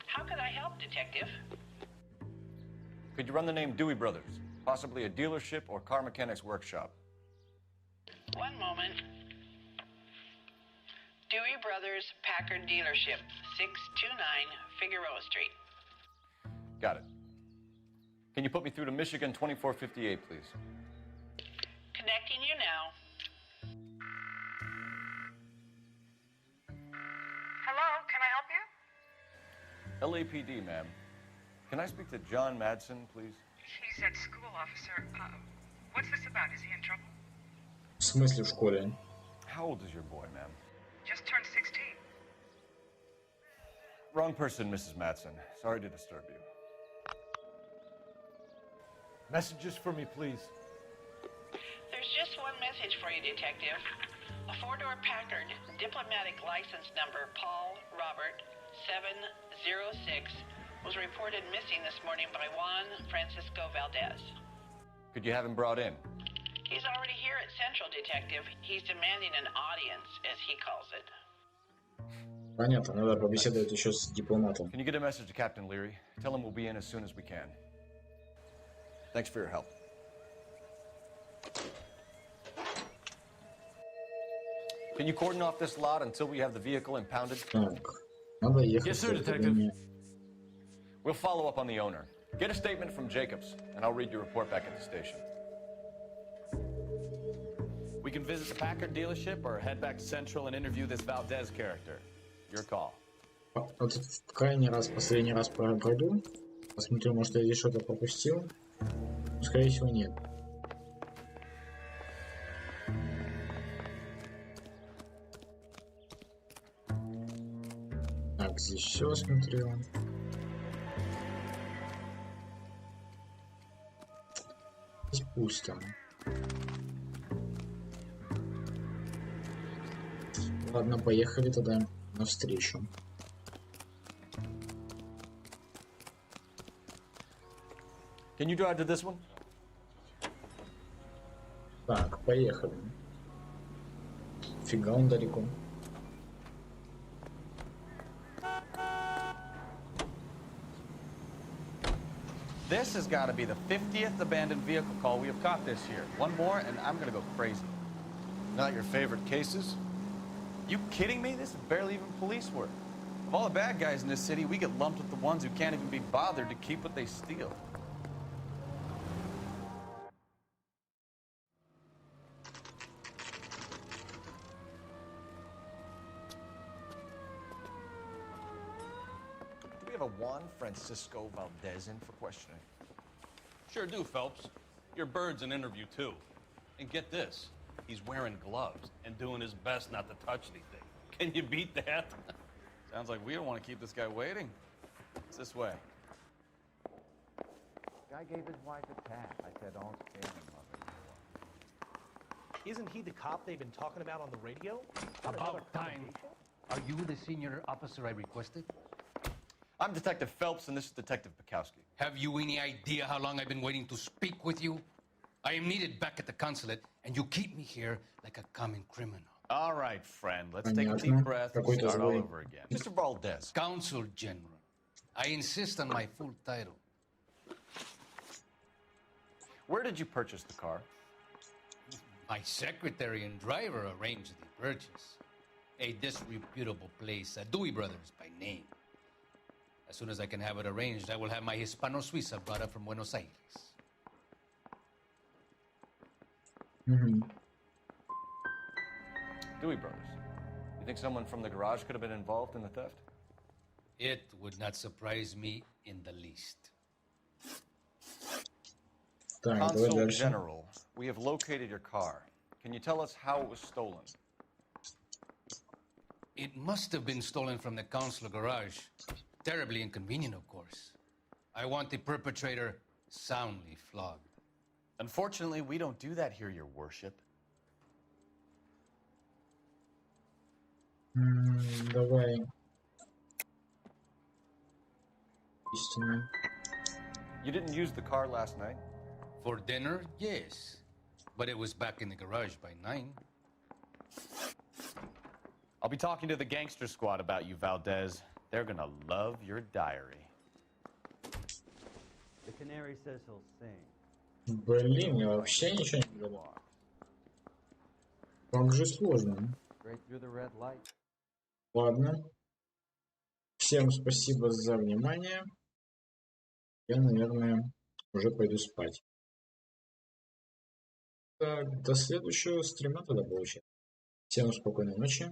[SPEAKER 11] How can I help, Detective?
[SPEAKER 4] Could you run the name Dewey Brothers? Possibly a dealership or car mechanics workshop.
[SPEAKER 11] One moment. Dewey Brothers Packard Dealership, 629 Figueroa Street.
[SPEAKER 4] Got it. Can you put me through to Michigan 2458, please?
[SPEAKER 11] Connecting you now.
[SPEAKER 6] Hello, can I help you?
[SPEAKER 4] LAPD, ma'am. Can I speak to John Madsen, please?
[SPEAKER 6] He's at school, officer. What's this about? Is he in trouble?
[SPEAKER 1] В смысле в школе?
[SPEAKER 4] How old is your boy, ma'am?
[SPEAKER 6] Just turned 16.
[SPEAKER 4] Wrong person, Mrs. Madsen. Sorry to disturb you.
[SPEAKER 3] Messages for me, please.
[SPEAKER 11] There's just one message for you, Detective. A four-door Packard, diplomatic license number Paul Robert 706, was reported missing this morning by Juan Francisco Valdez.
[SPEAKER 4] Could you have him brought in?
[SPEAKER 11] He's already here at Central, Detective. He's demanding an audience, as he calls it.
[SPEAKER 1] Понятно, надо побеседовать еще с дипломатом.
[SPEAKER 4] Can you get a message to Captain Leary? Tell him we'll be in as soon as we can. Thanks for your help. Can you cordon off this lot until we have the vehicle impounded?
[SPEAKER 1] Так, надо ехать.
[SPEAKER 20] Yes, sir, detective.
[SPEAKER 4] We'll follow up on the owner. Get a statement from Jacobs, and I'll read your report back at the station.
[SPEAKER 22] We can visit the Packard dealership or head back to Central and interview this Valdez character. Your call.
[SPEAKER 1] Вот в крайний раз, последний раз пройду. Посмотрю, может, я здесь что-то пропустил. Но, скорее всего, нет. Так, здесь все смотрел. Здесь пусто. Ладно, поехали тогда навстречу.
[SPEAKER 4] Can you drive to this one?
[SPEAKER 1] Так, поехали. Фига он далеко.
[SPEAKER 22] This has got to be the 50th abandoned vehicle call we have caught this year. One more, and I'm going to go crazy.
[SPEAKER 4] Not your favorite cases?
[SPEAKER 22] You kidding me? This is barely even police work. Of all the bad guys in this city, we get lumped with the ones who can't even be bothered to keep what they steal.
[SPEAKER 4] Do we have a Juan Francisco Valdez in for questioning?
[SPEAKER 8] Sure do, Phelps. Your bird's an interview, too. And get this, he's wearing gloves and doing his best not to touch anything. Can you beat that?
[SPEAKER 22] Sounds like we don't want to keep this guy waiting. It's this way.
[SPEAKER 21] Guy gave his wife a tap. I said, don't scare him, mother.
[SPEAKER 13] Isn't he the cop they've been talking about on the radio?
[SPEAKER 21] About time. Are you the senior officer I requested?
[SPEAKER 4] I'm Detective Phelps, and this is Detective Bukowski.
[SPEAKER 14] Have you any idea how long I've been waiting to speak with you? I am needed back at the consulate, and you keep me here like a common criminal.
[SPEAKER 22] All right, friend. Let's take a deep breath and start all over again.
[SPEAKER 4] Mr. Valdez.
[SPEAKER 14] Consul General. I insist on my full title.
[SPEAKER 4] Where did you purchase the car?
[SPEAKER 14] My secretary and driver arranged the purchase. A disreputable place, Dewey Brothers by name. As soon as I can have it arranged, I will have my Hispano Suiza brought up from Buenos Aires.
[SPEAKER 4] Dewey Brothers. You think someone from the garage could have been involved in the theft?
[SPEAKER 14] It would not surprise me in the least.
[SPEAKER 4] Consul General, we have located your car. Can you tell us how it was stolen?
[SPEAKER 14] It must have been stolen from the consular garage. Terribly inconvenient, of course. I want the perpetrator soundly flogged.
[SPEAKER 15] Unfortunately, we don't do that here, Your Worship.
[SPEAKER 1] Давай. Истина.
[SPEAKER 4] You didn't use the car last night?
[SPEAKER 14] For dinner, yes. But it was back in the garage by 9.
[SPEAKER 4] I'll be talking to the gangster squad about you, Valdez. They're gonna love your diary.
[SPEAKER 18] The canary says he'll sing.
[SPEAKER 1] Блин, я вообще ничего не говорю. Как же сложно.
[SPEAKER 18] Straight through the red light.
[SPEAKER 1] Ладно. Всем спасибо за внимание. Я, наверное, уже пойду спать. Так, до следующего стрима тогда получается. Всем спокойной ночи.